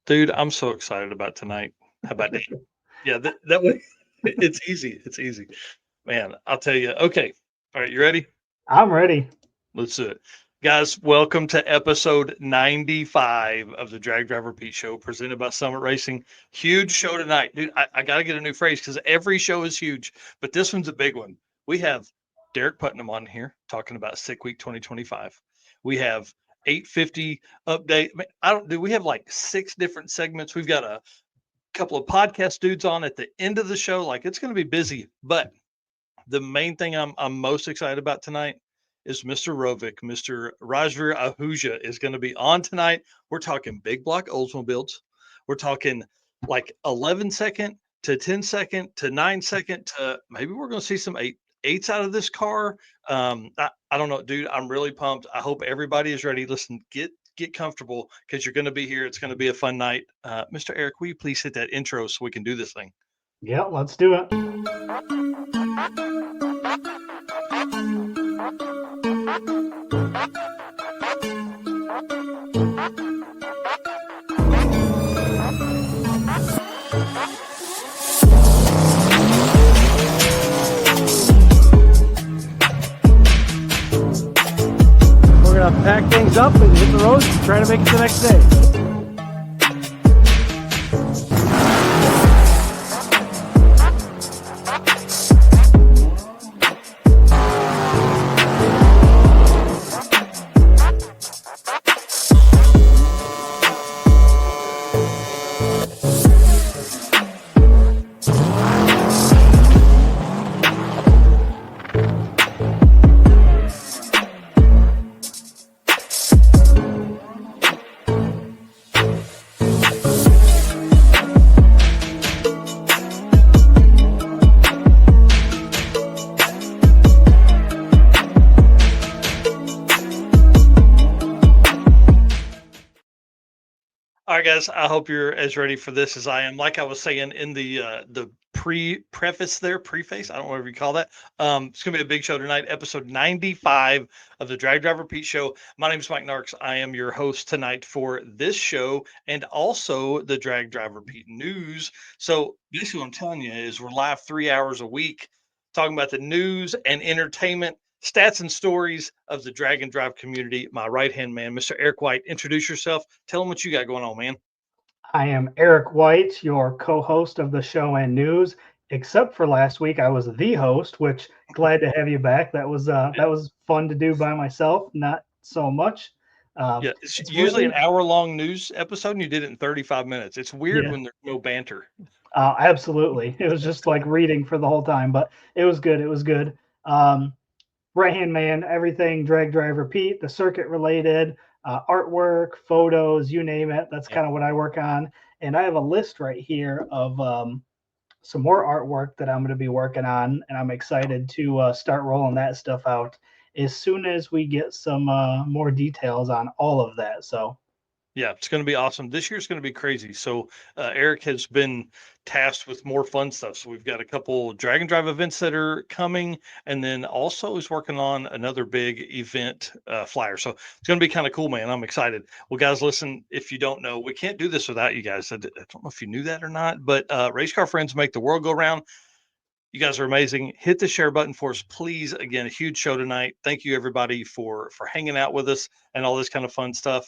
Dude, I'm so excited about tonight. How about that? Yeah, that way it's easy. It's easy. Man, I'll tell you. Okay. All right, you ready? I'm ready. Let's do it. Guys, welcome to episode 95 of the Drag Driver Pete Show presented by Summit Racing. Huge show tonight. Dude, I got to get a new phrase because every show is huge, but this one's a big one. We have Derek Putnam on here talking about Sick Week 2025. We have 850 update. I don't do we have like six different segments. We've got a couple of podcast dudes on at the end of the show. Like it's going to be busy, but the main thing I'm most excited about tonight is Mr. Rovic. Mr. Rajveer Ahuja is going to be on tonight. We're talking big block Oldsmobiles. We're talking like 11 second to 10 second to 9 second to maybe we're going to see some eights out of this car. I don't know, dude. I'm really pumped. I hope everybody is ready. Listen, get comfortable because you're going to be here. It's going to be a fun night. Mr. Eric, will you please hit that intro so we can do this thing? Yeah, let's do it. We're going to pack things up and hit the road and try to make it the next day. All right, guys. I hope you're as ready for this as I am. Like I was saying in the preface there, preface. I don't know whatever you call that. It's gonna be a big show tonight, episode 95 of the Drag Driver Pete Show. My name is Mike Narks. I am your host tonight for this show and also the Drag Driver Pete News. So basically, what I'm telling you is we're live 3 hours a week, talking about the news and entertainment stats and stories of the drag and drive community. My right hand man, Mr. Eric White. Introduce yourself. Tell them what you got going on, man. I am Eric White, your co-host of the show and news. Except for last week, I was the host, which glad to have you back. That was fun to do by myself, not so much. Yeah, it's It's usually an really hour-long news episode, and you did it in 35 minutes. It's weird yeah, when there's no banter. absolutely. It was just like reading for the whole time, but it was good. It was good. Um, right hand man, everything drag drive repeat, the circuit related, artwork, photos, you name it. That's Yeah. kind of what I work on. And I have a list right here of some more artwork that I'm going to be working on, and I'm excited to start rolling that stuff out as soon as we get some more details on all of that. So Yeah, it's going to be awesome. This year's going to be crazy. So Eric has been tasked with more fun stuff. So we've got a couple drag and drive events that are coming, and then also he's working on another big event flyer. So it's going to be kind of cool, man. I'm excited. Well, guys, listen. If you don't know, we can't do this without you guys. I don't know if you knew that or not, but race car friends make the world go round. You guys are amazing. Hit the share button for us, please. Again, a huge show tonight. Thank you everybody for hanging out with us and all this kind of fun stuff.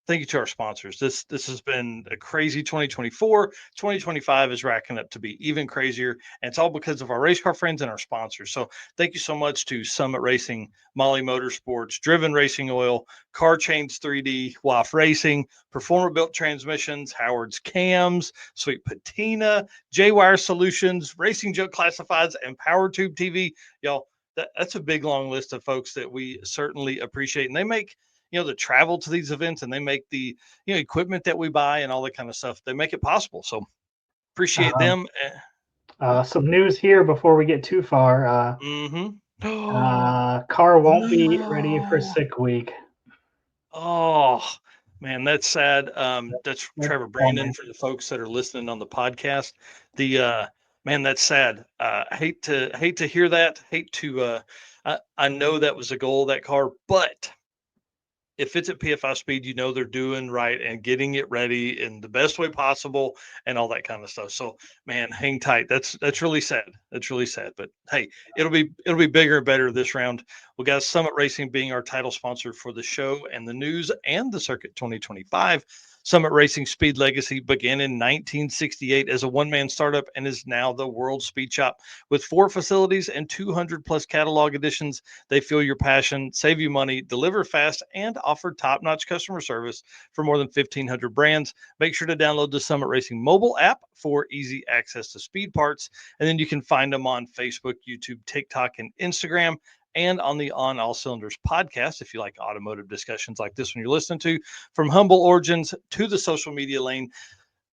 Thank you to our sponsors. This has been a crazy 2024. 2025 is racking up to be even crazier, and it's all because of our race car friends and our sponsors. So thank you so much to Summit Racing, Molly Motorsports, Driven Racing Oil, Car Chains 3D, WAF Racing, Performer Built Transmissions, Howard's Cams, Sweet Patina, J-Wire Solutions, Racing Joke Classifieds, and Power Tube TV. Y'all, that's a big long list of folks that we certainly appreciate, and they make the travel to these events, and they make the equipment that we buy and all that kind of stuff. They make it possible. So appreciate um, them. some news here before we get too far. Mm-hmm. Car won't be ready for No. sick week. Oh man, that's sad. That's That's Trevor Brandon bummer. for the folks that are listening on the podcast. The man, that's sad. Hate to hear that. Hate to I know that was a goal of that car, but if it's at PFI speed, they're doing right and getting it ready in the best way possible and all that kind of stuff. So, man, hang tight. That's really sad. That's really sad. But hey, it'll be bigger and better this round. We got Summit Racing being our title sponsor for the show and the news and the Circuit 2025. Summit Racing Speed Legacy began in 1968 as a one-man startup and is now the world's speed shop. With 4 facilities and 200 plus catalog editions, they fuel your passion, save you money, deliver fast, and offer top-notch customer service for more than 1,500 brands. Make sure to download the Summit Racing mobile app for easy access to speed parts. And then you can find them on Facebook, YouTube, TikTok, and Instagram, and on the On All Cylinders podcast if you like automotive discussions like this one you're listening to. From humble origins to the social media lane,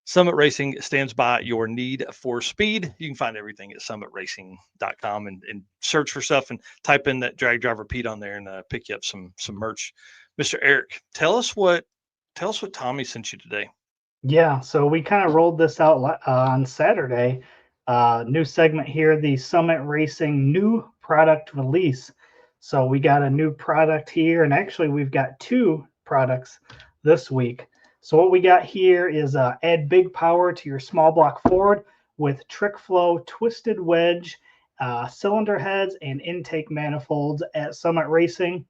Summit Racing stands by your need for speed. You can find everything at summitracing.com and search for stuff and type in that Drag Driver Pete on there and pick you up some merch. Mr. Eric, tell us what Tommy sent you today. Yeah, so we kind of rolled this out on Saturday. New segment here, the Summit Racing new product release. So we got a new product here, and actually we've got 2 products this week. So what we got here is add big power to your small block Ford with trick flow, twisted wedge, cylinder heads, and intake manifolds at Summit Racing.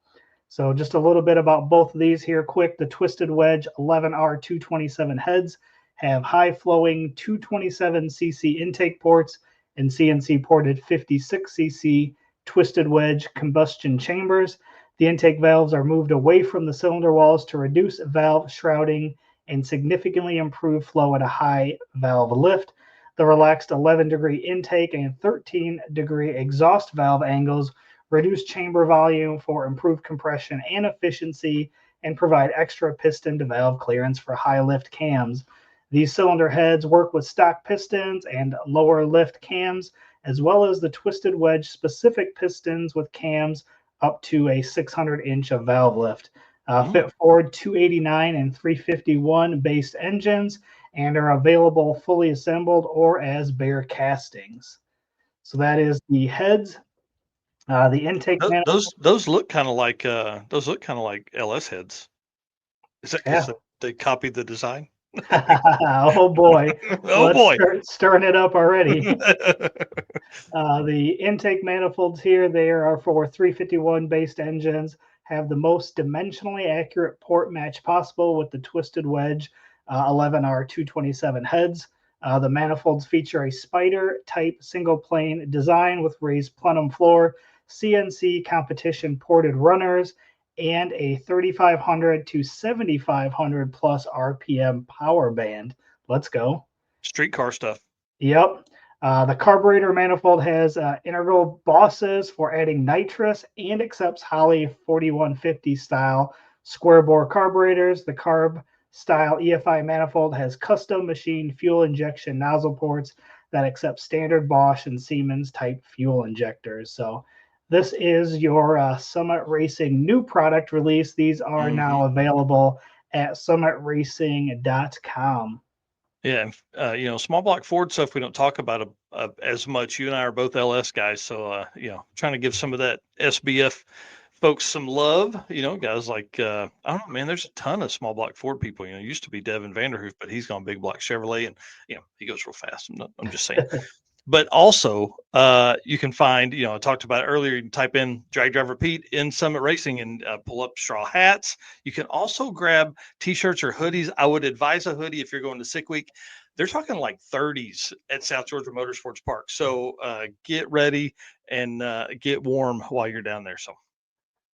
So just a little bit about both of these here quick. The Twisted Wedge 11R227 heads have high flowing 227cc intake ports and CNC ported 56cc Twisted Wedge combustion chambers. The intake valves are moved away from the cylinder walls to reduce valve shrouding and significantly improve flow at a high valve lift. The relaxed 11-degree intake and 13-degree exhaust valve angles reduce chamber volume for improved compression and efficiency, and provide extra piston to valve clearance for high lift cams. These cylinder heads work with stock pistons and lower lift cams, as well as the Twisted Wedge specific pistons with cams up to a 600-inch of valve lift. Fit Ford 289 and 351 based engines and are available fully assembled or as bare castings. So that is the heads. The intake those look kind of like LS heads. Is that because they copied the design? Oh boy! Oh boy! Start stirring it up already. The intake manifolds here, they are for 351 based engines. Have the most dimensionally accurate port match possible with the Twisted Wedge 11R227 heads. The manifolds feature a spider type single plane design with raised plenum floor, CNC competition ported runners, and a 3,500 to 7,500 plus RPM power band. Let's go. Street car stuff. Yep. The carburetor manifold has integral bosses for adding nitrous and accepts Holley 4150 style square bore carburetors. The carb style EFI manifold has custom machined fuel injection nozzle ports that accept standard Bosch and Siemens type fuel injectors. So this is your Summit Racing new product release. These are now available at summitracing.com. Yeah, small block Ford stuff we don't talk about as much. You and I are both LS guys, so trying to give some of that SBF folks some love. Guys like I don't know, man. There's a ton of small block Ford people. Used to be Devin Vanderhoof, but he's gone big block Chevrolet, and he goes real fast. I'm just saying. But also, you can find, I talked about it earlier, you can type in Drag Driver Pete in Summit Racing and pull up straw hats. You can also grab t-shirts or hoodies. I would advise a hoodie if you're going to Sick Week. They're talking like 30s at South Georgia Motorsports Park. So get ready and get warm while you're down there. So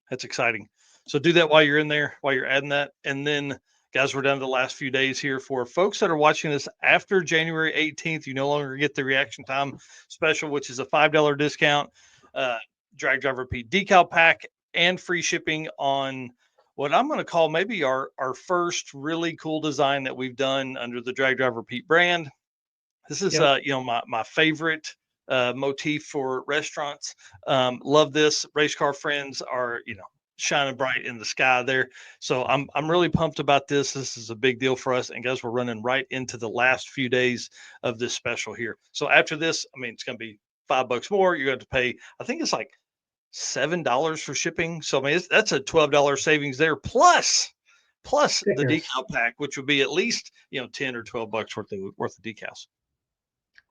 that's exciting. So do that while you're in there, while you're adding that. And then, guys, we're down to the last few days here. For folks that are watching this after January 18th, you no longer get the reaction time special, which is a $5 discount, Drag Driver Pete decal pack, and free shipping on what I'm going to call maybe our first really cool design that we've done under the Drag Driver Pete brand. This is, my favorite motif for restaurants. Love this. Race car friends are, shining bright in the sky there. So I'm really pumped about this. This is a big deal for us. And guys, we're running right into the last few days of this special here. So after this, it's going to be $5 more. You're going to pay, I think it's like $7 for shipping. So I mean, that's a $12 savings there, plus the Stickers. decal pack, which would be at least 10 or $12 worth of decals.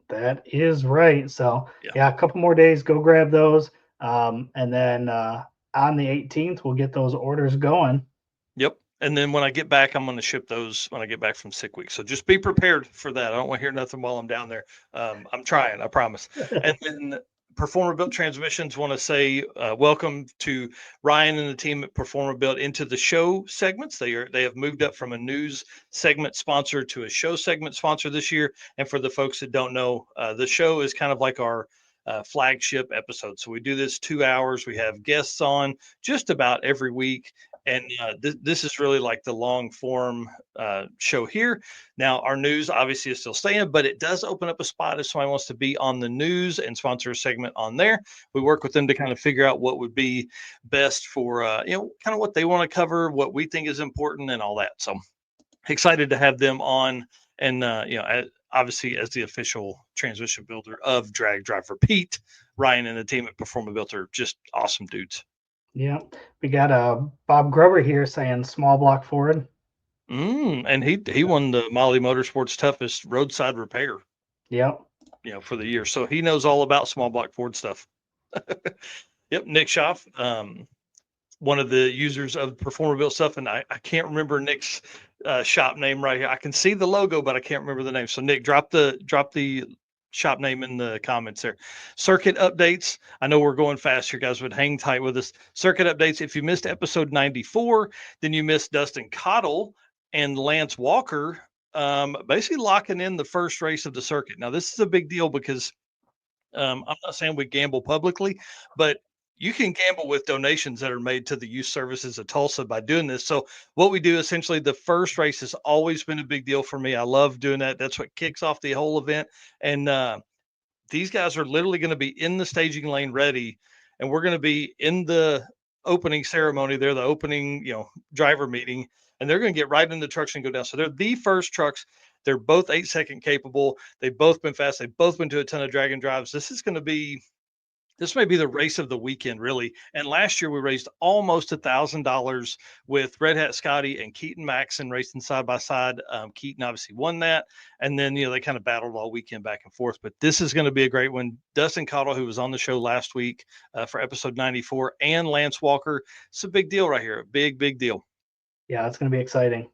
That is right. So Yeah. yeah, a couple more days, go grab those. And then on the 18th, we'll get those orders going. Yep. And then when I get back, I'm going to ship those when I get back from sick week. So just be prepared for that. I don't want to hear nothing while I'm down there. I'm trying, I promise. And then Performer Built Transmissions want to say welcome to Ryan and the team at Performer Built into the show segments. They have moved up from a news segment sponsor to a show segment sponsor this year. And for the folks that don't know, the show is kind of like our flagship episode. So we do this 2 hours. We have guests on just about every week. And this is really like the long form show here. Now, our news obviously is still staying, but it does open up a spot if somebody wants to be on the news and sponsor a segment on there. We work with them to kind of figure out what would be best for, kind of what they want to cover, what we think is important, and all that. So excited to have them on. And, obviously, as the official transmission builder of Drag Driver Pete, Ryan and the team at Performa Built are just awesome dudes. Yeah, we got Bob Grover here saying small block Ford. And he won the Molly Motorsports toughest roadside repair. Yep. For the year, so he knows all about small block Ford stuff. Yep, Nick Schaff, one of the users of Performer Built stuff, and I can't remember Nick's shop name right here. I can see the logo, but I can't remember the name. So Nick, drop the shop name in the comments there. Circuit updates. I know we're going fast here, guys, but hang tight with us. Circuit updates. If you missed episode 94, then you missed Dustin Cottle and Lance Walker basically locking in the first race of the circuit. Now, this is a big deal because I'm not saying we gamble publicly, but you can gamble with donations that are made to the youth services of Tulsa by doing this. So what we do essentially, the first race has always been a big deal for me. I love doing that. That's what kicks off the whole event. And these guys are literally going to be in the staging lane ready, and we're going to be in the opening ceremony. They're the opening, driver meeting, and they're going to get right in the trucks and go down. So they're the first trucks. They're both 8-second capable. They've both been fast. They've both been to a ton of drag and drives. This may be the race of the weekend, really. And last year we raised almost $1,000 with Red Hat Scotty and Keaton Maxon racing side by side. Keaton obviously won that, and then they kind of battled all weekend back and forth. But this is going to be a great one. Dustin Cottle, who was on the show last week for episode 94, and Lance Walker. It's a big deal right here. A big deal. Yeah, it's going to be exciting.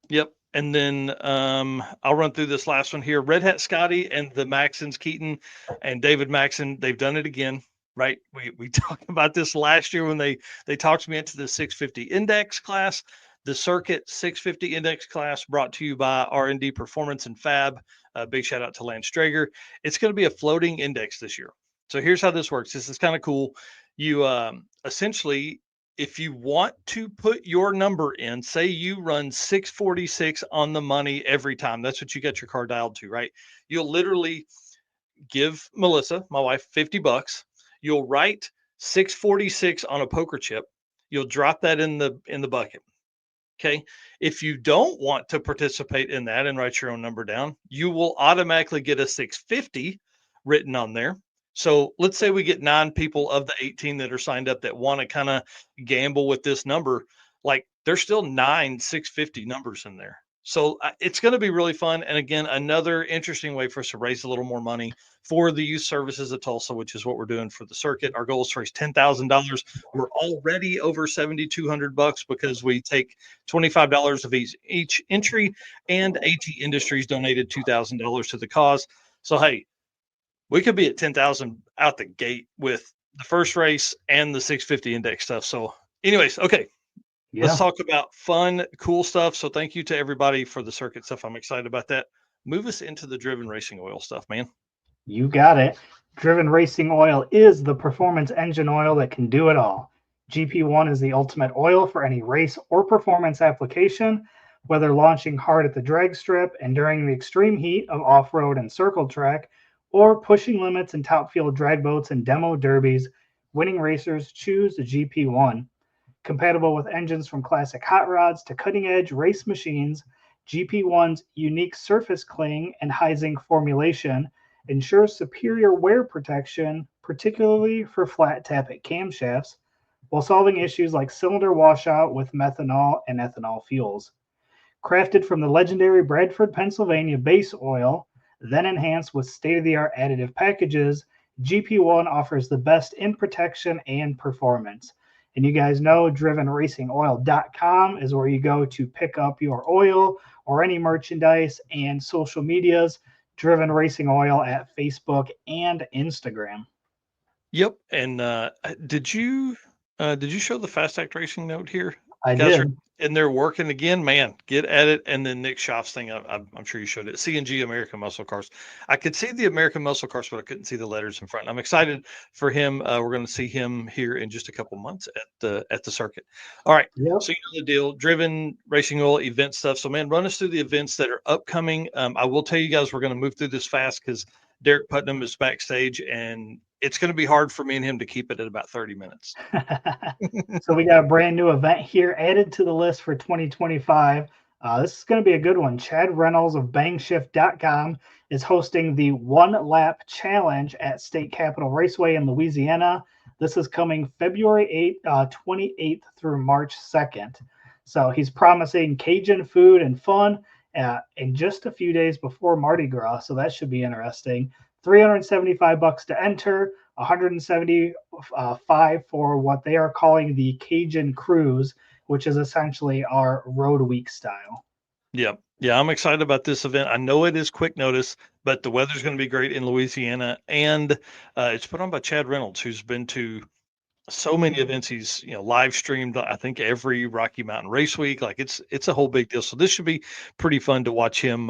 Yep. And then I'll run through this last one here. Red Hat Scotty and the Maxons, Keaton and David Maxon, they've done it again. Right. We talked about this last year when they talked me into the 650 index class, the circuit 650 index class brought to you by R&D Performance and Fab. Big shout out to Lance Strager. It's going to be a floating index this year. So here's how this works. This is kind of cool. You essentially, if you want to put your number in, say you run 646 on the money every time, that's what you get your car dialed to, right? You'll literally give Melissa, my wife, $50. You'll write 646 on a poker chip. You'll drop that in the bucket. Okay. If you don't want to participate in that and write your own number down, you will automatically get a 650 written on there. So let's say we get 9 people of the 18 that are signed up that want to kind of gamble with this number. Like there's still 9 650 numbers in there. So it's going to be really fun. And again, another interesting way for us to raise a little more money for the youth services of Tulsa, which is what we're doing for the circuit. Our goal is to raise $10,000. We're already over $7,200 because we take $25 of each entry, and AT Industries donated $2,000 to the cause. So, hey, we could be at 10,000 out the gate with the first race and the 650 index stuff. So anyways, okay. Yeah. Let's talk about fun, cool stuff. So thank you to everybody for the circuit stuff. I'm excited about that. Move us into the driven racing oil stuff, man. You got it. Driven racing oil is the performance engine oil that can do it all. GP1 is the ultimate oil for any race or performance application, whether launching hard at the drag strip and during the extreme heat of off-road and circle track, or pushing limits in top field drag boats and demo derbies. Winning racers choose the GP1. Compatible with engines from classic hot rods to cutting-edge race machines, GP1's unique surface cling and high zinc formulation ensures superior wear protection particularly for flat tappet camshafts, while solving issues like cylinder washout with methanol and ethanol fuels. Crafted from the legendary Bradford, Pennsylvania base oil, then enhanced with state of the art additive packages, GP1 offers the best in protection and performance. And you guys know drivenracingoil.com is where you go to pick up your oil or any merchandise, and social medias, Driven Racing Oil at Facebook and Instagram. Yep. And did you show the Fast Act Racing note here? I Guys are did. in there working again, man. Get at it. And then Nick Schaaf's thing, I'm sure you showed it. CNG American Muscle Cars. I could see the American Muscle Cars, but I couldn't see the letters in front. I'm excited for him. We're going to see him here in just a couple months at the circuit. All right. Yep. So you know the deal. Driven Racing Oil event stuff. So man, run us through the events that are upcoming. I will tell you guys we're going to move through this fast because Derek Putnam is backstage, and it's going to be hard for me and him to keep it at about 30 minutes. So we got a brand new event here added to the list for 2025. This is going to be a good one. Chad Reynolds of bangshift.com is hosting the One Lap Challenge at State Capitol Raceway in Louisiana. This is coming February 28th through March 2nd. So he's promising Cajun food and fun in just a few days before Mardi Gras. So that should be interesting. $375 to enter, $175 for what they are calling the Cajun Cruise, which is essentially our road week style. Yeah. Yeah. I'm excited about this event. I know it is quick notice, but the weather's going to be great in Louisiana. And it's put on by Chad Reynolds, who's been to so many events. He's, live streamed, I think, every Rocky Mountain Race Week. Like it's a whole big deal. So this should be pretty fun to watch him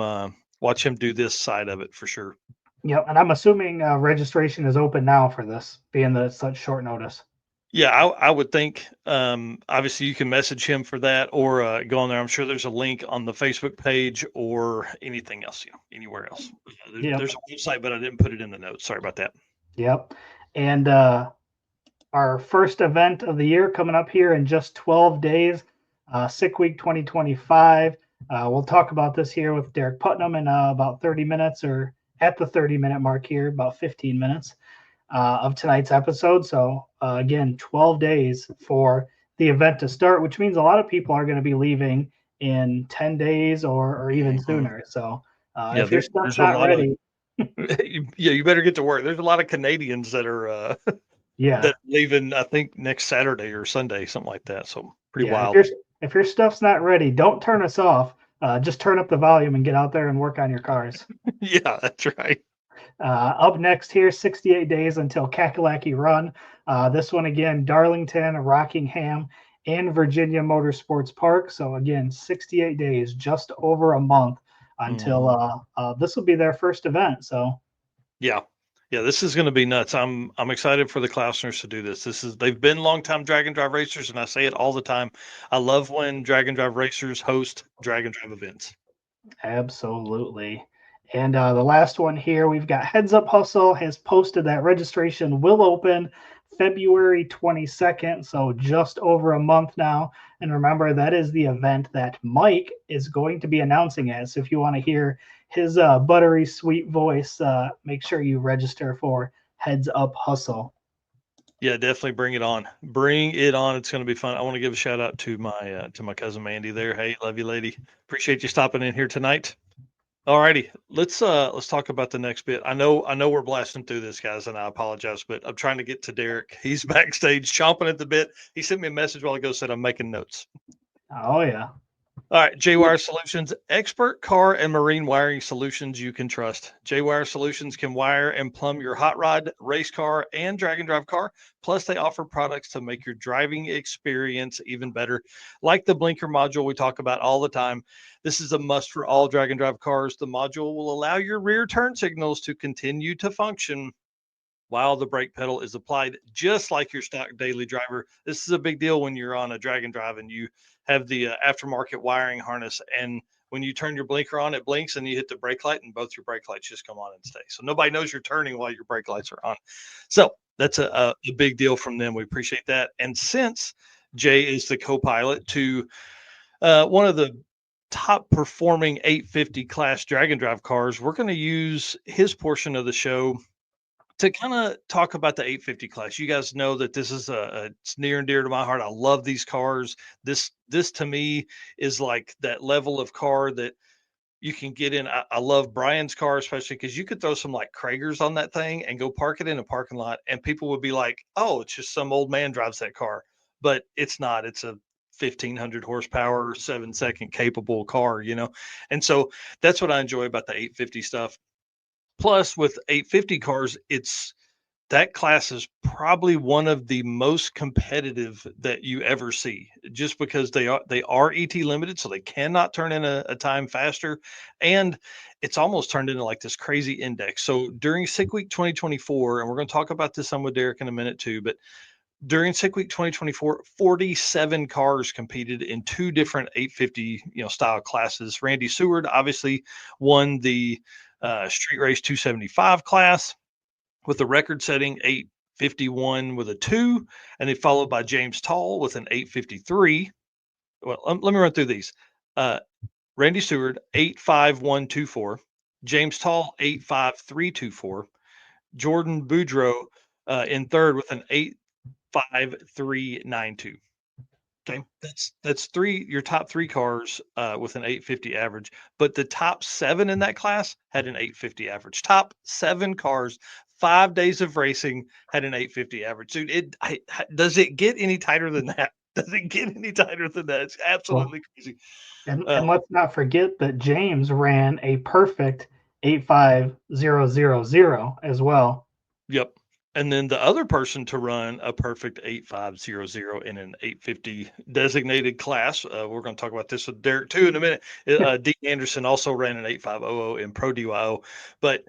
do this side of it for sure. Yep, and I'm assuming registration is open now for this, being that it's such short notice. Yeah, I would think. Obviously, you can message him for that, or go on there. I'm sure there's a link on the Facebook page or anything else, anywhere else. There's a website, but I didn't put it in the notes. Sorry about that. Yep, and our first event of the year coming up here in just 12 days, Sick Week 2025. We'll talk about this here with Derek Putnam in about 30 minutes, or at the 30-minute mark here, about 15 minutes of tonight's episode. So again, 12 days for the event to start, which means a lot of people are going to be leaving in 10 days or even sooner. So if your stuff's not ready, you better get to work. There's a lot of Canadians that are that leaving, I think, next Saturday or Sunday, something like that. So pretty wild. If your stuff's not ready, don't turn us off. Just turn up the volume and get out there and work on your cars. Yeah, that's right. Up next here, 68 days until Kakalaki Run. This one again, Darlington, Rockingham, and Virginia Motorsports Park. So again, 68 days, just over a month until this will be their first event. So yeah, this is going to be nuts. I'm excited for the Klausners to do this. They've been longtime drag and drive racers, and I say it all the time. I love when drag and drive racers host drag and drive events. Absolutely. And the last one here, we've got Heads Up Hustle has posted that registration will open February 22nd, so just over a month now. And remember, that is the event that Mike is going to be announcing it. So if you want to hear his buttery sweet voice, make sure you register for Heads Up Hustle. Yeah, definitely bring it on. Bring it on. It's going to be fun. I want to give a shout out to my cousin Mandy there. Hey, love you, lady. Appreciate you stopping in here tonight. All righty, let's talk about the next bit. I know we're blasting through this, guys, and I apologize, but I'm trying to get to Derek. He's backstage chomping at the bit. He sent me a message while ago, said I'm making notes. Oh yeah. All right, J-Wire Solutions, expert car and marine wiring solutions you can trust. J-Wire Solutions can wire and plumb your hot rod, race car, and drag and drive car. Plus, they offer products to make your driving experience even better, like the blinker module we talk about all the time. This is a must for all drag and drive cars. The module will allow your rear turn signals to continue to function while the brake pedal is applied, just like your stock daily driver. This is a big deal when you're on a drag and drive and you have the aftermarket wiring harness. And when you turn your blinker on, it blinks and you hit the brake light and both your brake lights just come on and stay. So nobody knows you're turning while your brake lights are on. So that's a big deal from them. We appreciate that. And since Jay is the co-pilot to one of the top performing 850 class drag and drive cars, we're going to use his portion of the show to kind of talk about the 850 class, you guys know that this is it's near and dear to my heart. I love these cars. This to me is like that level of car that you can get in. I love Brian's car, especially because you could throw some like Kragers on that thing and go park it in a parking lot, and people would be like, "Oh, it's just some old man drives that car," but it's not. It's a 1500 horsepower, 7-second capable car, and so that's what I enjoy about the 850 stuff. Plus, with 850 cars, it's that class is probably one of the most competitive that you ever see, just because they are ET limited, so they cannot turn in a time faster, and it's almost turned into like this crazy index. So during Sick Week 2024, and we're going to talk about this some with Derek in a minute too, but during Sick Week 2024, 47 cars competed in two different 850 style classes. Randy Seward obviously won the Street Race 275 class with a record-setting 851 with a 2, and then followed by James Tall with an 853. Well, let me run through these. Uh, Randy Seward, 85124. James Tall, 85324. Jordan Boudreaux in third with an 85392. Okay, that's your top three cars with an 850 average, but the top seven in that class had an 850 average. Top seven cars, 5 days of racing had an 850 average. Dude, does it get any tighter than that? Does it get any tighter than that? It's Well, absolutely crazy. and let's not forget that James ran a perfect 85000 as well. Yep. And then the other person to run a perfect 8500 in an 850 designated class, we're going to talk about this with Derek too in a minute. Dean Anderson also ran an 8500 in Pro DYO, but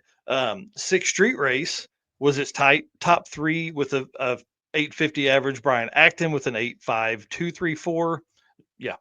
Sixth Street Race was its top three with a 850 average. Brian Acton with an 85234. Yeah,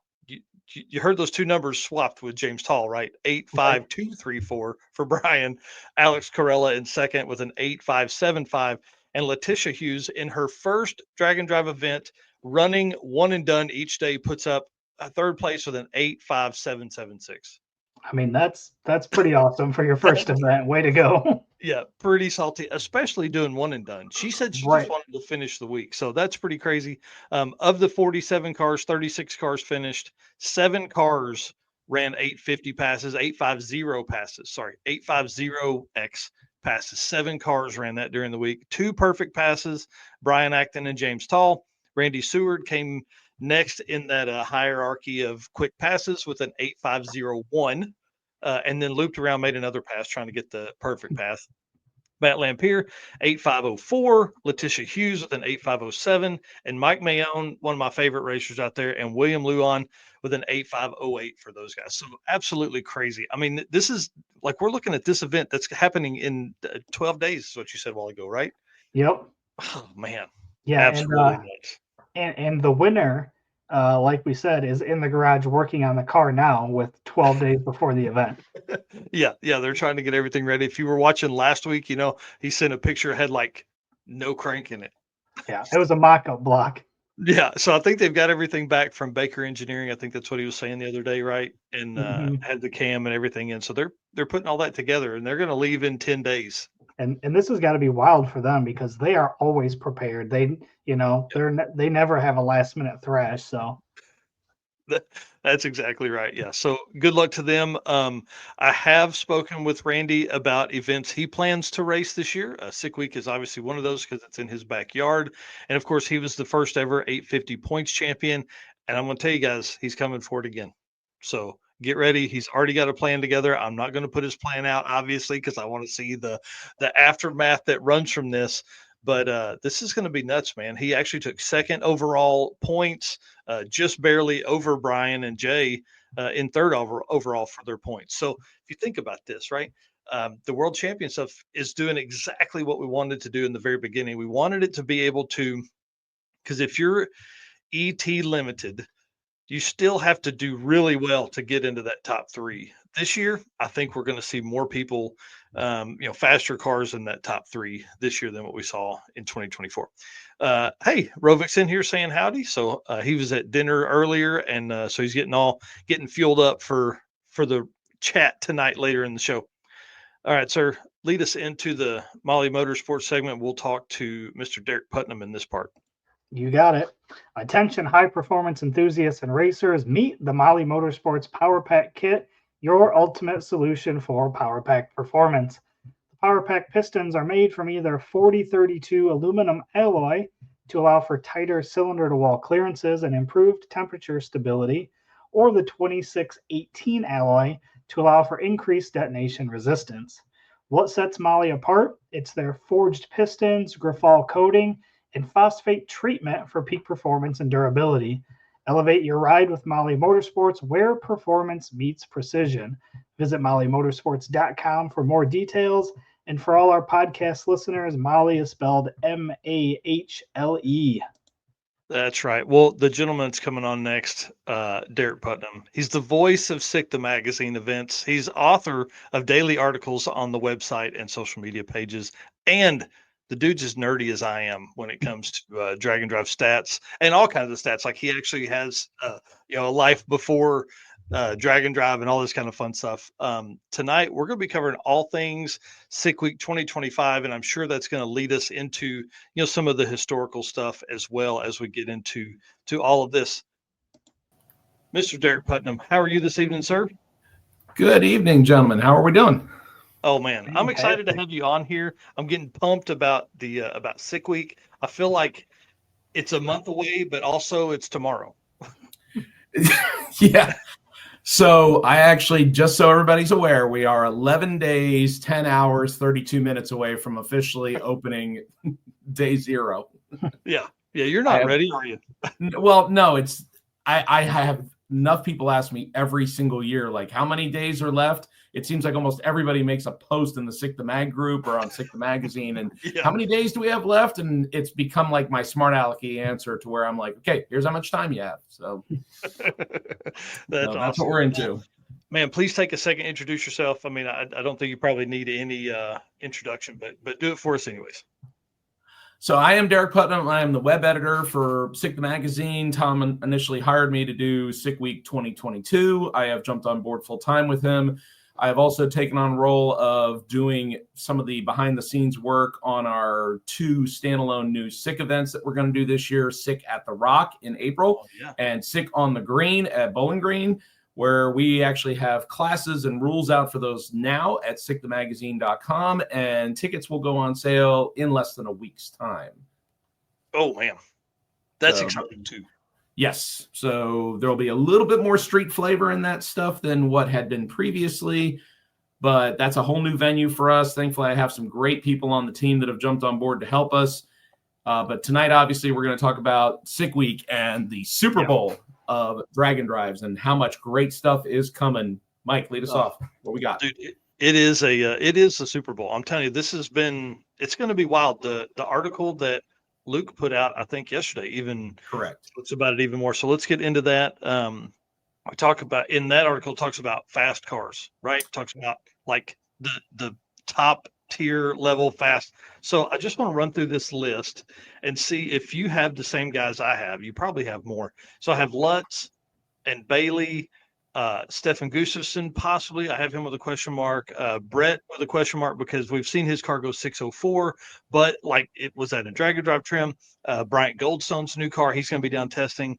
you heard those two numbers swapped with James Tall, right? Right. 85234 for Brian. Alex Corella in second with an 8575, and Letitia Hughes in her first drag and drive event, running one and done each day, puts up a third place with an 85776. I mean, that's pretty awesome for your first event. Way to go. Yeah, pretty salty, especially doing one and done. She said she just Right. wanted to finish the week. So that's pretty crazy. Of the 47 cars, 36 cars finished, 7 cars ran 850 passes, 850 passes, sorry, 850X passes. 7 cars ran that during the week. 2 perfect passes, Brian Acton and James Tall. Randy Seward came next in that hierarchy of quick passes with an 8501. And then looped around, made another pass trying to get the perfect pass. Matt Lampier, 8504. Letitia Hughes with an 8507. And Mike Mayone, one of my favorite racers out there, and William Luan with an 8508 for those guys. So absolutely crazy. I mean, this is like we're looking at this event that's happening in 12 days, is what you said a while ago, right? Yep. Oh, man. Yeah, Absolutely nuts. and the winner, like we said, is in the garage working on the car now with 12 days before the event. Yeah, they're trying to get everything ready. If you were watching last week, he sent a picture, had like no crank in it. Yeah, it was a mock-up block. Yeah, so I think they've got everything back from Baker Engineering. I think that's what he was saying the other day, right? And Hmm. had the cam and everything in. So they're putting all that together, and they're going to leave in 10 days. And this has got to be wild for them because they are always prepared. They never have a last minute thrash. So That's exactly right. Yeah. So good luck to them. I have spoken with Randy about events he plans to race this year. Sick Week is obviously one of those because it's in his backyard. And of course, he was the first ever 850 points champion. And I'm going to tell you guys, he's coming for it again. So get ready. He's already got a plan together. I'm not going to put his plan out, obviously, because I want to see the aftermath that runs from this. But this is going to be nuts, man. He actually took second overall points, just barely over Brian and Jay in third overall for their points. So if you think about this, right, the world champion stuff is doing exactly what we wanted to do in the very beginning. We wanted it to be able to, because if you're ET limited, you still have to do really well to get into that top three. This year, I think we're going to see more people, faster cars in that top three this year than what we saw in 2024. Hey, Rovic's in here saying howdy. So he was at dinner earlier, and so he's getting fueled up for the chat tonight later in the show. All right, sir. lead us into the Molly Motorsports segment. We'll talk to Mr. Derek Putnam in this part. You got it. Attention high performance enthusiasts and racers, meet the Molly Motorsports Power Pack Kit, your ultimate solution for Power Pack performance. The Power Pack pistons are made from either 4032 aluminum alloy to allow for tighter cylinder to wall clearances and improved temperature stability, or the 2618 alloy to allow for increased detonation resistance. What sets Molly apart? It's their forged pistons, Grafal coating, and phosphate treatment for peak performance and durability. Elevate your ride with Molly Motorsports, where performance meets precision. Visit mollymotorsports.com for more details. And for all our podcast listeners, Molly is spelled Mahle. That's right. Well, the gentleman that's coming on next, Derek Putnam. He's the voice of Sick the Magazine events. He's author of daily articles on the website and social media pages. And the dude's as nerdy as I am when it comes to drag and drive stats and all kinds of stats. Like he actually has, a life before drag and drive and all this kind of fun stuff. Tonight, we're going to be covering all things Sick Week 2025, and I'm sure that's going to lead us into some of the historical stuff as well as we get into all of this. Mr. Derek Putnam, how are you this evening, sir? Good evening, gentlemen. How are we doing? Oh man, I'm excited to have you on here. I'm getting pumped about the about Sick Week. I feel like it's a month away, but also it's tomorrow. Yeah. So I actually, just so everybody's aware, we are 11 days, 10 hours, 32 minutes away from officially opening day 0. Yeah. You're not ready, are you? Well, no, I have enough people ask me every single year, like, how many days are left? It seems like almost everybody makes a post in the Sick the Mag group or on Sick the Magazine. And how many days do we have left? And it's become like my smart alecky answer to where I'm like, okay, here's how much time you have. So that's awesome. what we're into. Man, please take a second, introduce yourself. I mean, I don't think you probably need any introduction, but do it for us anyways. So I am Derek Putnam. I am the web editor for Sick the Magazine. Tom initially hired me to do Sick Week 2022. I have jumped on board full time with him. I have also taken on role of doing some of the behind the scenes work on our 2 standalone new Sick events that we're going to do this year, Sick at the Rock in April and Sick on the Green at Bowling Green, where we actually have classes and rules out for those now at sickthemagazine.com, and tickets will go on sale in less than a week's time. Oh man, that's exciting too. Yes. So there'll be a little bit more street flavor in that stuff than what had been previously, but that's a whole new venue for us. Thankfully, I have some great people on the team that have jumped on board to help us. But tonight, obviously, we're going to talk about Sick Week and the Super Bowl of drag and drives and how much great stuff is coming. Mike, lead us off. What we got? Dude, it is the Super Bowl. I'm telling you, it's going to be wild. The article that Luke put out, I think yesterday, even correct. It's about it even more. So let's get into that. We talk about in that article talks about fast cars, right? Talks about like the top tier level fast. So I just want to run through this list and see if you have the same guys I have. You probably have more. So I have Lutz and Bailey, Stefan Gustafsson, possibly. I have him with a question mark. Brett with a question mark because we've seen his car go 604, but like it was at a drag and drive trim. Bryant Goldstone's new car, he's going to be down testing.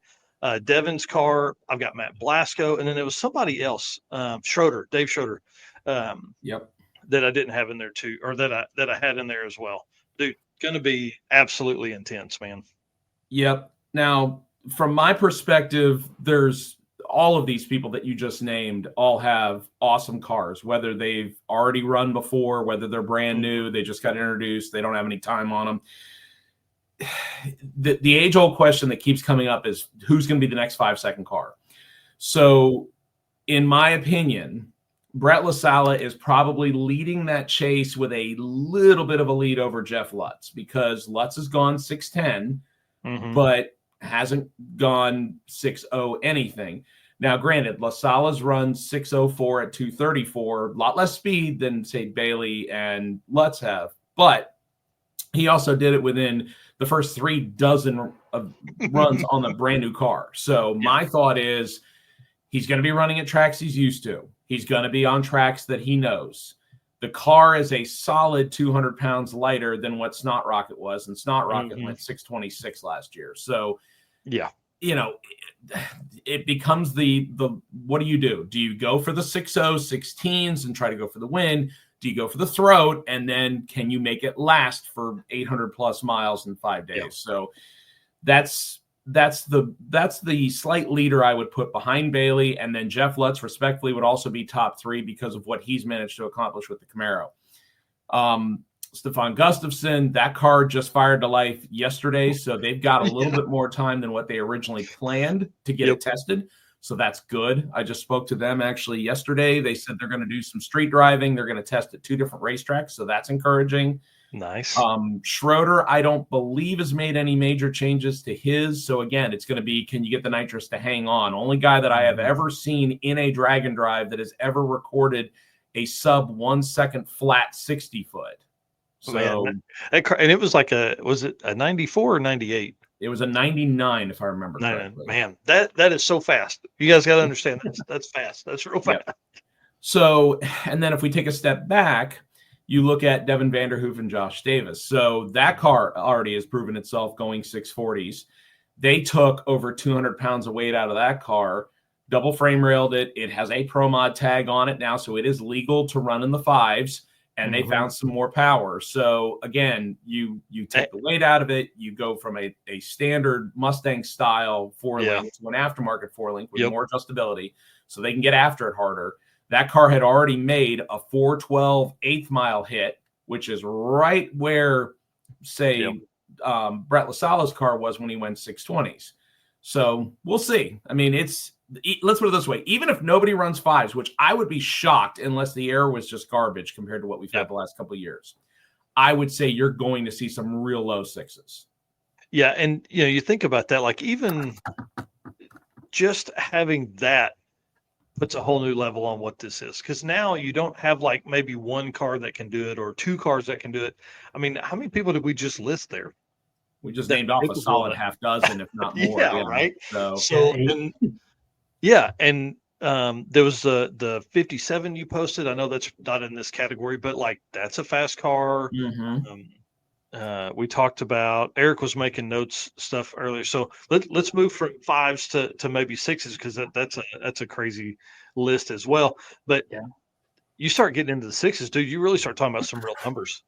Devin's car, I've got Matt Blasco, and then there was somebody else, Dave Schroeder, that I didn't have in there too, or that I had in there as well. Dude, going to be absolutely intense, man. Yep. Now, from my perspective, there's all of these people that you just named all have awesome cars, whether they've already run before, whether they're brand new, they just got introduced, they don't have any time on them. The age-old question that keeps coming up is who's going to be the next 5-second car? So, in my opinion, Brett LaSala is probably leading that chase with a little bit of a lead over Jeff Lutz because Lutz has gone 6'10", but hasn't gone 6'0" anything. Now, granted, LaSala's run 6'04" at 234, a lot less speed than, say, Bailey and Lutz have, but he also did it within the first 3 dozen of runs on the brand new car. So my thought is he's going to be running at tracks he's used to. He's going to be on tracks that he knows. The car is a solid 200 pounds lighter than what Snot Rocket was, and Snot Rocket went 626 last year. So, yeah, you know, it becomes the what do? Do you go for the 6.0 16s and try to go for the win? Do you go for the throat, and then can you make it last for 800 plus miles in 5 days? Yeah. So that's the slight leader I would put behind Bailey, and then Jeff Lutz respectfully would also be top 3 because of what he's managed to accomplish with the Camaro. Stefan Gustafsson, that car just fired to life yesterday, so they've got a little bit more time than what they originally planned to get it tested. So that's good. I just spoke to them actually yesterday. They said they're going to do some street driving. They're going to test at 2 different racetracks, so that's encouraging. Nice. Schroeder, I don't believe has made any major changes to his. So again, it's going to be, can you get the nitrous to hang on? Only guy that I have ever seen in a drag and drive that has ever recorded a sub 1 second flat 60 foot. So, man, and it was like was it a 94 or 98? It was a 99, if I remember correctly. Man, that is so fast. You guys got to understand that's fast. That's real fast. Yep. So, and then if we take a step back, you look at Devin Vanderhoof and Josh Davis. So that car already has proven itself going 640s. They took over 200 pounds of weight out of that car, double frame railed it. It has a Pro Mod tag on it now, so it is legal to run in the 5s, and they found some more power. So again, you take the weight out of it. You go from a standard Mustang style 4-link to an aftermarket 4-link with more adjustability, so they can get after it harder. That car had already made a 412 eighth mile hit, which is right where, say, Brett LaSalle's car was when he went 620s. So we'll see. I mean, let's put it this way. Even if nobody runs 5s, which I would be shocked unless the air was just garbage compared to what we've had the last couple of years, I would say you're going to see some real low 6s. Yeah, and you think about that, like even just having that puts a whole new level on what this is, because now you don't have like maybe one car that can do it or 2 cars that can do it. I mean, how many people did we just list there? We just named off a solid half dozen, if not more. Right. So and there was the 57 you posted. I know that's not in this category, but like that's a fast car. We talked about, Eric was making notes stuff earlier, so let's move from 5s to maybe 6s, because that's a crazy list as well. But you start getting into the 6s, dude, you really start talking about some real numbers.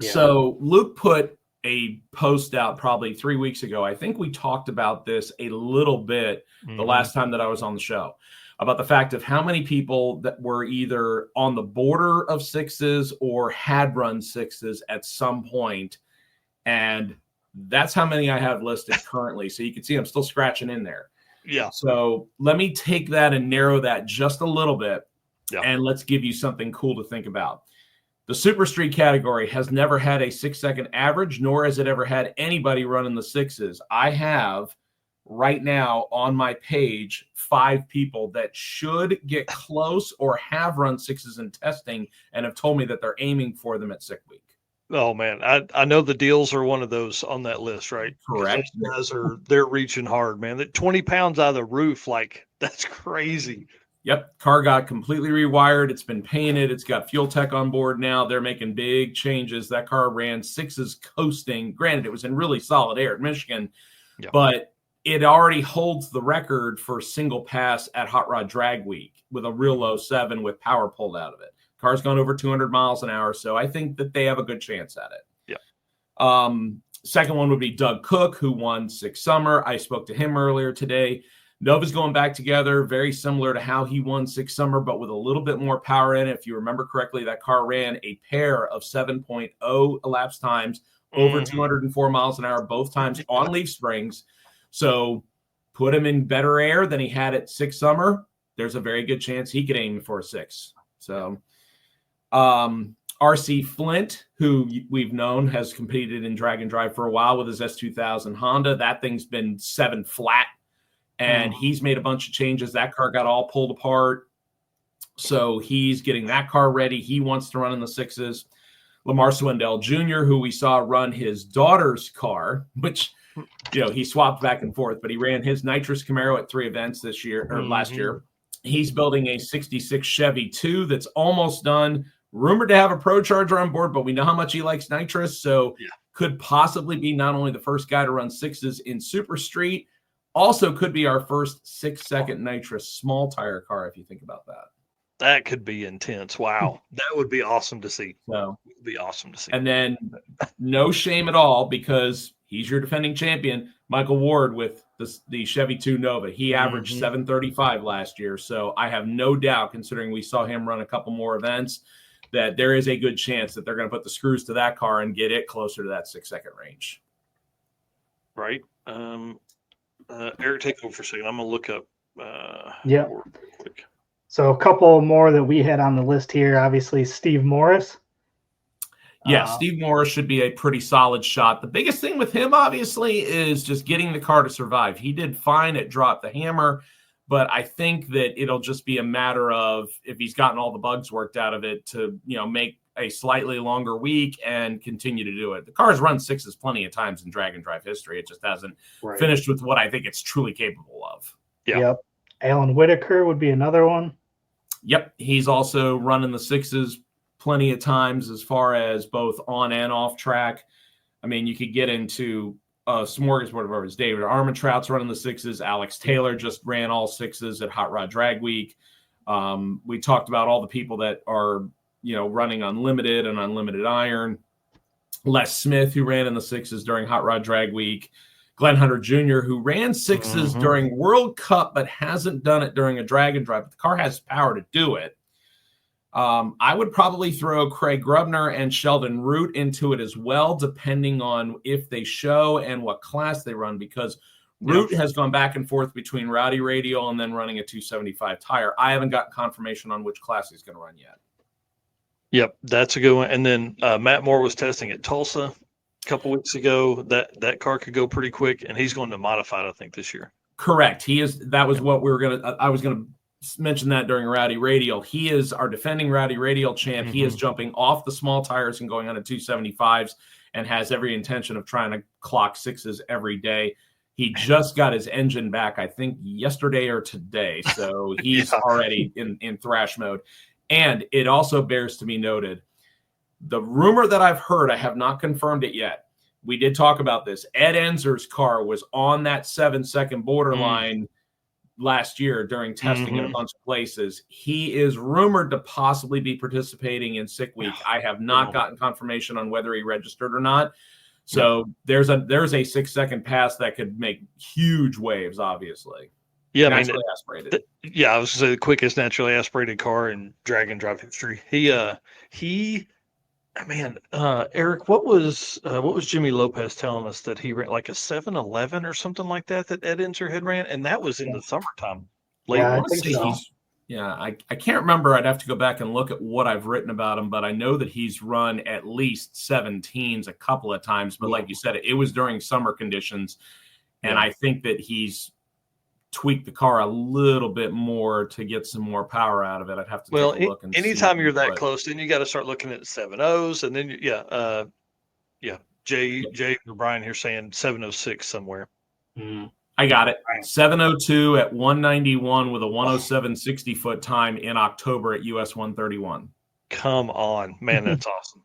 So Luke put a post out probably 3 weeks ago. I think we talked about this a little bit the last time that I was on the show, about the fact of how many people that were either on the border of 6s or had run 6s at some point. And that's how many I have listed currently. So you can see I'm still scratching in there. Yeah. So let me take that and narrow that just a little bit. And let's give you something cool to think about. The Super Street category has never had a 6-second average, nor has it ever had anybody running the 6s. I have right now on my page 5 people that should get close or have run 6s in testing and have told me that they're aiming for them at sick week. Oh man, I know the deals are one of those on that list, right? Correct. Those guys they're reaching hard, man. That 20 pounds out of the roof, like that's crazy. Yep, car got completely rewired. It's been painted. It's got fuel tech on board now. They're making big changes. That car ran 6s coasting. Granted, it was in really solid air at Michigan, but it already holds the record for single pass at Hot Rod Drag Week with a real low 7 with power pulled out of it. Car's gone over 200 miles an hour, so I think that they have a good chance at it. Yeah. Second one would be Doug Cook, who won 6 Summer. I spoke to him earlier today. Nova's going back together, very similar to how he won 6 Summer, but with a little bit more power in it. If you remember correctly, that car ran a pair of 7.0 elapsed times, over 204 miles an hour, both times on leaf springs. So put him in better air than he had at 6 Summer. There's a very good chance he could aim for a 6. So RC Flint, who we've known has competed in drag and drive for a while with his S2000 Honda. That thing's been 7 flat, and he's made a bunch of changes. That car got all pulled apart, so he's getting that car ready. He wants to run in the 6s. Lamar Swindell Jr., who we saw run his daughter's car, which, he swapped back and forth, but he ran his nitrous Camaro at 3 events this year or last year. He's building a 66 Chevy 2 that's almost done. rumored to have a Pro Charger on board, but we know how much he likes nitrous, so could possibly be not only the first guy to run 6s in Super Street, also could be our first 6-second nitrous small tire car, if you think about that. That could be intense. Wow. That would be awesome to see. So it would be awesome to see. And then no shame at all, because he's your defending champion, Michael Ward, with the Chevy 2 Nova. He averaged 735 last year. So I have no doubt, considering we saw him run a couple more events, that there is a good chance that they're going to put the screws to that car and get it closer to that 6-second range. Right. Eric, take over for a second. I'm going to look up. Yeah. Ward real quick. So a couple more that we had on the list here. Obviously, Steve Morris. Yeah, Steve Morris should be a pretty solid shot. The biggest thing with him, obviously, is just getting the car to survive. He did fine at Drop the Hammer, but I think that it'll just be a matter of, if he's gotten all the bugs worked out of it, to make a slightly longer week and continue to do it. The car's run 6s plenty of times in drag and drive history. It just hasn't finished with what I think it's truly capable of. Yeah. Yep. Alan Whitaker would be another one. Yep, he's also running the 6s plenty of times, as far as both on and off track. I mean, you could get into smorgasbord of others. David Armentrout's running the 6s. Alex Taylor just ran all 6s at Hot Rod Drag Week. We talked about all the people that are, running unlimited and unlimited iron. Les Smith, who ran in the 6s during Hot Rod Drag Week. Glenn Hunter Jr., who ran 6s during World Cup, but hasn't done it during a drag and drive. But the car has power to do it. I would probably throw Craig Grubner and Sheldon Root into it as well, depending on if they show and what class they run, because Root has gone back and forth between Rowdy Radial and then running a 275 tire. I haven't gotten confirmation on which class he's going to run yet. Yep, that's a good one. And then Matt Moore was testing at Tulsa a couple weeks ago. That car could go pretty quick, and he's going to modified, I think, this year. Correct. He is. That was what we were going to. I was going to mention that during Rowdy Radial. He is our defending Rowdy Radial champ. He is jumping off the small tires and going on to 275s, and has every intention of trying to clock 6s every day. He just got his engine back, I think, yesterday or today. So he's already in thrash mode. And it also bears to be noted, the rumor that I've heard, I have not confirmed it yet. We did talk about this. Ed Enzer's car was on that 7-second borderline last year during testing in a bunch of places. He is rumored to possibly be participating in Sick Week. I have not gotten confirmation on whether he registered or not. So there's a 6-second pass that could make huge waves, obviously. Yeah, naturally aspirated. I was going to say the quickest naturally aspirated car in drag and drive history. Eric, what was Jimmy Lopez telling us that he ran like a 7-11 or something like that Ed Enzer had ran, and that was in the summertime. I think so. I can't remember. I'd have to go back and look at what I've written about him, but I know that he's run at least 17s a couple of times. But like you said, it was during summer conditions, and I think that he's tweak the car a little bit more to get some more power out of it. I'd have to take a look. And anytime you're that close, then you got to start looking at 7.0s, and then Jay O'Brien here saying 7.06 somewhere. I got it. 7.02 at 191 with a 107 60-foot time in October at US 131. Come on, man, that's awesome.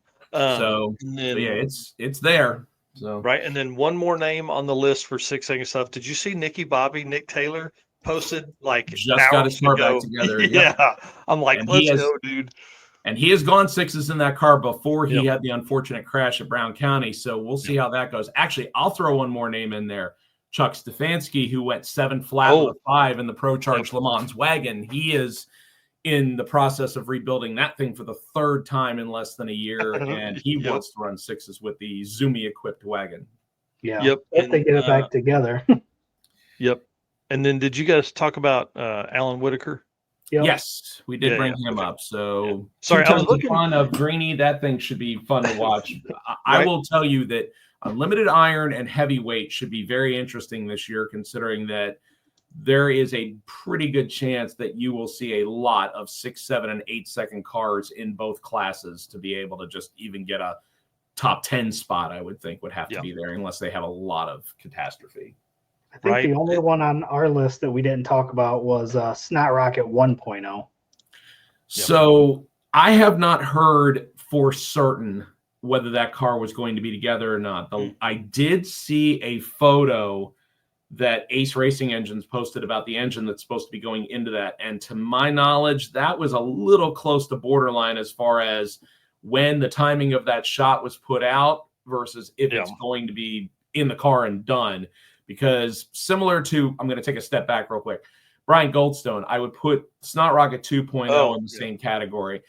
It's there. So right, and then one more name on the list for 6-second stuff. Did you see Nick Taylor posted just got his car back together? Yeah, I'm like, let's go, dude. And he has gone 6s in that car before he had the unfortunate crash at Brown County. So we'll see how that goes. Actually, I'll throw one more name in there. Chuck Stefanski, who went 7 flat with a 5 in the Pro Charge Le Mans wagon. He is in the process of rebuilding that thing for the 3rd time in less than a year, and he wants to run 6s with the Zumi equipped wagon. Yeah. Yep. If they get it back together. Yep. And then did you guys talk about Alan Whitaker? Yep. Yes, we did bring him up. So sorry, I was looking fun of Greeny. That thing should be fun to watch. I will tell you that unlimited iron and heavyweight should be very interesting this year, considering that there is a pretty good chance that you will see a lot of 6, 7, and 8-second cars in both classes to be able to just even get a top 10 spot. I would think would have to be there unless they have a lot of catastrophe. I think the only one on our list that we didn't talk about was Snot Rocket 1.0. So I have not heard for certain whether that car was going to be together or not. I did see a photo that Ace Racing Engines posted about the engine that's supposed to be going into that. And to my knowledge, that was a little close to borderline as far as when the timing of that shot was put out versus if it's going to be in the car and done. Because similar to, I'm going to take a step back real quick, Brian Goldstone, I would put Snot Rocket 2.0 in the same category.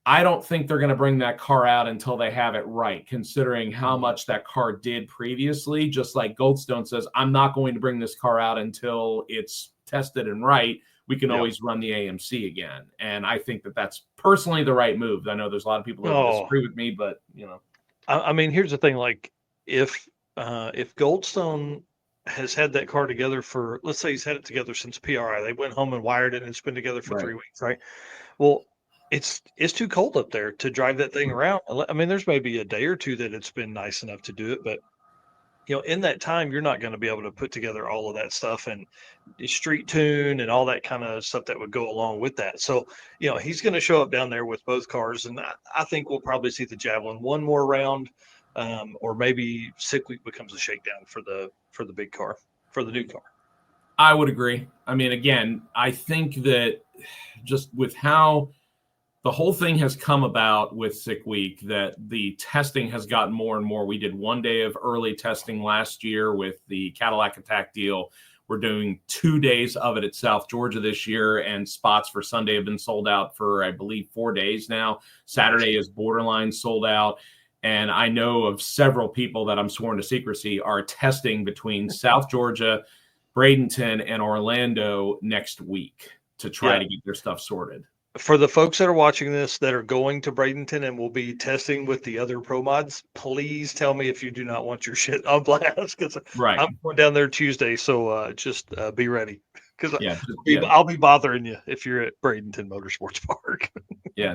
I don't think they're going to bring that car out until they have it right, considering how much that car did previously. Just like Goldstone says, I'm not going to bring this car out until it's tested and right. We can always run the AMC again. And I think that that's personally the right move. I know there's a lot of people that disagree with me, but, you know. I mean, here's the thing. Like, if Goldstone has had that car together for, let's say he's had it together since PRI. They went home and wired it, and it's been together for 3 weeks, right? Well, it's too cold up there to drive that thing around. I mean, there's maybe a day or two that it's been nice enough to do it, but you know, in that time, you're not going to be able to put together all of that stuff and street tune and all that kind of stuff that would go along with that. So, you know, he's going to show up down there with both cars, and I think we'll probably see the Javelin one more round, or maybe Sick Week becomes a shakedown for the big car, for the new car. I would agree. I mean, again, I think that just with how the whole thing has come about with Sick Week, that the testing has gotten more and more. We did 1 day of early testing last year with the Cadillac Attack deal. We're doing 2 days of it at South Georgia this year, and spots for Sunday have been sold out for, I believe, 4 days now. Saturday is borderline sold out. And I know of several people that I'm sworn to secrecy are testing between South Georgia, Bradenton, and Orlando next week to try to get their stuff sorted. For the folks that are watching this that are going to Bradenton and will be testing with the other pro mods, please tell me if you do not want your shit on blast, because I'm going down there Tuesday. So just be ready, because I'll be bothering you if you're at Bradenton Motorsports Park.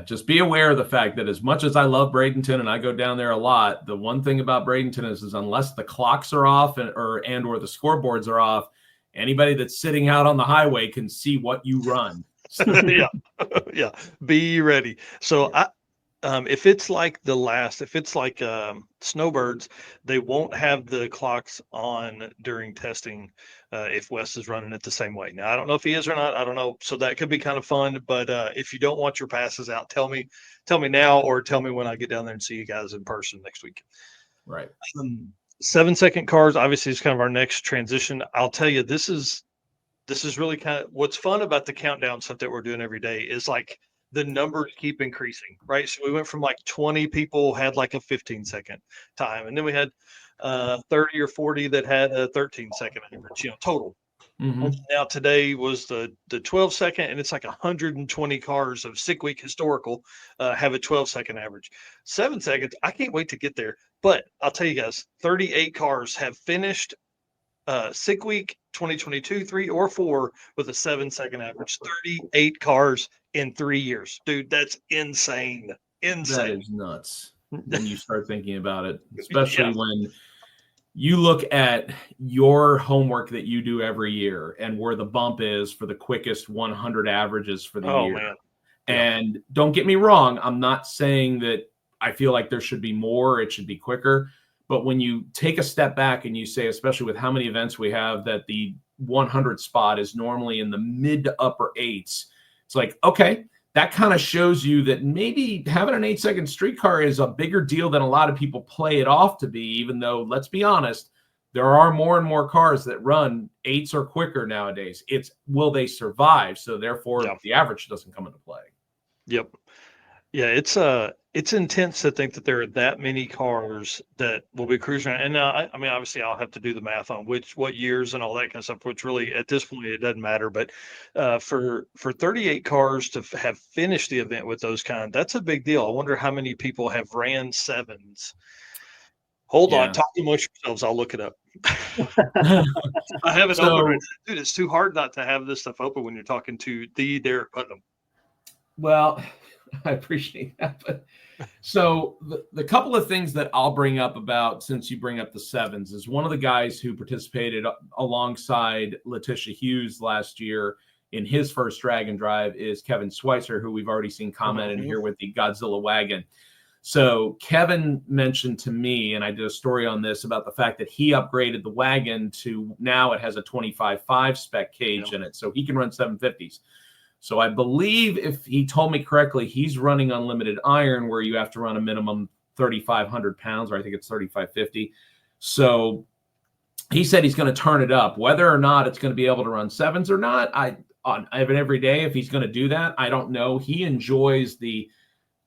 Just be aware of the fact that as much as I love Bradenton and I go down there a lot, the one thing about Bradenton is unless the clocks are off and or the scoreboards are off, anybody that's sitting out on the highway can see what you run. Be ready. So if it's like Snowbirds, they won't have the clocks on during testing if Wes is running it the same way. Now, I don't know if he is or not. I don't know. So that could be kind of fun. But if you don't want your passes out, tell me now, or tell me when I get down there and see you guys in person next week. Right. 7-second cars, obviously, is kind of our next transition. I'll tell you, this is really kind of what's fun about the countdown stuff that we're doing every day is like the numbers keep increasing, right? So we went from like 20 people had like a 15-second time, and then we had 30 or 40 that had a 13-second average, total. And now today was the 12-second, and it's like 120 cars of Sick Week historical have a 12-second average. 7 seconds, I can't wait to get there. But I'll tell you guys, 38 cars have finished Sick Week 2022, 3 or 4 with a 7-second average. 38 cars in 3 years. Dude, that's insane. That is nuts when you start thinking about it, especially when you look at your homework that you do every year and where the bump is for the quickest 100 averages for the year. Man. And don't get me wrong, I'm not saying that I feel like there should be more, it should be quicker. But when you take a step back and you say, especially with how many events we have, that the 100 spot is normally in the mid to upper 8s, it's like, okay, that kind of shows you that maybe having an 8-second street car is a bigger deal than a lot of people play it off to be, even though, let's be honest, there are more and more cars that run 8s or quicker nowadays. It's will they survive? So therefore, the average doesn't come into play. Yep. Yeah, it's intense to think that there are that many cars that will be cruising around. And I mean, obviously, I'll have to do the math on what years and all that kind of stuff, which really at this point it doesn't matter. But for 38 cars to have finished the event with those that's a big deal. I wonder how many people have ran 7s. Hold on, talk amongst yourselves. I'll look it up. I have it open right now. Dude, it's too hard not to have this stuff open when you're talking to the Derek Putnam. Well, I appreciate that. But so the couple of things that I'll bring up about, since you bring up the 7s, is one of the guys who participated alongside Letitia Hughes last year in his first drag and drive is Kevin Schweitzer, who we've already seen comment in here with the Godzilla wagon. So Kevin mentioned to me, and I did a story on this, about the fact that he upgraded the wagon to now it has a 25.5 spec cage in it, so he can run 750s. So I believe, if he told me correctly, he's running unlimited iron, where you have to run a minimum 3,500 pounds, or I think it's 3,550. So he said he's going to turn it up. Whether or not it's going to be able to run sevens or not, I have an every day. If he's going to do that, I don't know. He enjoys the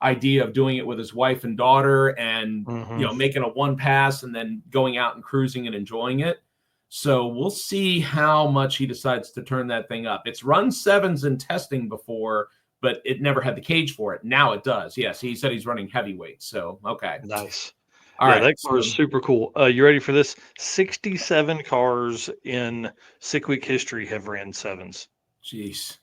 idea of doing it with his wife and daughter, and making a one pass and then going out and cruising and enjoying it. So we'll see how much he decides to turn that thing up. It's run sevens in testing before, but it never had the cage for it. Now it does. Yes, he said he's running heavyweight. So, okay. Nice. All right. That car is super cool. You ready for this? 67 cars in Sick Week history have ran sevens. Jeez.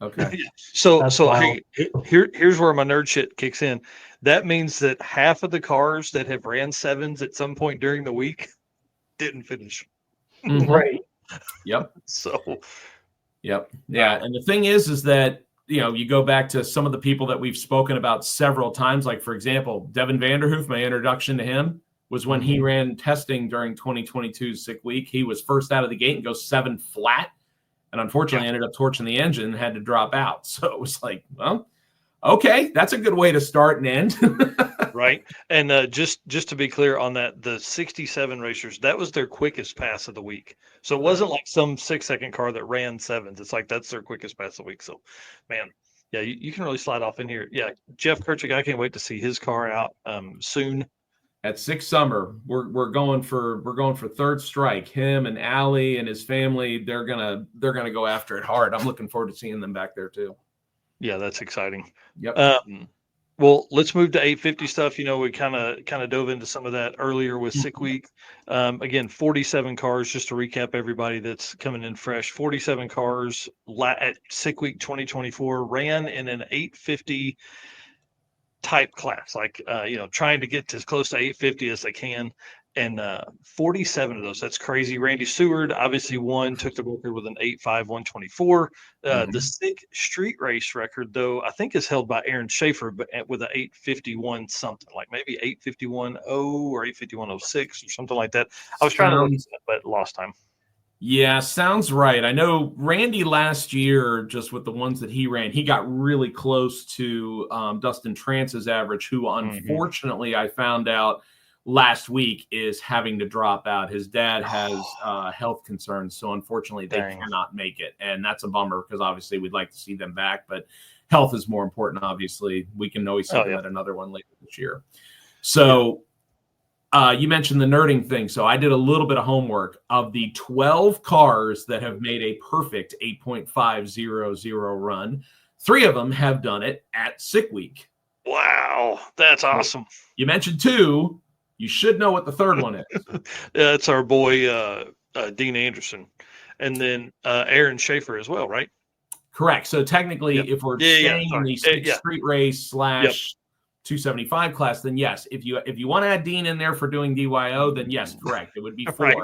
Okay. So hey, here's where my nerd shit kicks in. That means that half of the cars that have ran sevens at some point during the week didn't finish. Right. Yep. So. Yep. Yeah. And the thing is that, you go back to some of the people that we've spoken about several times. Like, for example, Devin Vanderhoof, my introduction to him was when he ran testing during 2022's Sick Week. He was first out of the gate and goes 7 flat. And unfortunately, ended up torching the engine and had to drop out. So it was like, well, okay, that's a good way to start and end. Right. And just to be clear on that, the 67 racers, that was their quickest pass of the week. So it wasn't like some 6-second car that ran sevens. It's like that's their quickest pass of the week. So, man, yeah, you can really slide off in here. Yeah, Jeff Kirchick, I can't wait to see his car out soon. At Six Summer, we're going for third strike. Him and Allie and his family, they're gonna go after it hard. I'm looking forward to seeing them back there too. Yeah, that's exciting. Yep. Well, let's move to 850 stuff. We kind of dove into some of that earlier with Sick Week. Again, 47 cars, just to recap everybody that's coming in fresh. 47 cars at Sick Week 2024 ran in an 850 type class, like trying to get as close to 850 as they can. And 47 of those, that's crazy. Randy Seward obviously won, took the record with an 8.5 124. The Sick Street Race record, though, I think is held by Aaron Schaefer, but with an 851 something, like maybe 851.0 or 851.06 or something like that. I was trying to look at that, but lost time. Yeah, sounds right. I know Randy last year, just with the ones that he ran, he got really close to Dustin Trance's average, who unfortunately I found out last week is having to drop out. His dad has health concerns, so unfortunately they cannot make it, and that's a bummer because obviously we'd like to see them back, but health is more important. Obviously, we can always see them at another one later this year. So you mentioned the nerding thing, so I did a little bit of homework. Of the 12 cars that have made a perfect 8.500 run, 3 of them have done it at Sick Week. Wow, that's awesome. You mentioned 2. You should know what the third one is. It's our boy, Dean Anderson. And then Aaron Schaefer as well, right? Correct. So technically, if we're staying in the street race / 275 class, then yes. If you want to add Dean in there for doing DYO, then yes, correct. It would be 4. Right.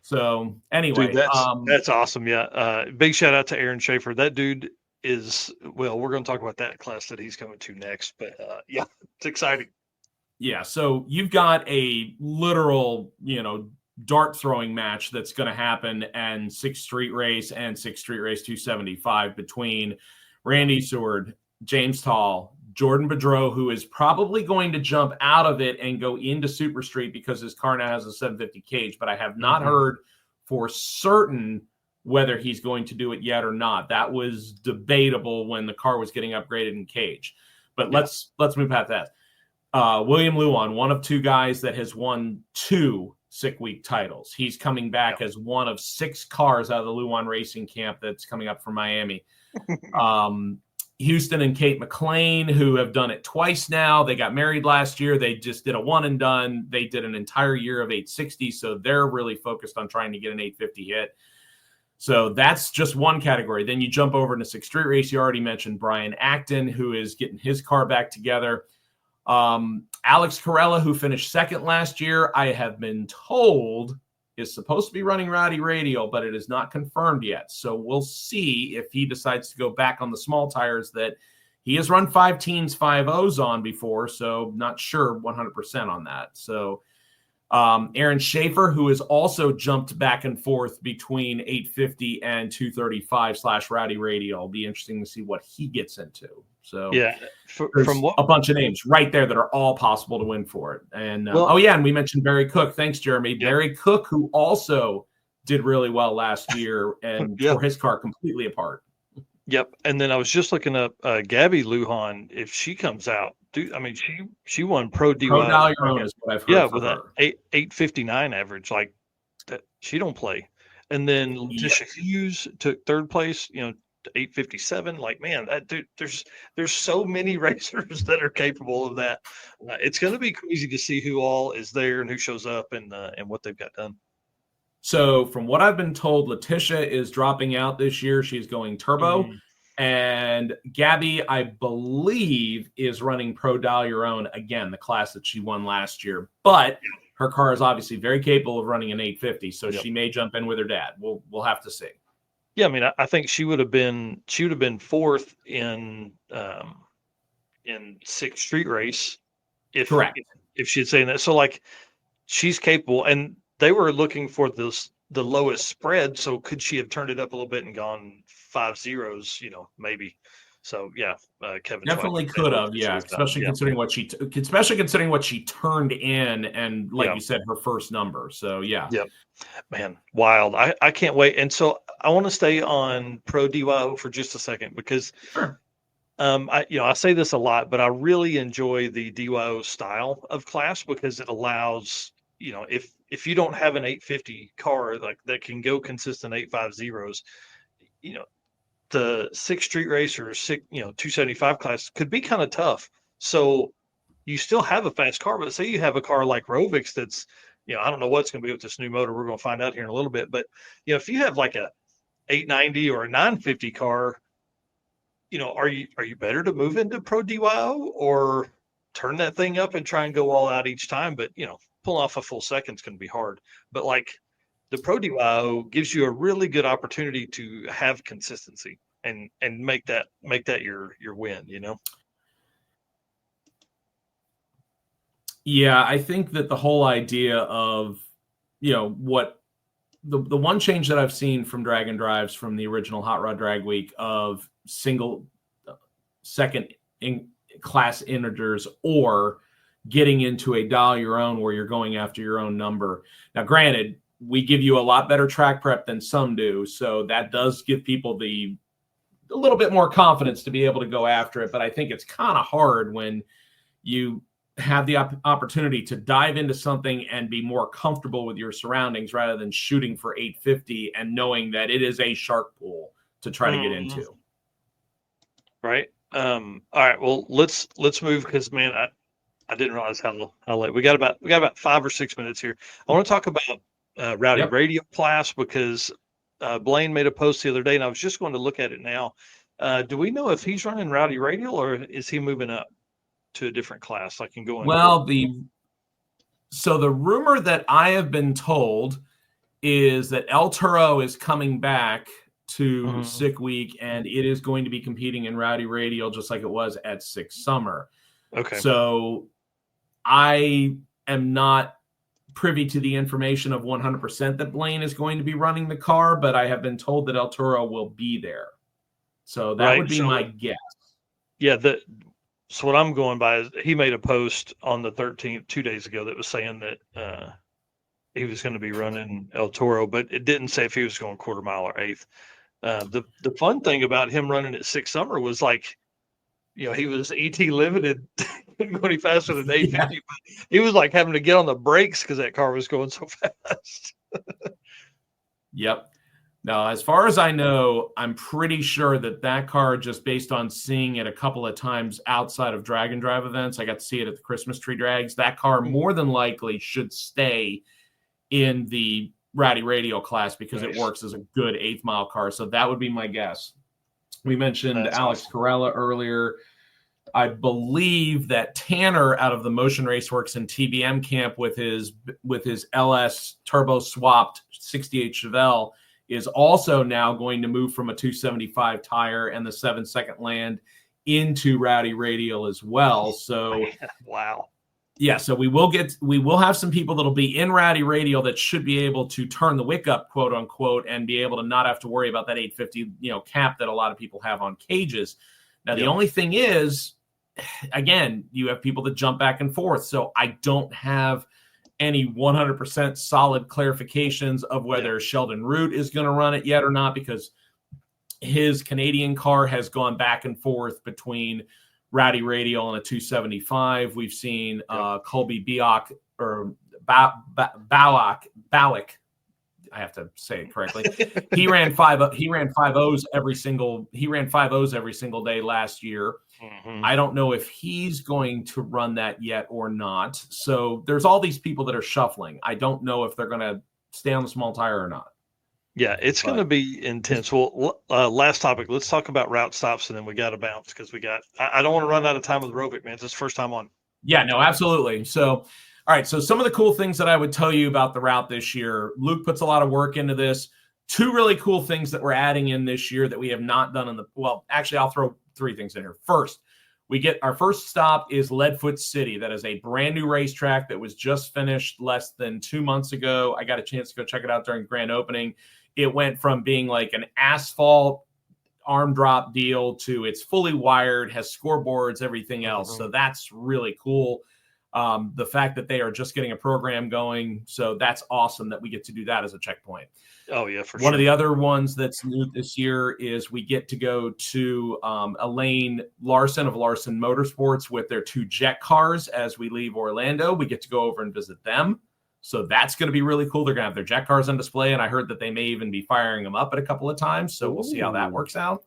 So anyway. Dude, that's awesome. Yeah. Big shout out to Aaron Schaefer. That dude is, well, we're going to talk about that class that he's coming to next. But yeah, it's exciting. Yeah, so you've got a literal, dart throwing match that's going to happen and 6 Street Race and 6 Street Race 275 between Randy Seward, James Tall, Jordan Bedreau, who is probably going to jump out of it and go into Super Street because his car now has a 750 cage, but I have not heard for certain whether he's going to do it yet or not. That was debatable when the car was getting upgraded in cage. But let's move past that. William Luan, one of 2 guys that has won 2 Sick Week titles. He's coming back as one of 6 cars out of the Luan Racing Camp that's coming up from Miami. Houston and Kate McLean, who have done it twice now. They got married last year. They just did a one and done. They did an entire year of 860, so they're really focused on trying to get an 850 hit. So that's just one category. Then you jump over into 6 Street Race. You already mentioned Brian Acton, who is getting his car back together. Alex Corella, who finished second last year, I have been told is supposed to be running Rowdy Radial, but it is not confirmed yet. So we'll see if he decides to go back on the small tires that he has run 5 teens, 5.0s on before. So not sure 100% on that. So Aaron Schaefer, who has also jumped back and forth between 850 and 235 / Rowdy Radial. It'll be interesting to see what he gets into. So Yeah, there's from what a bunch of names right there that are all possible to win for it. And and we mentioned Barry Cook. Thanks, Jeremy. Yep. Barry Cook, who also did really well last year and tore his car completely apart. Yep. And then I was just looking up Gabby Lujan. If she comes out, dude, I mean, she won Pro DY. Pro Dial Your Own is what I've heard. Yeah, for with her. an 859 average, like that, she don't play. And then Letitia Hughes took 3rd place. 857. Like, man, there's so many racers that are capable of that. It's going to be crazy to see who all is there and who shows up and what they've got done. So from what I've been told, Letitia is dropping out this year. She's going turbo. And Gabby, I believe, is running Pro Dial Your Own again, the class that she won last year. But her car is obviously very capable of running an 850, so she may jump in with her dad. We'll have to see. Yeah, I mean, I think she would have been 4th in 6th street race if she had said that. So like, she's capable, and they were looking for the lowest spread. So could she have turned it up a little bit and gone 5 zeros? Maybe. So yeah, Kevin definitely could have. Yeah, especially considering what she turned in, and like you said, her first number. So yeah. Yep. Man, wild. I can't wait. And so I want to stay on Pro DYO for just a second because I say this a lot, but I really enjoy the DYO style of class because it allows, if you don't have an 850 car like that can go consistent 850s, the 6th street race or 275 class could be kind of tough. So you still have a fast car, but say you have a car like Rovic's that's, I don't know what's going to be with this new motor. We're going to find out here in a little bit. But, if you have like a 890 or a 950 car, are you better to move into Pro DYO or turn that thing up and try and go all out each time? But, pull off a full second is going to be hard. But like the Pro DYO gives you a really good opportunity to have consistency and make that your win, Yeah, I think that the whole idea of, what the one change that I've seen from Dragon Drives from the original Hot Rod Drag Week of single second in class integers or getting into a dial your own where you're going after your own number. Now, granted, we give you a lot better track prep than some do, so that does give people a little bit more confidence to be able to go after it. But I think it's kind of hard when you have the opportunity to dive into something and be more comfortable with your surroundings rather than shooting for 850 and knowing that it is a shark pool to try to get into. Right. All right. Well, let's move because, man, I didn't realize how late we got. About 5 or 6 minutes here. I want to talk about Rowdy Radio class because Blaine made a post the other day, and I was just going to look at it now. Do we know if he's running Rowdy Radio or is he moving up to a different class? I can go in. Well, the rumor that I have been told is that El Toro is coming back to Sick Week, and it is going to be competing in Rowdy Radial just like it was at Sick Summer. Okay. So I am not privy to the information of 100% that Blaine is going to be running the car, but I have been told that El Toro will be there. So that would be my guess. Yeah, so what I'm going by is he made a post on the 13th, 2 days ago, that was saying that he was going to be running El Toro, but it didn't say if he was going quarter mile or 8th. The fun thing about him running at Sick Summer was like, he was ET limited going faster than 850. Yeah. He was like having to get on the brakes because that car was going so fast. Yep. Now, as far as I know, I'm pretty sure that car, just based on seeing it a couple of times outside of Dragon Drive events, I got to see it at the Christmas tree drags, that car more than likely should stay in the Rowdy Radial class because it works as a good 8th mile car. So that would be my guess. We mentioned Alex Corella earlier. I believe that Tanner out of the Motion Raceworks and TBM camp with his LS turbo swapped 68 Chevelle is also now going to move from a 275 tire and the 7-second land into Rowdy Radial as well. So wow. Yeah, so we will have some people that'll be in Rowdy Radial that should be able to turn the wick up, quote unquote, and be able to not have to worry about that 850, cap that a lot of people have on cages. Now, the only thing is, again, you have people that jump back and forth. So I don't have any 100% solid clarifications of whether Sheldon Root is going to run it yet or not, because his Canadian car has gone back and forth between Rowdy Radial and a 275. We've seen Colby Biak or Bauak. I have to say it correctly. He ran 5.0s every single day last year. Mm-hmm. I don't know if he's going to run that yet or not. So there's all these people that are shuffling. I don't know if they're going to stay on the small tire or not. Yeah, it's going to be intense. Well, last topic. Let's talk about route stops, and then we got to bounce because I don't want to run out of time with Rovic, man. It's his first time on. Yeah, no, absolutely. So, all right. So some of the cool things that I would tell you about the route this year, Luke puts a lot of work into this. 2 really cool things that we're adding in this year that we have not done actually, I'll throw 3 things in here. First, we get our first stop is Leadfoot City. That is a brand new racetrack that was just finished less than 2 months ago. I got a chance to go check it out during the grand opening. It went from being like an asphalt arm drop deal to it's fully wired, has scoreboards, everything else. Mm-hmm. So that's really cool. The fact that they are just getting a program going. So that's awesome that we get to do that as a checkpoint. Oh, yeah, for sure. One of the other ones that's new this year is we get to go to Elaine Larson of Larson Motorsports with their 2 jet cars as we leave Orlando. We get to go over and visit them. So that's going to be really cool. They're going to have their jet cars on display, and I heard that they may even be firing them up at a couple of times. So we'll see how that works out.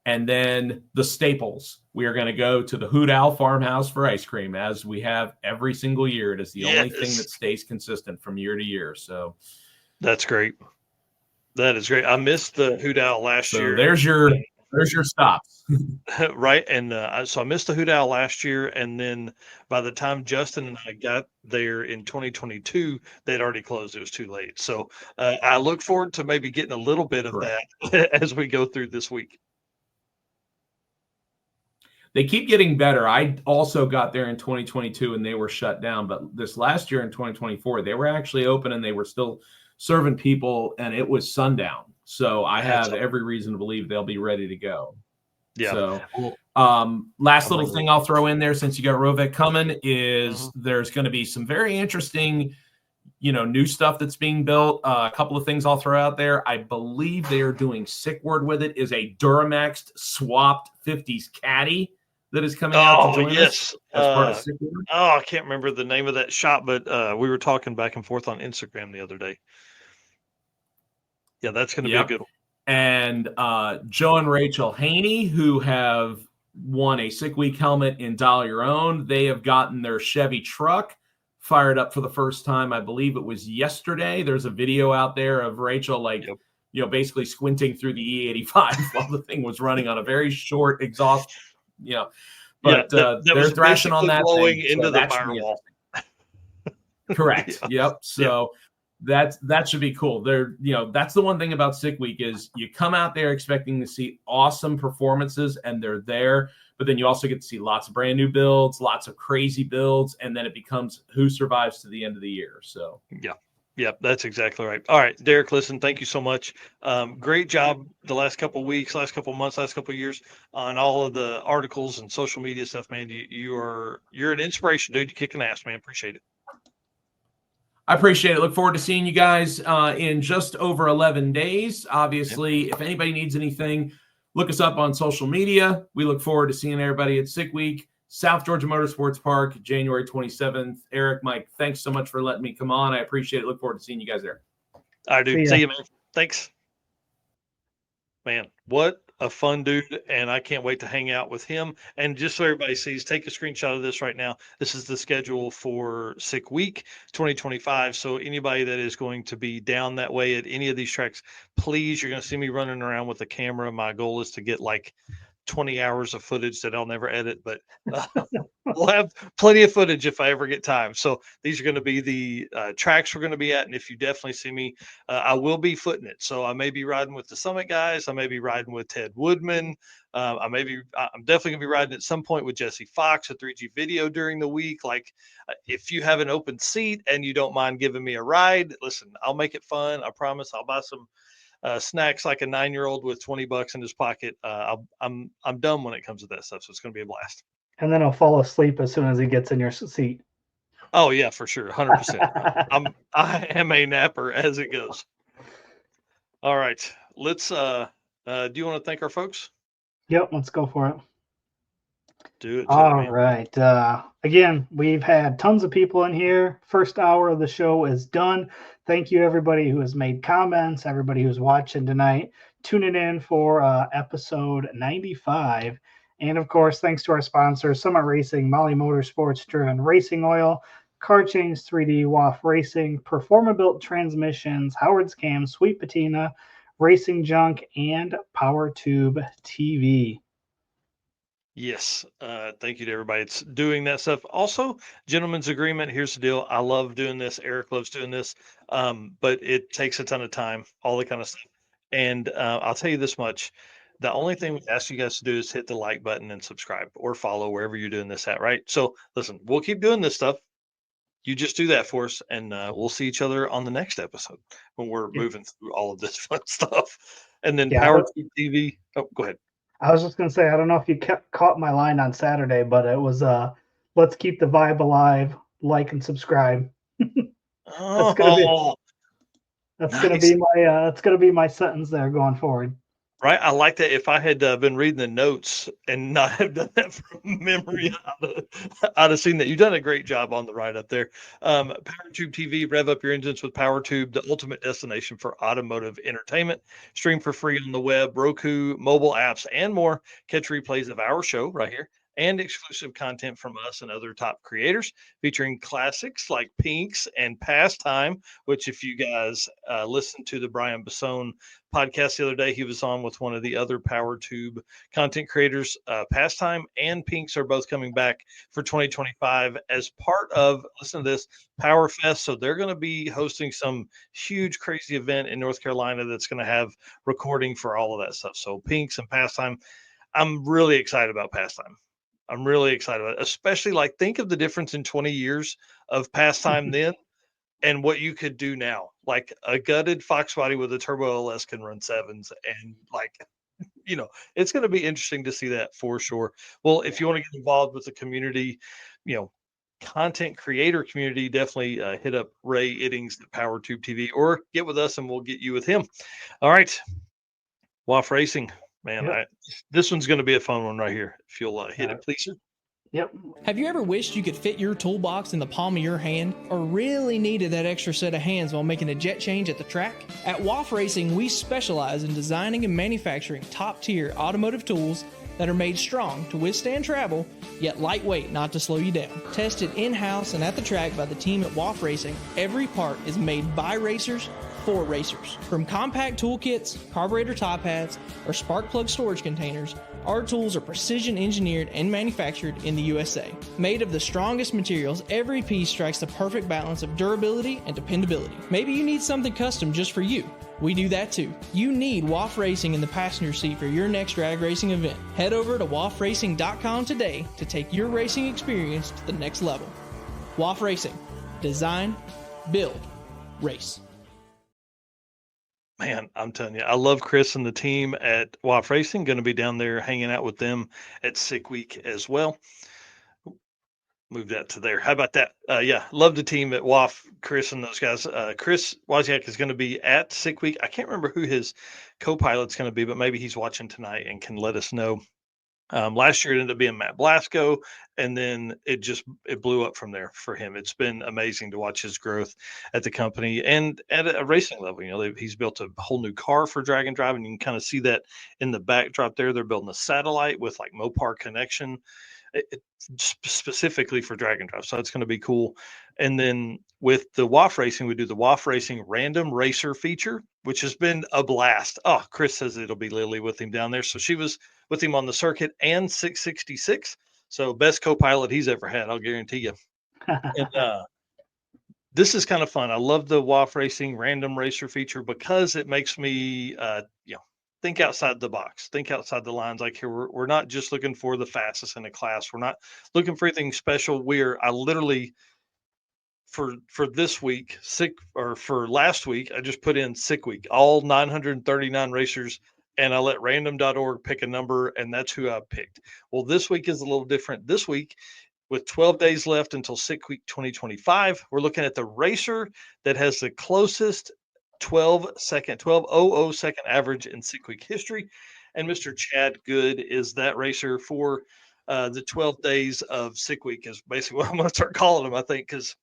And then the staples. We are going to go to the Hoot Owl Farmhouse for ice cream, as we have every single year. It is the only thing that stays consistent from year to year. So that's great. That is great. I missed the Hoot Owl last year. There's your stops. Right. And so I missed the Hoot Owl last year. And then by the time Justin and I got there in 2022, they'd already closed. It was too late. So I look forward to maybe getting a little bit of that as we go through this week. They keep getting better. I also got there in 2022 and they were shut down. But this last year in 2024, they were actually open and they were still serving people, and it was sundown. So I have every reason to believe they'll be ready to go. Yeah. So last little thing I'll throw in there, since you got Rovic coming, is there's going to be some very interesting, new stuff that's being built. A couple of things I'll throw out there. I believe they are doing sick word with it is a Duramax swapped 50s Caddy that is coming out to join us as part of sick word. I can't remember the name of that shop, but we were talking back and forth on Instagram the other day. Yeah, that's going to be a good one. And Joe and Rachel Haney, who have won a Sick Week helmet in Dial Your Own, they have gotten their Chevy truck fired up for the first time. I believe it was yesterday. There's a video out there of Rachel, basically squinting through the E85 while the thing was running on a very short exhaust. But they're thrashing on that thing. Into the firewall. Correct. Yep. So. That should be cool. That's the one thing about Sick Week is you come out there expecting to see awesome performances, and they're there, but then you also get to see lots of brand new builds, lots of crazy builds, and then it becomes who survives to the end of the year. So yeah, that's exactly right. All right, Derek, listen, thank you so much. Great job the last couple of weeks, last couple of months, last couple of years on all of the articles and social media stuff, man. You're an inspiration, dude. You're kicking ass, man. Appreciate it. I appreciate it. Look forward to seeing you guys in just over 11 days. Obviously, if anybody needs anything, look us up on social media. We look forward to seeing everybody at Sick Week, South Georgia Motorsports Park, January 27th. Eric, Mike, thanks so much for letting me come on. I appreciate it. Look forward to seeing you guys there. All right, dude. See you, man. Thanks. Man, what a fun dude, and I can't wait to hang out with him. And just so everybody sees, take a screenshot of this right now. This is the schedule for Sick Week 2025. So anybody that is going to be down that way at any of these tracks, please, you're going to see me running around with a camera. My goal is to get like 20 hours of footage that I'll never edit, but uh, we'll have plenty of footage if I ever get time. So these are going to be the tracks we're going to be at. And if you definitely see me, I will be footing it. So I may be riding with the Summit guys. I may be riding with Ted Woodman. I'm definitely going to be riding at some point with Jesse Fox at 3G Video during the week. Like, if you have an open seat and you don't mind giving me a ride, listen, I'll make it fun. I promise. I'll buy some snacks like a 9-year-old with $20 in his pocket. I'm dumb when it comes to that stuff, so it's going to be a blast. And then he'll fall asleep as soon as he gets in your seat. Oh yeah, for sure, 100%. I am a napper as it goes. All right, let's. Do you want to thank our folks? Yep, let's go for it. Do it. All right. Again, we've had tons of people in here. First hour of the show is done. Thank you, everybody who has made comments, everybody who's watching tonight, tuning in for episode 95. And of course, thanks to our sponsors, Summit Racing, Molly Motorsports, Driven Racing Oil, Car Change 3D, WAF Racing, Performa-Built Transmissions, Howard's Cam, Sweet Patina, Racing Junk, and PowerTube TV. Yes. Thank you to everybody that's doing that stuff. Also, gentleman's agreement. Here's the deal. I love doing this. Eric loves doing this. But it takes a ton of time, all the kind of stuff. And I'll tell you this much. The only thing we ask you guys to do is hit the like button and subscribe or follow wherever you're doing this at, right? So listen, we'll keep doing this stuff. You just do that for us, and we'll see each other on the next episode when we're moving through all of this fun stuff. And then Power TV. Oh, go ahead. I was just going to say, I don't know if you caught my line on Saturday, but it was, let's keep the vibe alive, like and subscribe. That's going to be my sentence there going forward. Right. I like that. If I had been reading the notes and not have done that from memory, I'd have seen that. You've done a great job on the ride up there. PowerTube TV, rev up your engines with PowerTube, the ultimate destination for automotive entertainment. Stream for free on the web, Roku, mobile apps, and more. Catch replays of our show right here and exclusive content from us and other top creators featuring classics like Pinks and Pastime, which if you guys listened to the Brian Bassone podcast the other day, he was on with one of the other PowerTube content creators. Pastime and Pinks are both coming back for 2025 as part of, listen to this, Power Fest. So they're going to be hosting some huge, crazy event in North Carolina that's going to have recording for all of that stuff. So Pinks and Pastime, I'm really excited about Pastime. I'm really excited about it, especially like think of the difference in 20 years of Pastime then and what you could do now. Like a gutted Fox body with a turbo LS can run sevens, and like, it's going to be interesting to see that for sure. Well, if you want to get involved with the community, content creator community, definitely hit up Ray Iddings at PowerTube TV or get with us and we'll get you with him. All right. WAF Racing. Man, yep. This one's going to be a fun one right here. If you'll hit it, please, sir. Yep. Have you ever wished you could fit your toolbox in the palm of your hand, or really needed that extra set of hands while making a jet change at the track? At WAF Racing, we specialize in designing and manufacturing top-tier automotive tools that are made strong to withstand travel, yet lightweight not to slow you down. Tested in-house and at the track by the team at WAF Racing, every part is made by racers for racers. From compact toolkits, carburetor top hats, or spark plug storage containers, our tools are precision engineered and manufactured in the USA. Made of the strongest materials, every piece strikes the perfect balance of durability and dependability. Maybe you need something custom just for you. We do that too. You need WAF Racing in the passenger seat for your next drag racing event. Head over to wafracing.com today to take your racing experience to the next level. WAF Racing. Design, build, race. Man, I'm telling you, I love Chris and the team at WAF Racing. Going to be down there hanging out with them at Sick Week as well. Move that to there. How about that? Yeah, love the team at WAF, Chris and those guys. Chris Wozniak is going to be at Sick Week. I can't remember who his co-pilot's going to be, but maybe he's watching tonight and can let us know. Last year it ended up being Matt Blasco, and then it blew up from there for him. It's been amazing to watch his growth at the company and at a racing level. He's built a whole new car for drag and drive, and you can kind of see that in the backdrop there. They're building a satellite with like Mopar connection. specifically for drag and drive. So that's going to be cool. And then with the WAF racing, we do the WAF racing random racer feature, which has been a blast. Oh, Chris says it'll be Lily with him down there. So she was with him on the circuit and 666. So best co-pilot he's ever had, I'll guarantee you. And this is kind of fun. I love the WAF racing random racer feature because it makes me, think outside the box, think outside the lines. Like here, we're not just looking for the fastest in the class. We're not looking for anything special. I literally, for this week, for last week, I just put in sick week, all 939 racers, and I let random.org pick a number, and that's who I picked. Well, this week is a little different. This week, with 12 days left until sick week 2025, we're looking at the racer that has the closest 1200 second average in sick week history. And Mr. Chad Good is that racer for the 12 days of sick week, is basically what I'm going to start calling him, I think, because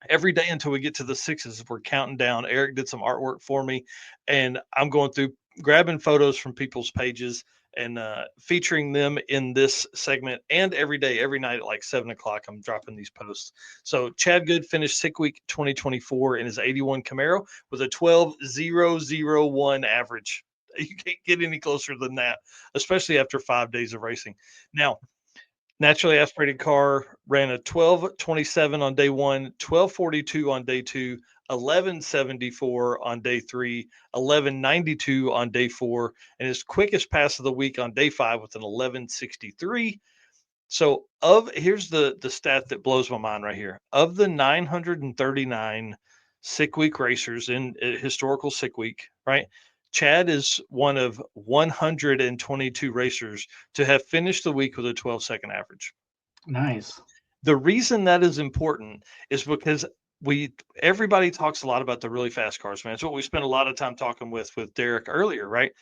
every day until we get to the sixes, we're counting down. Eric did some artwork for me, and I'm going through grabbing photos from people's pages and featuring them in this segment. And every day, every night at like 7:00, I'm dropping these posts. So Chad Good finished sick week 2024 in his 81 Camaro with a 12.001 average. You can't get any closer than that, especially after 5 days of racing. Now, naturally aspirated car ran a 12.27 on day 1, 12.42 on day 2, 11.74 on day 3, 11.92 on day 4, and his quickest pass of the week on day 5 with an 11.63. So here's the stat that blows my mind right here. Of the 939 sick week racers in historical sick week, right? Chad is one of 122 racers to have finished the week with a 12-second average. Nice. The reason that is important is because everybody talks a lot about the really fast cars, man. It's what we spent a lot of time talking with Derek earlier, right?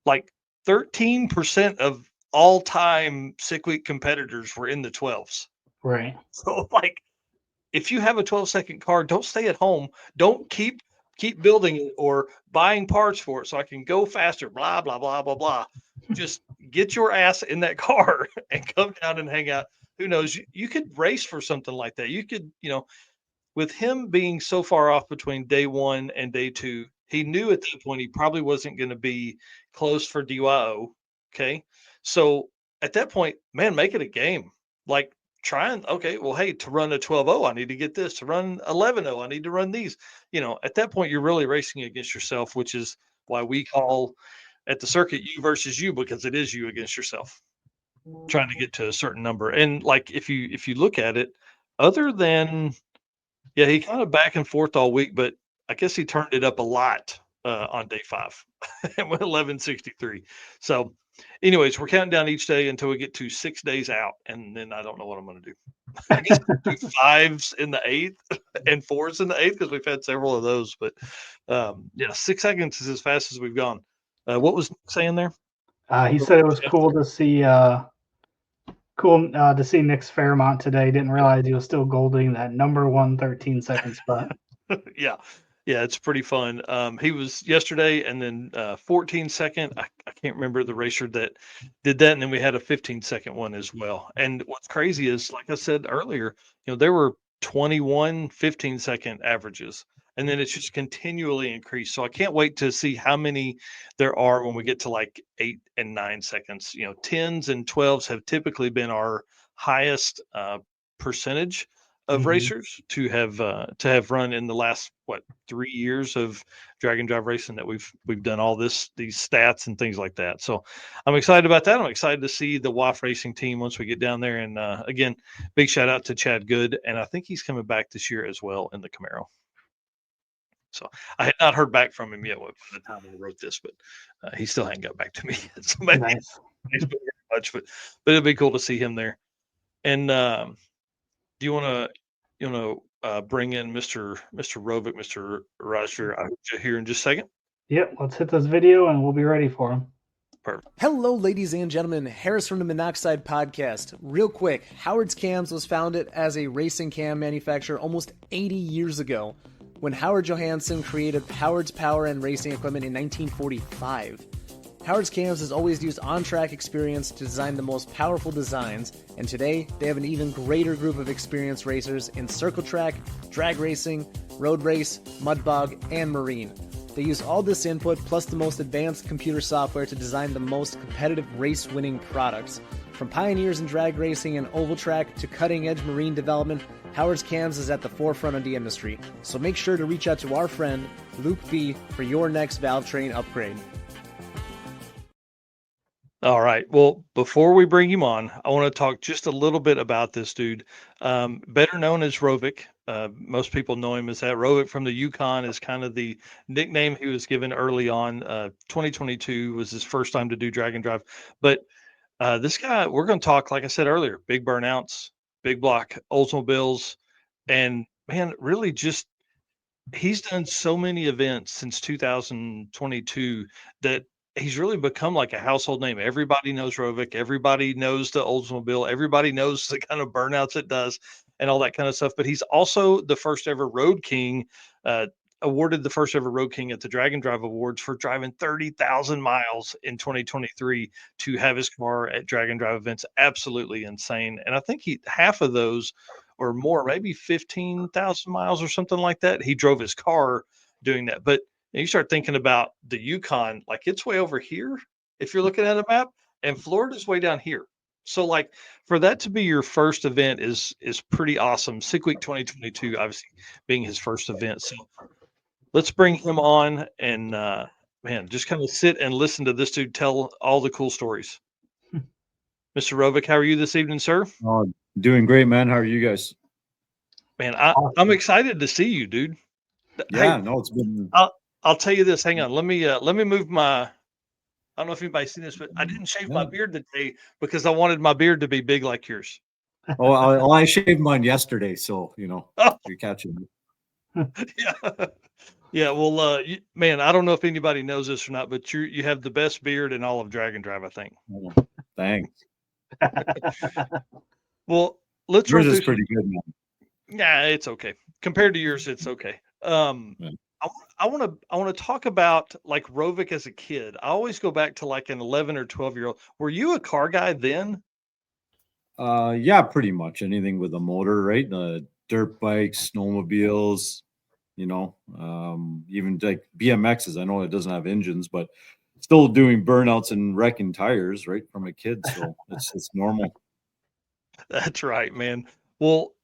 Like 13% of all-time sick week competitors were in the 12s. Right. So, like, if you have a 12-second car, don't stay at home. Don't keep building it or buying parts for it so I can go faster, blah, blah, blah, blah, blah. Just get your ass in that car and come down and hang out. Who knows? You could race for something like that. You could, with him being so far off between day 1 and day 2, he knew at that point he probably wasn't going to be close for DYO. Okay. So at that point, man, make it a game. Like, to run a 12.0, I need to get this. To run 11.0, I need to run these. At that point, you're really racing against yourself, which is why we call at the circuit you versus you, because it is you against yourself, trying to get to a certain number. And like, if you look at it, other than, he kind of back and forth all week, but I guess he turned it up a lot on day 5 and went 11.63. So anyways, we're counting down each day until we get to 6 days out, and then I don't know what I'm going to do. I guess do 5s in the 8th and 4s in the 8th, because we've had several of those. But 6 seconds is as fast as we've gone. What was Nick saying there? He said it was cool to see Nick's Fairmont today. Didn't realize he was still golding that number 1 13-second spot. Yeah, it's pretty fun. He was yesterday, and then 14-second. I can't remember the racer that did that, and then we had a 15-second one as well. And what's crazy is, like I said earlier, there were 21 15-second averages, and then it's just continually increased. So I can't wait to see how many there are when we get to like 8 and 9 seconds. 10s and 12s have typically been our highest percentage of racers to have run in the last 3 years of drag and drive racing that we've done all these stats and things like that. So I'm excited about that. I'm excited to see the WAF racing team once we get down there. And again, big shout out to Chad Good, and I think he's coming back this year as well in the Camaro. So I had not heard back from him yet by the time I wrote this, but he still hadn't got back to me. So maybe Nice. much, but it'd be cool to see him there. And do you want to bring in Mr. Rovic, Mr. Roger? I'll get you here in just a second. Yep, let's hit this video and we'll be ready for him. Perfect. Hello, ladies and gentlemen. Harris from the Monoxide Podcast. Real quick, Howard's Cams was founded as a racing cam manufacturer almost 80 years ago when Howard Johansson created Howard's Power and Racing Equipment in 1945. Howard's Cams has always used on-track experience to design the most powerful designs, and today they have an even greater group of experienced racers in circle track, drag racing, road race, mud bog, and marine. They use all this input plus the most advanced computer software to design the most competitive race-winning products. From pioneers in drag racing and oval track to cutting-edge marine development, Howard's Cams is at the forefront of the industry. So make sure to reach out to our friend Luke B for your next valve train upgrade. All right. Well, before we bring him on, I want to talk just a little bit about this dude, better known as Rovic. Most people know him as that. Rovic from the Yukon is kind of the nickname he was given early on. 2022 was his first time to do drag and drive. But this guy, we're going to talk, like I said earlier, big burnouts, big block, Oldsmobiles, and man, really just he's done so many events since 2022 that he's really become like a household name. Everybody knows Rovic. Everybody knows the Oldsmobile. Everybody knows the kind of burnouts it does and all that kind of stuff. But he's also the first ever Road King, awarded the first ever Road King at the Drag and Drive Awards for driving 30,000 miles in 2023 to have his car at Drag and Drive events. Absolutely insane. And I think half of those or more, maybe 15,000 miles or something like that, he drove his car doing that. But you start thinking about the Yukon, like it's way over here if you're looking at a map, and Florida's way down here. So like for that to be your first event is pretty awesome. Sick Week 2022 obviously being his first event. So let's bring him on and man, just kind of sit and listen to this dude tell all the cool stories. Mr. Rovic, how are you this evening, sir? Oh, doing great, man. How are you guys? Man, I'm excited to see you, dude. Yeah, Hey, no, it's been I'll tell you this. Hang on. Let me move my. I don't know if anybody's seen this, but I didn't shave my beard today because I wanted my beard to be big like yours. I shaved mine yesterday, so you're catching me. Yeah, yeah. Well, man, I don't know if anybody knows this or not, but you have the best beard in all of Drag and Drive, I think. Oh, thanks. Well, let's Yours run is through pretty good, man. Yeah, it's okay. Compared to yours, it's okay. I want to talk about like Rovic as a kid. I always go back to like an 11 or 12-year-old. Were you a car guy then? Yeah, pretty much anything with a motor, right? Dirt bikes, snowmobiles, even like BMXs. I know it doesn't have engines, but still doing burnouts and wrecking tires, right, from a kid. So it's normal. That's right, man. Well,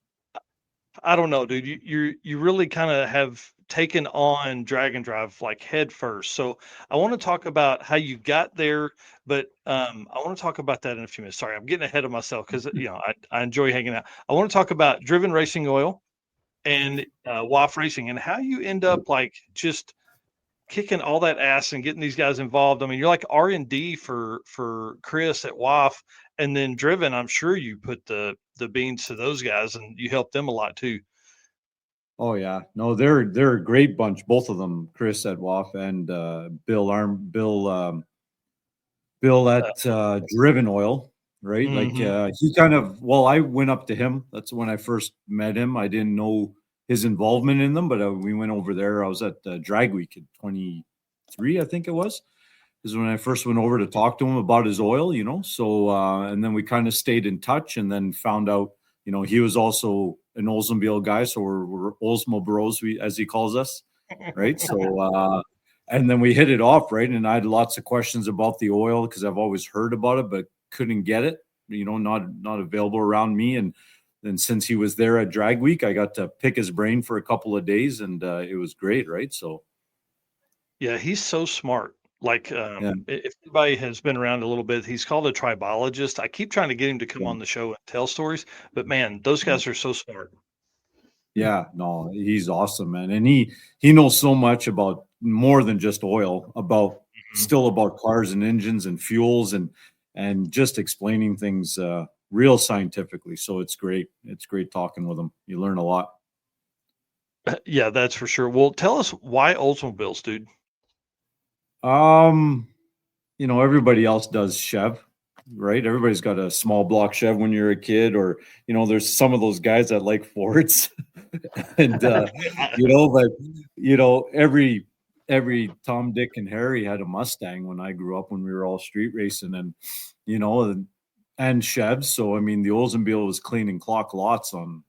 I don't know, dude. You really kind of have taken on Drag and Drive like head first. So I want to talk about how you got there, but I want to talk about that in a few minutes. Sorry, I'm getting ahead of myself because I enjoy hanging out. I want to talk about driven racing oil and WAF racing and how you end up like just kicking all that ass and getting these guys involved. I mean, you're like R&D for Chris at WAF, and then driven. I'm sure you put the beans to those guys and you help them a lot too. Oh yeah, no, they're a great bunch, both of them, Chris at WAF and Bill at Driven Oil, right? Like he kind of, I went up to him. That's when I first met him. I didn't know his involvement in them, but we went over there. I was at Drag Week in 23, I think it was. Is when I first went over to talk to him about his oil, So and then we kind of stayed in touch, and then found out, he was also an Oldsmobile guy, so we're Oldsmo bros, as he calls us, right? So and then we hit it off, right? And I had lots of questions about the oil because I've always heard about it, but couldn't get it, not available around me. And then since he was there at Drag Week, I got to pick his brain for a couple of days, and it was great, right? So yeah, he's so smart. Like if anybody has been around a little bit, he's called a tribologist. I keep trying to get him to come on the show and tell stories, but man, those guys are so smart. Yeah, no, he's awesome, man. And he knows so much about more than just oil, still about cars and engines and fuels and just explaining things real scientifically. So it's great. It's great talking with him. You learn a lot. Yeah, that's for sure. Well, tell us why Oldsmobiles, dude. Everybody else does Chev, right? Everybody's got a small block Chev when you're a kid, or there's some of those guys that like Fords, and but every Tom, Dick, and Harry had a Mustang when I grew up, when we were all street racing, and and Chevs. So I mean, the Oldsmobile was cleaning clock lots on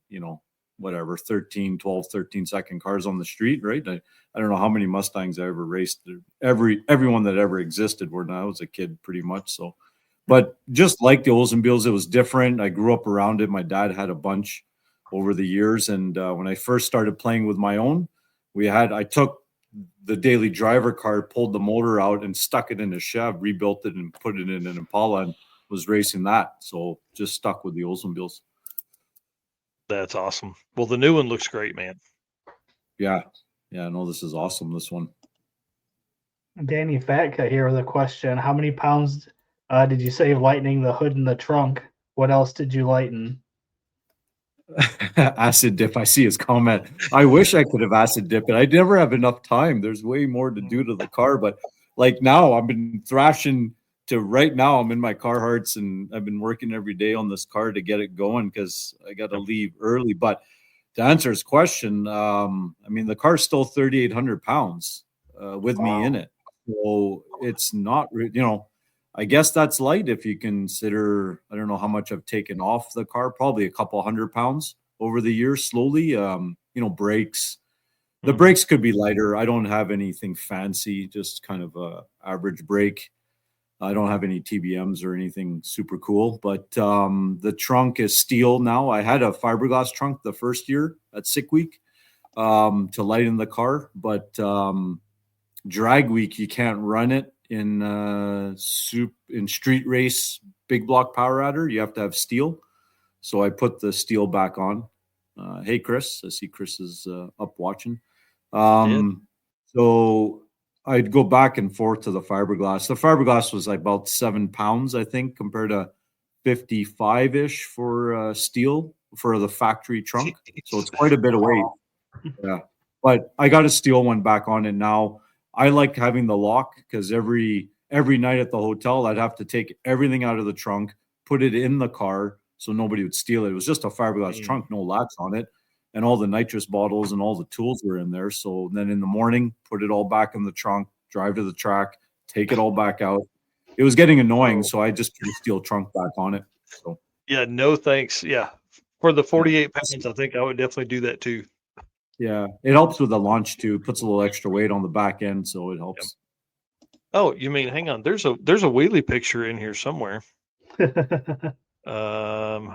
whatever 12 13 second cars on the street, right? I don't know how many Mustangs I ever raced. Everyone that ever existed when I was a kid, pretty much. So, but just like the Oldsmobiles, it was different. I grew up around it. My dad had a bunch over the years, and when I first started playing with my own, I took the daily driver card, pulled the motor out, and stuck it in a Chev, rebuilt it, and put it in an Impala, and was racing that. So just stuck with the Oldsmobiles. That's awesome. Well, the new one looks great, man. Yeah. No, this is awesome. This one. Danny Fatka here with a question. How many pounds did you save lightening the hood and the trunk? What else did you lighten? Acid dip. I see his comment. I wish I could have acid dip it. I never have enough time. There's way more to do to the car. But like now, I've been thrashing to right now. I'm in my Carhartts, and I've been working every day on this car to get it going because I got to leave early. But to answer his question, I mean, the car's still 3,800 pounds with me in it. So it's not, I guess that's light if you consider, I don't know how much I've taken off the car, probably a couple 100 pounds over the years slowly. Brakes. The brakes could be lighter. I don't have anything fancy, just kind of a average brake. I don't have any TBMs or anything super cool, but the trunk is steel now. I had a fiberglass trunk the first year at Sick Week to lighten the car, but drag week, you can't run it in street race big block power adder. You have to have steel. So I put the steel back on. Hey, Chris. I see Chris is up watching. So I'd go back and forth to the fiberglass. The fiberglass was about 7 pounds, I think, compared to 55-ish for steel for the factory trunk. So it's quite a bit of weight. Yeah. But I got a steel one back on it now. I like having the lock because every night at the hotel, I'd have to take everything out of the trunk, put it in the car so nobody would steal it. It was just a fiberglass trunk, no latch on it. And all the nitrous bottles and all the tools were in there. So then in the morning, put it all back in the trunk, drive to the track, take it all back out. It was getting annoying, so I just put a steel trunk back on it. So yeah, no thanks. Yeah, for the 48 pounds, I think I would definitely do that too. Yeah, it helps with the launch too. It puts a little extra weight on the back end, so it helps. Oh, you mean, hang on? There's a wheelie picture in here somewhere. Hold on. Oh,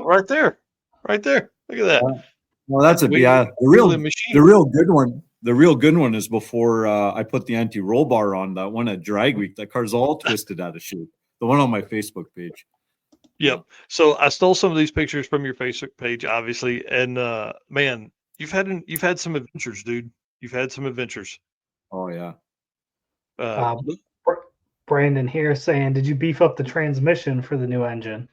right there. Look at that. Well, that's the real good one. The real good one is before I put the anti-roll bar on that one at Drag Week. That car's all twisted out of shape. The one on my Facebook page. Yep. So I stole some of these pictures from your Facebook page, obviously, and man, you've had some adventures, dude. You've had some adventures. Oh yeah. Brandon here saying, did you beef up the transmission for the new engine?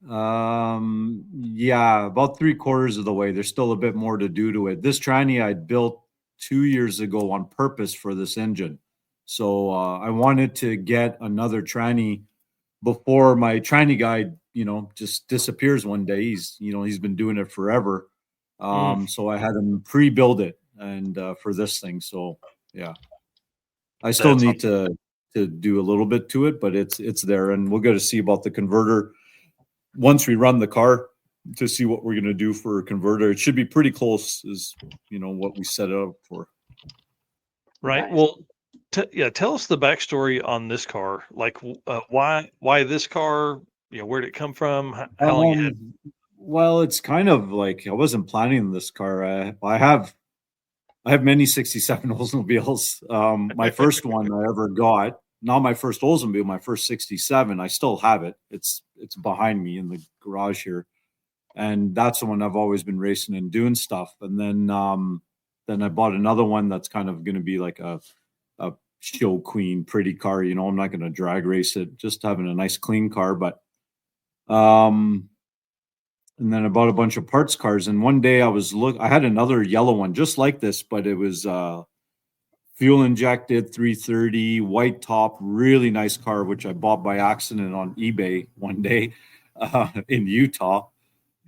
Yeah, about 3/4 of the way. There's still a bit more to do to it. This tranny I built 2 years ago on purpose for this engine. So I wanted to get another tranny before my tranny guy, just disappears one day. He's been doing it forever. So I had him pre-build it and for this thing. So yeah, I still need to do a little bit to it, but it's there, and we'll go to see about the converter once we run the car to see what we're going to do for a converter. It should be pretty close as what we set it up for. Right. Nice. Well, tell us the backstory on this car. Like, why this car? Where did it come from? How long you had? Well, it's kind of like I wasn't planning this car. I have many 67 Oldsmobiles. My first one I ever got, not my first Oldsmobile, my first 67. I still have it. It's behind me in the garage here, and that's the one I've always been racing and doing stuff. And then I bought another one that's kind of going to be like a show queen, pretty car. I'm not going to drag race it, just having a nice clean car. But and then I bought a bunch of parts cars. And one day I had another yellow one just like this, but it was fuel injected 330 white top, really nice car, which I bought by accident on eBay one day in Utah.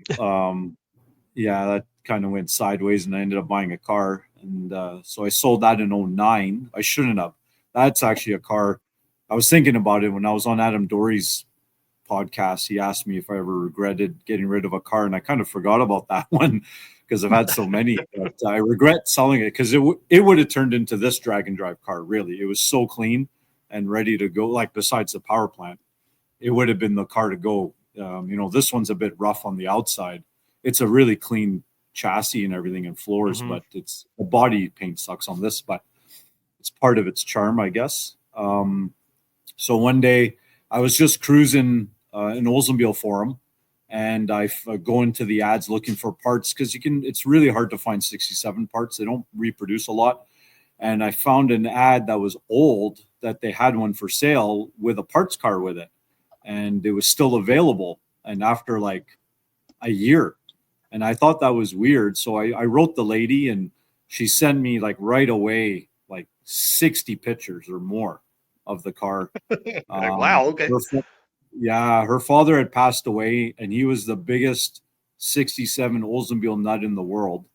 Yeah, that kind of went sideways, and I ended up buying a car. And so I sold that in 09. I shouldn't have. That's actually a car. I was thinking about it when I was on Adam Dory's podcast. He asked me if I ever regretted getting rid of a car, and I kind of forgot about that one because I've had so many. But I regret selling it because it would have turned into this drag and drive car. Really, it was so clean and ready to go. Like besides the power plant, it would have been the car to go. This one's a bit rough on the outside. It's a really clean chassis and everything and floors, but it's the body paint sucks on this, but it's part of its charm, I guess. So one day I was just cruising an Oldsmobile forum, and I go into the ads looking for parts because it's really hard to find 67 parts. They don't reproduce a lot. And I found an ad that was old that they had one for sale with a parts car with it. And it was still available. And after like a year, and I thought that was weird. So I wrote the lady, and she sent me like right away, like 60 pictures or more of the car. Wow. Okay. Her father had passed away, and he was the biggest 67 Oldsmobile nut in the world.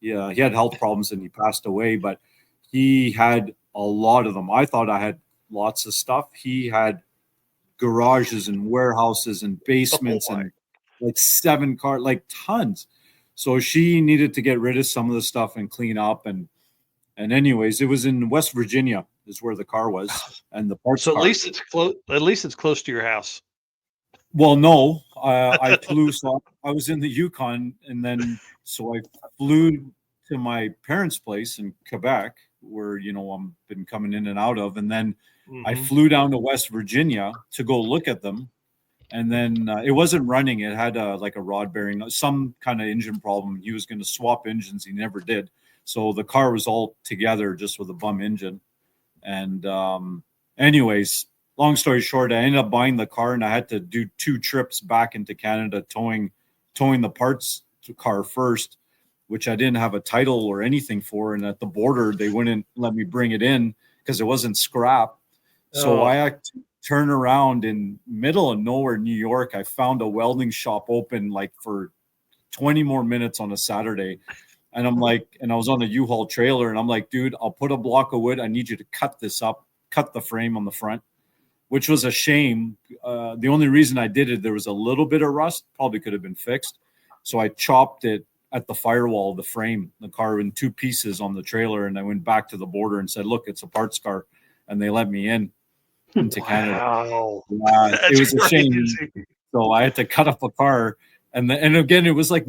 Yeah, he had health problems and he passed away, but he had a lot of them. I thought I had lots of stuff. He had garages and warehouses and basements and like 7 cars, like tons. So she needed to get rid of some of the stuff and clean up. And anyways, it was in West Virginia is where the car was, and the parts. So at least it's close. At least it's close to your house. Well, no, I flew. So I was in the Yukon, and then so I flew to my parents' place in Quebec, where I'm been coming in and out of, and then I flew down to West Virginia to go look at them, and then it wasn't running. It had like a rod bearing, some kind of engine problem. He was going to swap engines. He never did. So the car was all together just with a bum engine. And anyways, long story short, I ended up buying the car, and I had to do 2 trips back into Canada towing the parts to car first, which I didn't have a title or anything for. And at the border, they wouldn't let me bring it in because it wasn't scrap. So I had to turn around in middle of nowhere, New York. I found a welding shop open like for 20 more minutes on a Saturday. And I'm like, and I was on a U-Haul trailer, and I'm like, dude, I'll put a block of wood. I need you to cut this up, cut the frame on the front, which was a shame. The only reason I did it, there was a little bit of rust, probably could have been fixed. So I chopped it at the firewall of the frame, the car in 2 pieces on the trailer. And I went back to the border and said, look, it's a parts car. And they let me into Canada. It was a shame. So I had to cut up a car. And again, it was like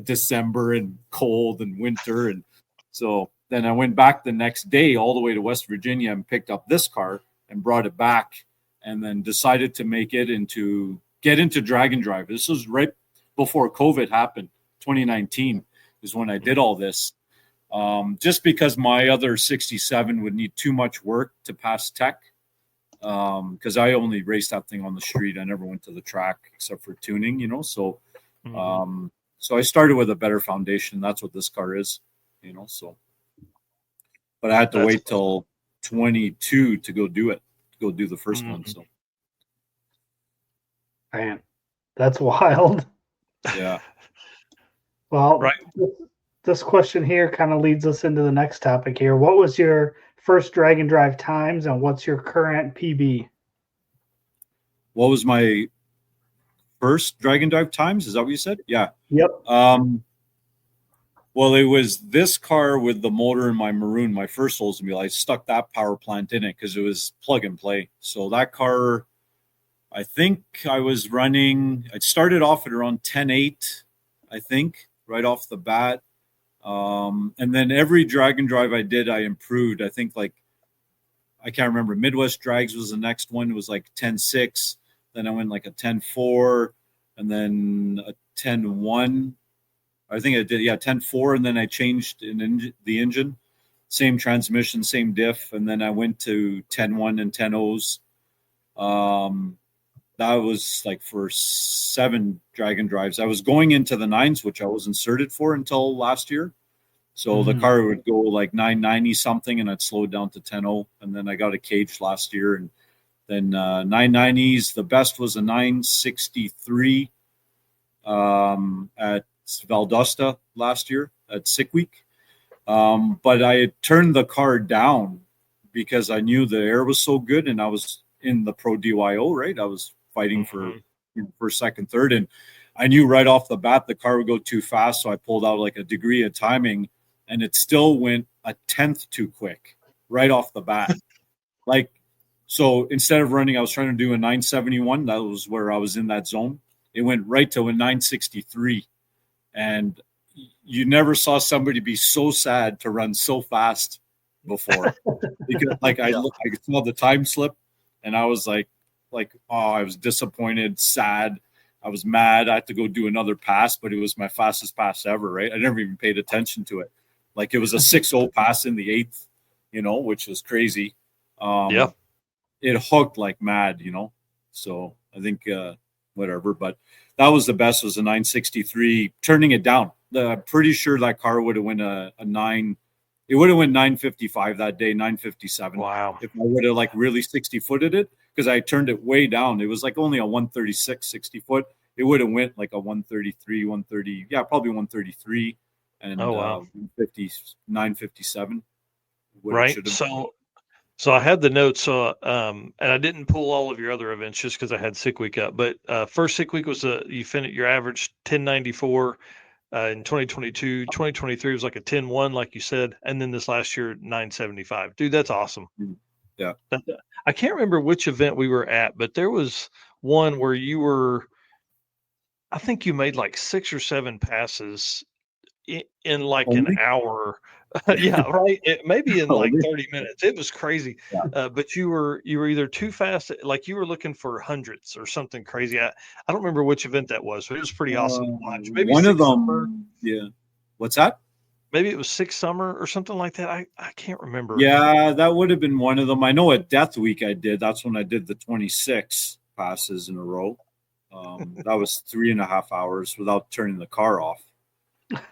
December and cold and winter. And so then I went back the next day all the way to West Virginia and picked up this car and brought it back, and then decided to get into drag and drive. This was right before COVID happened. 2019 is when I did all this. Just because my other 67 would need too much work to pass tech. Because I only raced that thing on the street. I never went to the track except for tuning, So, so I started with a better foundation. That's what this car is, So, but I had to wait till 22 to go do it, to go do the first one. So, man, that's wild. Yeah. Well, this question here kind of leads us into the next topic here. What was your first drag and drive times, and what's your current PB? What was my first drag and drive times? Is that what you said? Yeah. Yep. Well, it was this car with the motor in my maroon, my first Oldsmobile. I stuck that power plant in it because it was plug and play. So that car, I think I was running, I started off at around 10.8, I think, right off the bat. And then every drag and drive I did, I improved. I think I can't remember. Midwest Drags was the next one. It was like 10.6. Then I went like a 10.4 and then a 10.1. I think I did, 10.4. And then I changed the engine. Same transmission, same diff. And then I went to 10.1 and 10.0s. That was like for 7 drag and drives. I was going into the 9s, which I was inserted for until last year. So the car would go like 990 something, and I'd slow it down to 10.0. And then I got a cage last year, and then 990s. The best was a 963 at Valdosta last year at Sick Week. But I had turned the car down because I knew the air was so good, and I was in the pro DYO, right? I was fighting for first, second, third, and I knew right off the bat the car would go too fast, so I pulled out like a degree of timing, and it still went a tenth too quick right off the bat. Like, so instead of running, I was trying to do a 971. That was where I was in that zone. It went right to a 963, and you never saw somebody be so sad to run so fast before. Because like I saw the time slip, and I was like, oh, I was disappointed, sad. I was mad. I had to go do another pass, but it was my fastest pass ever, right? I never even paid attention to it. Like, it was a 6-0 pass in the 8th, which was crazy. It hooked like mad, So I think whatever, but that was the best, was a 963, turning it down. I'm pretty sure that car would have went a 9. It would have went 955 that day, 957. Wow. If I would have like really 60-footed it, because I turned it way down. It was like only a 136 60 foot. It would have went like a 133, 130. Yeah, probably 133 and 150, 957. Right. So I had the notes. So and I didn't pull all of your other events just because I had sick week up. But first sick week was you finished your average 1094 in 2022. 2023 was like a 10-1, like you said, and then this last year 975. Dude, that's awesome. Yeah. I can't remember which event we were at, but there was one where I think you made like 6 or 7 passes in like an hour. Yeah, right. Maybe in like 30 minutes. It was crazy. Yeah. But you were either too fast, like you were looking for hundreds or something crazy. I don't remember which event that was, but it was pretty awesome to watch. Maybe one of them. Summer. Yeah. What's that? Maybe it was 6 Summer or something like that. I can't remember. Yeah, that would have been one of them. I know at Death Week I did. That's when I did the 26 passes in a row. That was 3.5 hours without turning the car off.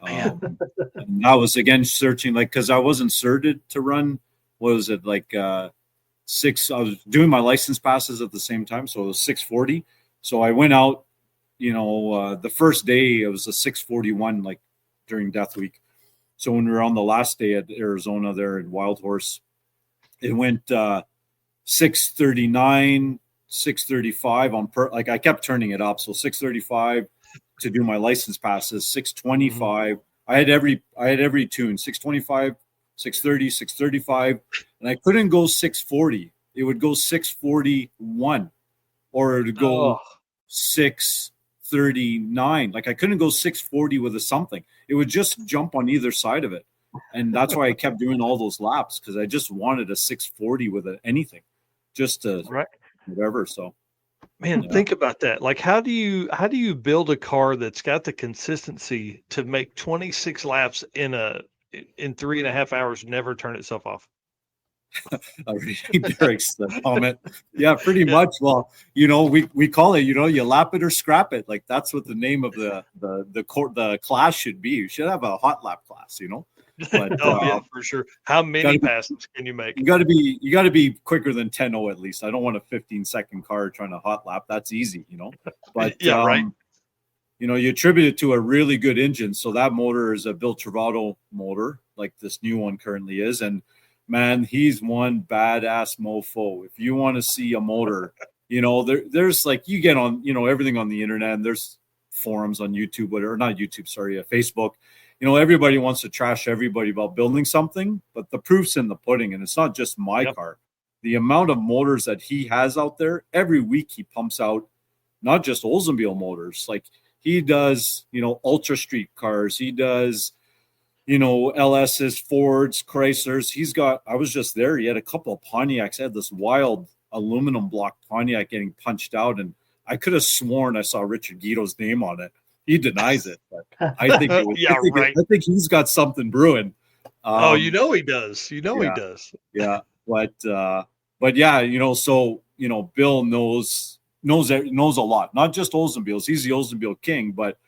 And I was again searching, like, because I wasn't certed to run. What was it, like 6? I was doing my license passes at the same time, so it was 640. So I went out, the first day it was a 641, like during Death Week. So when we were on the last day at Arizona there at Wild Horse, it went 639, 635 on like I kept turning it up. So 635 to do my license passes, 625. I had every tune, 625, 630, 635, and I couldn't go 640. It would go 641, or it would go 639. Like, I couldn't go 640 with a something. It would just jump on either side of it. And that's why I kept doing all those laps, because I just wanted a 640 with anything, just to whatever. So, man, think about that. Like, how do you build a car that's got the consistency to make 26 laps in 3.5 hours, never turn itself off? Derek's the comment. Yeah, pretty much. Well, we call it, you lap it or scrap it. Like, that's what the name of the class should be. You should have a hot lap class, But, yeah, for sure. How many passes can you make? You got to be quicker than 10-0 at least. I don't want a 15-second car trying to hot lap. That's easy, But yeah, right. You attribute it to a really good engine. So that motor is a Bill Travato motor, like this new one currently is, and man, he's one badass mofo. If you want to see a motor, there's like, you get on, everything on the internet, and there's forums on YouTube, not YouTube, sorry, Facebook. Everybody wants to trash everybody about building something, but the proof's in the pudding, and it's not just my car. The amount of motors that he has out there, every week he pumps out not just Oldsmobile motors. Like, he does, Ultra Street cars. He does, LS's, Fords, Chryslers. I was just there. He had a couple of Pontiacs. I had this wild aluminum block Pontiac getting punched out, and I could have sworn I saw Richard Guido's name on it. He denies it, but I think I think he's got something brewing. He does. He does. Yeah, but yeah, so Bill knows a lot. Not just Oldsmobiles. He's the Oldsmobile king, but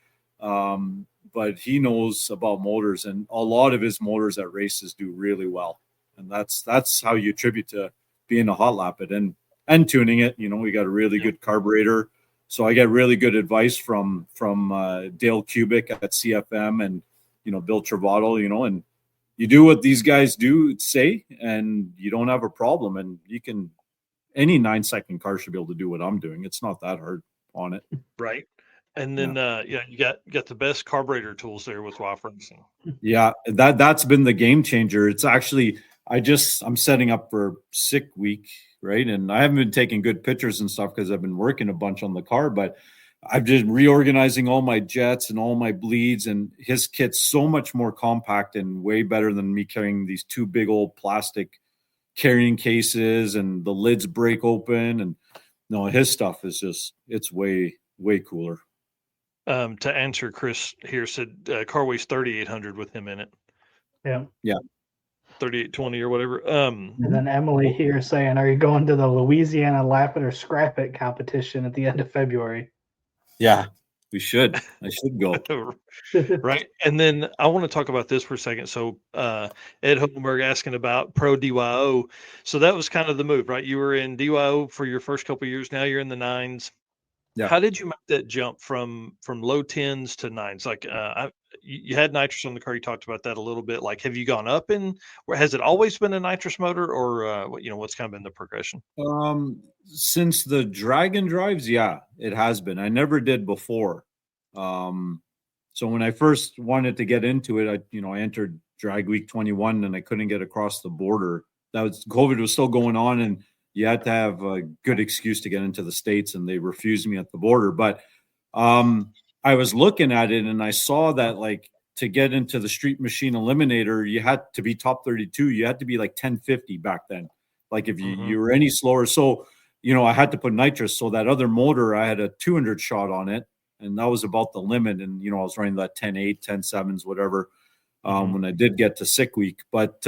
he knows about motors, and a lot of his motors at races do really well, and that's how you attribute to being a hot lap it and tuning it. We got a really good carburetor. So I get really good advice from Dale Kubik at CFM, and Bill Travato, and you do what these guys say, and you don't have a problem. And any 9-second car should be able to do what I'm doing. It's not that hard on it. Right. And then you got the best carburetor tools there with WAF Racing. Yeah, that's been the game changer. It's actually I'm setting up for sick week, right? And I haven't been taking good pictures and stuff because I've been working a bunch on the car, but I've just reorganizing all my jets and all my bleeds, and his kit's so much more compact and way better than me carrying these two big old plastic carrying cases, and the lids break open. And no, his stuff is it's way cooler. To answer, Chris here said car weighs 3,800 with him in it. Yeah. 3820 or whatever. And then Emily here saying, are you going to the Louisiana Lap It or Scrap It competition at the end of February? Yeah, we should. I should go. Right. And then I want to talk about this for a second. So Ed Hohenberg asking about Pro DYO. So that was kind of the move, right? You were in DYO for your first couple of years. Now you're in the 9s. Yeah. How did you make that jump from low 10s to 9s? Like you had nitrous on the car. You talked about that a little bit. Like, have you gone up or has it always been a nitrous motor, or what's kind of been the progression? Since the Dragon drives, yeah, it has been. I never did before. So when I first wanted to get into it, I entered Drag Week 21 and I couldn't get across the border. COVID was still going on, and you had to have a good excuse to get into the States, and they refused me at the border. But I was looking at it, and I saw that, like, to get into the Street Machine Eliminator, you had to be top 32. You had to be like 1050 back then. Like if you were any slower. So, I had to put nitrous. So that other motor, I had a 200 shot on it, and that was about the limit. And, I was running that 10.8, 10.7s, whatever, when I did get to sick week. But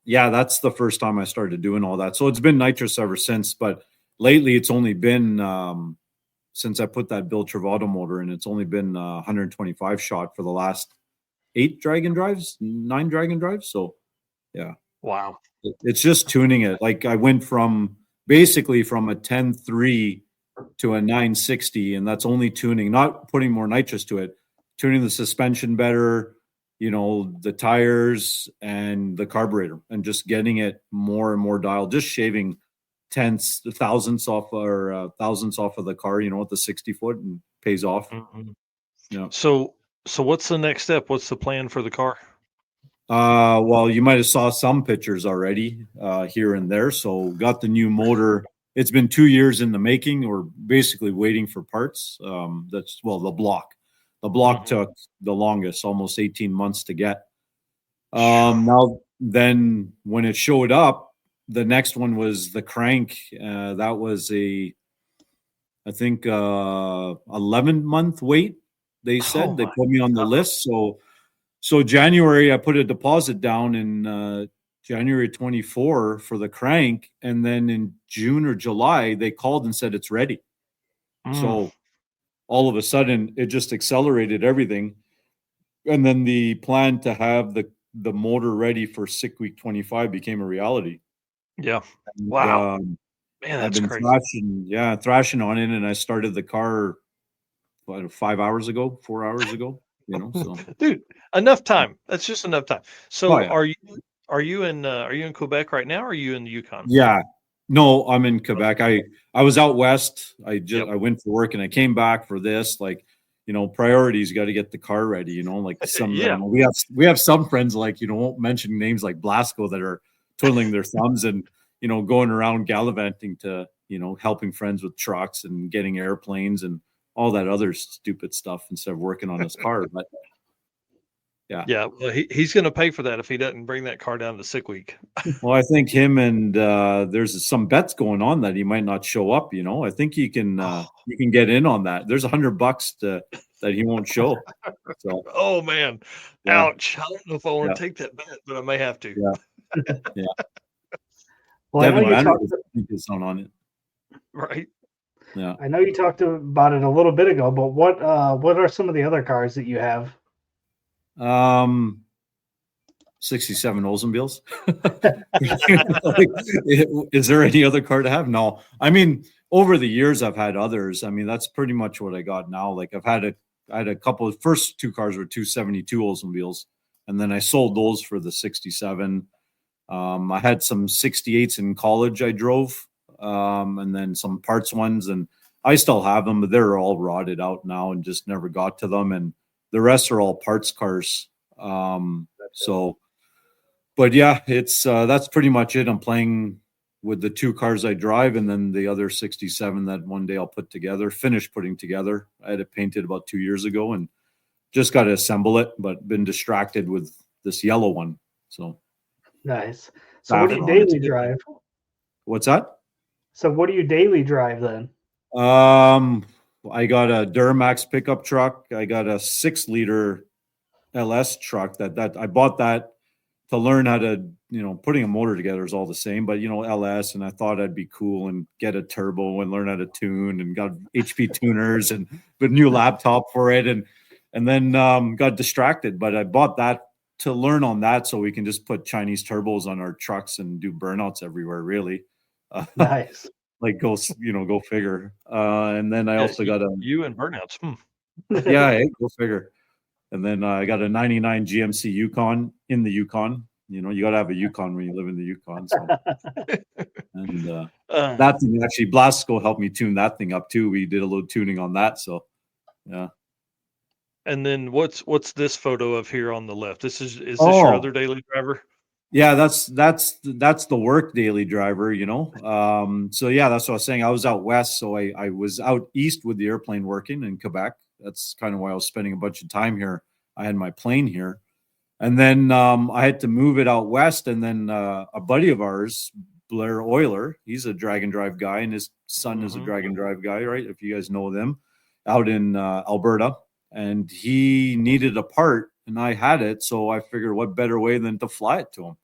yeah, that's the first time I started doing all that. So it's been nitrous ever since. But lately, it's only been since I put that Bill Travato motor in, it's only been 125 shot for the last 9 Dragon drives. So, yeah. Wow. It's just tuning it. Like I went basically from a 10.3 to a 960, and that's only tuning, not putting more nitrous to it, tuning the suspension better, the tires and the carburetor, and just getting it more and more dialed, just shaving thousandths off of the car, with the 60 foot, and pays off. Yeah. So what's the next step? What's the plan for the car? Well, you might have saw some pictures already here and there. So got the new motor. It's been 2 years in the making. We're basically waiting for parts. The block. The block took the longest, almost 18 months to get. Now, then when it showed up, the next one was the crank. That was I think 11-month wait. They said they put me on the list. So January, I put a deposit down in January 24 for the crank. And then in June or July, they called and said it's ready. So all of a sudden, it just accelerated everything. And then the plan to have the motor ready for sick week 25 became a reality. Yeah. And, wow. Man, that's I've been thrashing on it. And I started the car 4 hours ago. So. Dude, enough time. That's just enough time. So yeah. are you in Quebec right now, or are you in the Yukon? Yeah. No, I'm in Quebec. I was out west. I went for work and I came back for this. Like, priorities, got to get the car ready, like some we have some friends, like, won't mention names, like Blasco, that are twiddling their thumbs and, going around gallivanting to, helping friends with trucks and getting airplanes and all that other stupid stuff instead of working on his car. But yeah. Well, he's going to pay for that if he doesn't bring that car down to sick week. Well, I think him and there's some bets going on that he might not show up. I think you can get in on that. There's $100 that he won't show. So, oh man, ouch! I don't know if I want to take that bet, but I may have to. Yeah. Well, I know you talked on it. Right. Yeah. I know you talked about it a little bit ago, but what are some of the other cars that you have? 67 Oldsmobiles. Is there any other car to have? No. I mean, over the years I've had others. I mean, that's pretty much what I got now. Like I had a couple of first two cars were 272 Oldsmobiles. and then I sold those for the 67. I had some 68s in college I drove, and then some parts ones, and I still have them, but they're all rotted out now and just never got to them. And the rest are all parts cars. So, but yeah, it's that's pretty much it. I'm playing with the 2 cars I drive, and then the other 67 that one day I'll finish putting together. I had it painted about 2 years ago and just got to assemble it, but been distracted with this yellow one. So nice. So what do you daily drive? What's that? So what do you daily drive then? I got a Duramax pickup truck. I got a 6-liter LS truck that I bought that to learn how to, putting a motor together is all the same, but LS, and I thought I'd be cool and get a turbo and learn how to tune, and got HP tuners and the new laptop for it, and then got distracted. But I bought that to learn on that so we can just put Chinese turbos on our trucks and do burnouts everywhere, really. Nice. Like go figure. And then I also got you and burnouts. Yeah, go figure. And then I got a 99 GMC Yukon in the Yukon. You got to have a Yukon when you live in the Yukon. So. And that thing, actually, Blasco helped me tune that thing up too. We did a little tuning on that. So, yeah. And then what's this photo of here on the left? Is this your other daily driver? Yeah, that's the work daily driver, So yeah, that's what I was saying. I was out west, so I was out east with the airplane working in Quebec. That's kind of why I was spending a bunch of time here. I had my plane here, and then I had to move it out west. And then a buddy of ours, Blair Euler, he's a drag and drive guy, and his son is a drag and drive guy, right? If you guys know them, out in Alberta, and he needed a part. And I had it, so I figured what better way than to fly it to him.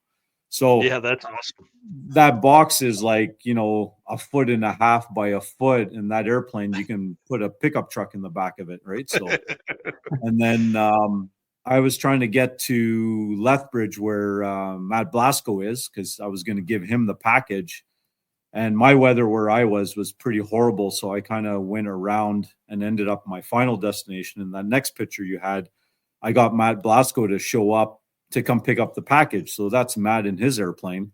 So yeah, that's awesome. That box is like, 1.5 feet by a foot, and that airplane, you can put a pickup truck in the back of it, right? So, and then I was trying to get to Lethbridge where Matt Blasco is, because I was going to give him the package. And my weather where I was pretty horrible, so I kind of went around and ended up my final destination. And that next picture you had, I got Matt Blasco to show up to come pick up the package. So that's Matt in his airplane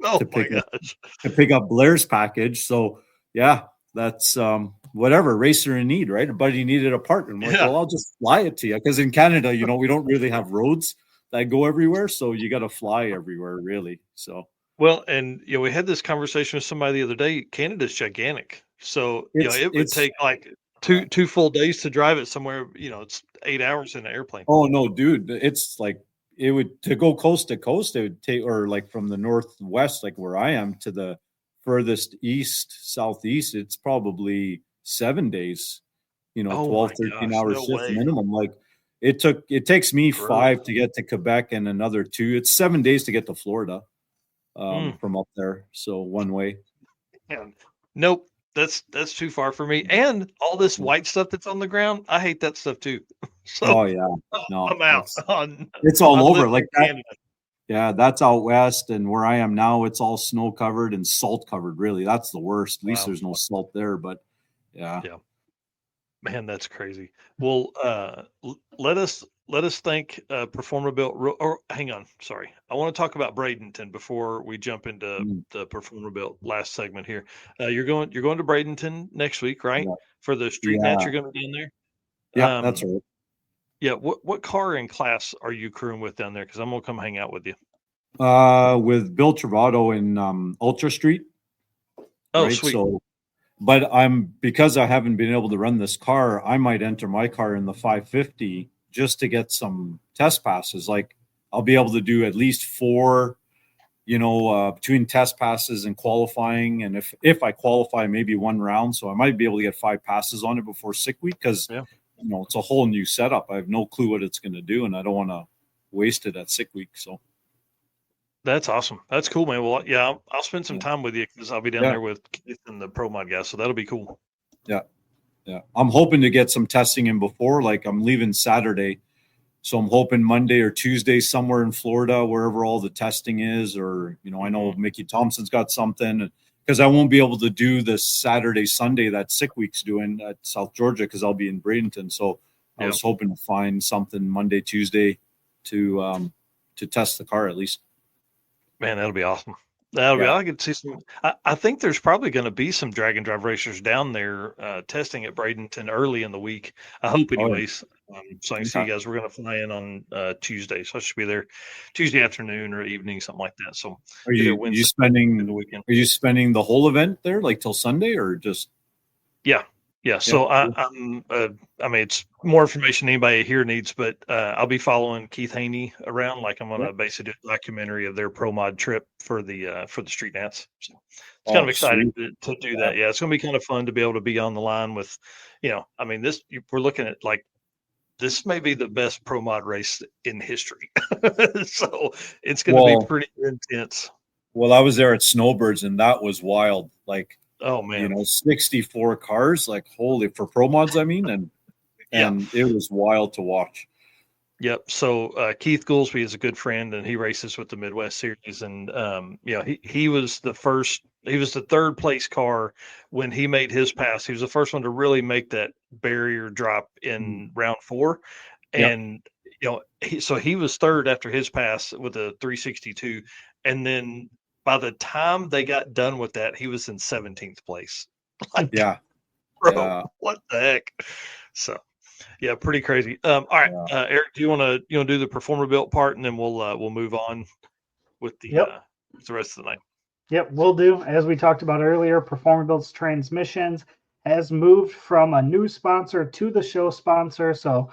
to pick up Blair's package. So yeah, that's whatever, racer in need, right? But he needed a part. And like, well, I'll just fly it to you. Because in Canada, we don't really have roads that go everywhere. So you got to fly everywhere, really. So. Well, and we had this conversation with somebody the other day. Canada's gigantic. So it would take like two full days to drive it somewhere. It's 8 hours in an airplane. Oh no, dude! It's like it would, to go coast to coast. It would take, or like from the northwest, like where I am, to the furthest southeast. It's probably 7 days. 12, 13 hours shift minimum. Like it takes me 5 to get to Quebec and another 2. It's 7 days to get to Florida from up there. So one way. Yeah. Nope. That's too far for me. And all this white stuff that's on the ground, I hate that stuff too. So no, I'm out. It's all over like that. Canada. Yeah, that's out west, and where I am now, it's all snow covered and salt covered. Really, that's the worst. At least there's no salt there, but yeah. Man, that's crazy. Well, let us thank Performabuilt. Or hang on, sorry, I want to talk about Bradenton before we jump into the Performabuilt last segment here. You're going to Bradenton next week, right? Yeah. For the street match, you're going to be in there. Yeah, that's right. Yeah, what car and class are you crewing with down there? Because I'm gonna come hang out with you. With Bill Travato in Ultra Street. Oh, right? Sweet. So, but because I haven't been able to run this car, I might enter my car in the 550 just to get some test passes. Like I'll be able to do at least 4, between test passes and qualifying. And if I qualify, maybe 1 round. So I might be able to get 5 passes on it before sick week, because it's a whole new setup. I have no clue what it's going to do, and I don't want to waste it at sick week. So that's awesome. That's cool, man. Well, yeah, I'll spend some time with you because I'll be down there with Keith and the Pro Mod guys. So that'll be cool. Yeah. I'm hoping to get some testing in before. Like I'm leaving Saturday, so I'm hoping Monday or Tuesday somewhere in Florida, wherever all the testing is, or I know Mickey Thompson's got something. Because I won't be able to do the Saturday, Sunday that sick week's doing at South Georgia because I'll be in Bradenton. So I was hoping to find something Monday, Tuesday to test the car at least. Man, that'll be awesome. That'll be. I could see some. I think there's probably going to be some drag and drive racers down there testing at Bradenton early in the week. I hope, anyways. So I can see you guys. We're going to fly in on Tuesday, so I should be there Tuesday afternoon or evening, something like that. So are you spending the weekend? Are you spending the whole event there, like till Sunday, or just? Yeah. So I mean, it's more information anybody here needs, but I'll be following Keith Haney around. Like I'm going to basically do a documentary of their pro mod trip for the Street Nats. So it's kind of exciting to do that. Yeah, it's going to be kind of fun to be able to be on the line with, I mean, we're looking at like this may be the best pro mod race in history. So it's going to be pretty intense. Well, I was there at Snowbirds, and that was wild. Like, oh man, 64 cars, like holy, for pro mods, I mean, and it was wild to watch. Yep. So Keith Goolsby is a good friend, and he races with the Midwest Series, and he was the third place car when he made his pass. He was the first one to really make that barrier drop in round 4, and he was third after his pass with a 362, and then by the time they got done with that, he was in 17th place. Like, bro, what the heck? So. Yeah, pretty crazy. All right, Eric, do you want to do the Performer Built part, and then we'll move on with the rest of the night. Yep, we'll do. As we talked about earlier, Performer Built's Transmissions has moved from a new sponsor to the show sponsor. So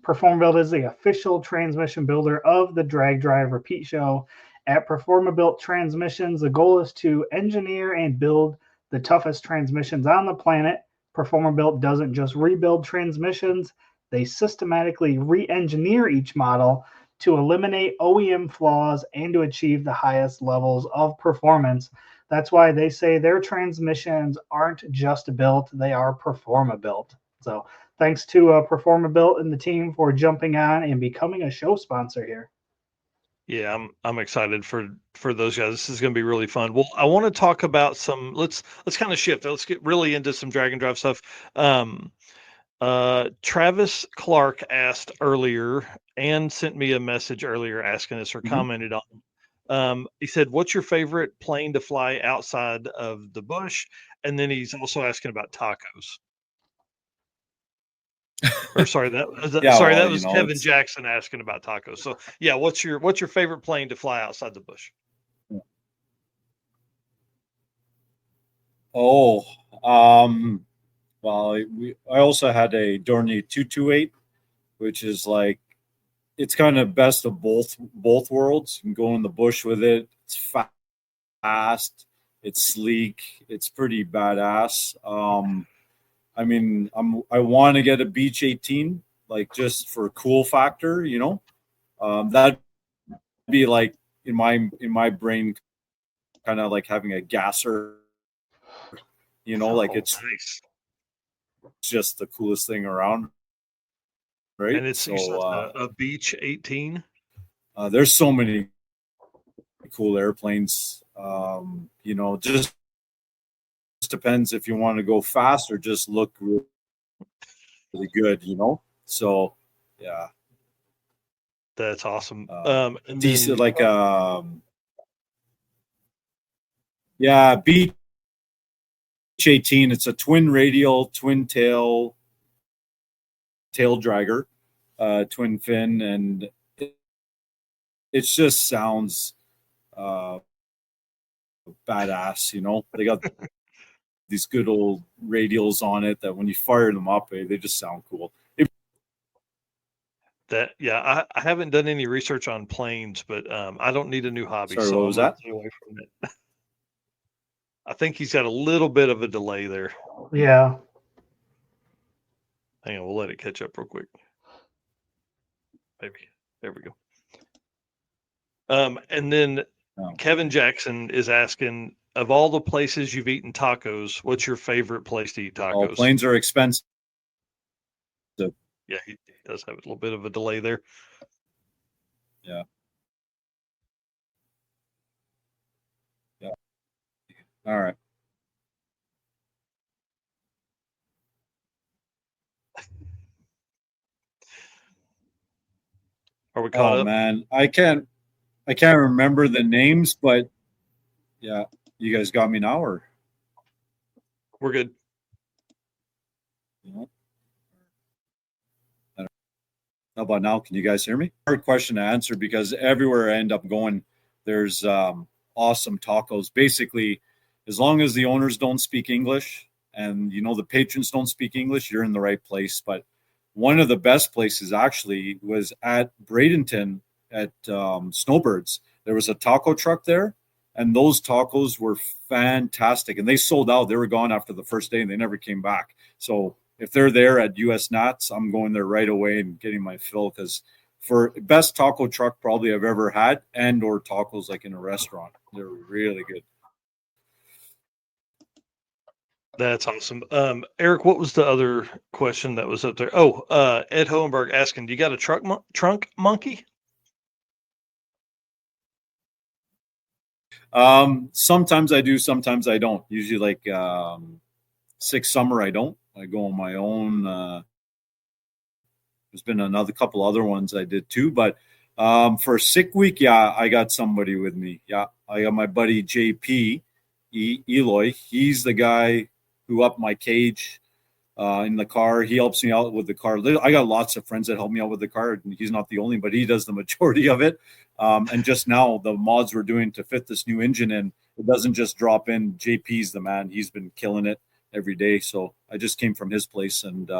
Performer Built is the official transmission builder of the Drag Drive Repeat Show. At Performer Built Transmissions, the goal is to engineer and build the toughest transmissions on the planet. Performer Built doesn't just rebuild transmissions, they systematically re-engineer each model to eliminate OEM flaws and to achieve the highest levels of performance. That's why they say their transmissions aren't just built, they are Performa Built. So thanks to Performa Built and the team for jumping on and becoming a show sponsor here. Yeah, I'm excited for those guys. This is going to be really fun. Well, I want to talk about some. Let's kind of shift. Let's get really into some drag and drive stuff. Travis Clark asked earlier and sent me a message earlier asking us or commented on. He said, "What's your favorite plane to fly outside of the bush?" And then he's also asking about tacos. Or sorry, that was Kevin Jackson asking about tacos. So yeah, what's your favorite plane to fly outside the bush? Well, I also had a Dornier 228, which is like it's kind of best of both worlds. You can go in the bush with it. It's fast, it's sleek, it's pretty badass. I mean, I want to get a Beach 18, like just for cool factor, that'd be like in my brain, kind of like having a gasser, like it's nice. Just the coolest thing around, right? And it's a Beach 18. There's so many cool airplanes, just depends if you want to go fast or just look really good, so yeah, that's awesome. And decent, like Beach 18, it's a twin radial, twin tail dragger, twin fin, and it just sounds badass. They got these good old radials on it that when you fire them up, they just sound cool. I haven't done any research on planes, but I don't need a new hobby. Sorry, so what was that? Stay away from it. I think he's got a little bit of a delay there. Yeah. Hang on, we'll let it catch up real quick. Maybe. There we go. And then Kevin Jackson is asking, of all the places you've eaten tacos, what's your favorite place to eat tacos? All planes are expensive. Yeah, he does have a little bit of a delay there. Yeah. All right. Are we caught Oh up? man, I can't remember the names, but yeah, you guys got me now, or We're good. how about now? Can you guys hear me? Hard question to answer because everywhere I end up going, there's awesome tacos. Basically, as long as the owners don't speak English and the patrons don't speak English, you're in the right place. But one of the best places actually was at Bradenton at Snowbirds. There was a taco truck there, and those tacos were fantastic. And they sold out. They were gone after the first day, and they never came back. So if they're there at US Nats, I'm going there right away and getting my fill, because for best taco truck probably I've ever had, and or tacos like in a restaurant. They're really good. That's awesome. Eric, what was the other question that was up there? Oh, Ed Hohenberg asking, do you got a trunk monkey? Sometimes I do, sometimes I don't. Usually like Six Summer I don't. I go on my own. There's been another couple other ones I did too, but for Sick Week, yeah, I got somebody with me. Yeah, I got my buddy JP Eloy. He's the guy who upped my cage in the car. He helps me out with the car. I got lots of friends that help me out with the car. He's not the only, but he does the majority of it. And just now, the mods we're doing to fit this new engine in, it doesn't just drop in. JP's the man. He's been killing it every day. So I just came from his place, and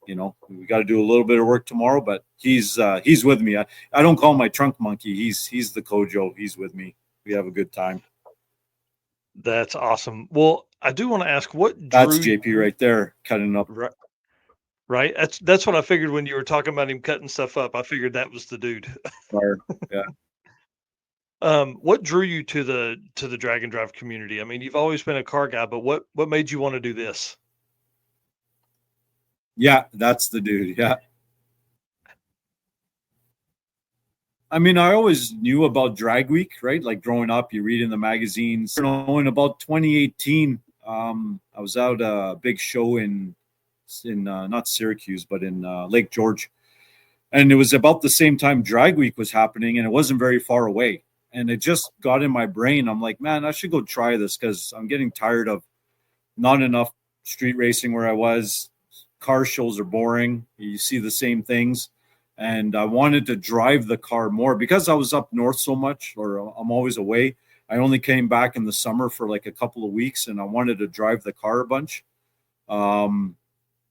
we got to do a little bit of work tomorrow. But he's with me. I don't call him my trunk monkey. He's the Kojo. He's with me. We have a good time. That's awesome. Well, I do want to ask, what drew That's JP right there, cutting up. Right. That's what I figured when you were talking about him cutting stuff up. I figured that was the dude. Yeah. What drew you to the drag and drive community? I mean, you've always been a car guy, but what made you want to do this? Yeah, that's the dude. Yeah. I mean, I always knew about Drag Week, right? Like growing up, you read in the magazines. In about 2018, I was out a big show in not Syracuse, but in Lake George. And it was about the same time Drag Week was happening, and it wasn't very far away. And it just got in my brain. I'm like, man, I should go try this, because I'm getting tired of not enough street racing where I was. Car shows are boring. You see the same things. And I wanted to drive the car more because I was up north so much, or I'm always away. I only came back in the summer for like a couple of weeks, and I wanted to drive the car a bunch. And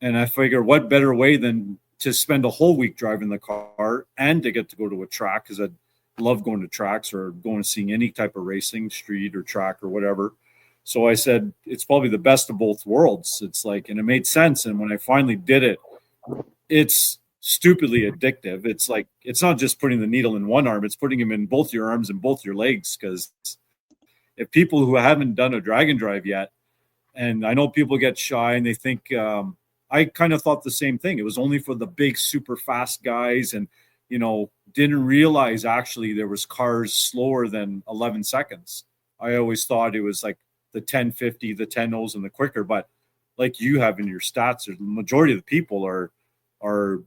I figured, what better way than to spend a whole week driving the car and to get to go to a track, because I love going to tracks or going to seeing any type of racing, street or track or whatever. So I said, it's probably the best of both worlds. It's like, and it made sense. And when I finally did it, it's stupidly addictive. It's like, it's not just putting the needle in one arm, it's putting them in both your arms and both your legs. Because if people who haven't done a drag and drive yet, and I know people get shy and they think, I kind of thought the same thing. It was only for the big, super fast guys, and, didn't realize actually there was cars slower than 11 seconds. I always thought it was like the 1050, the 10-0s, and the quicker. But like you have in your stats, the majority of the people are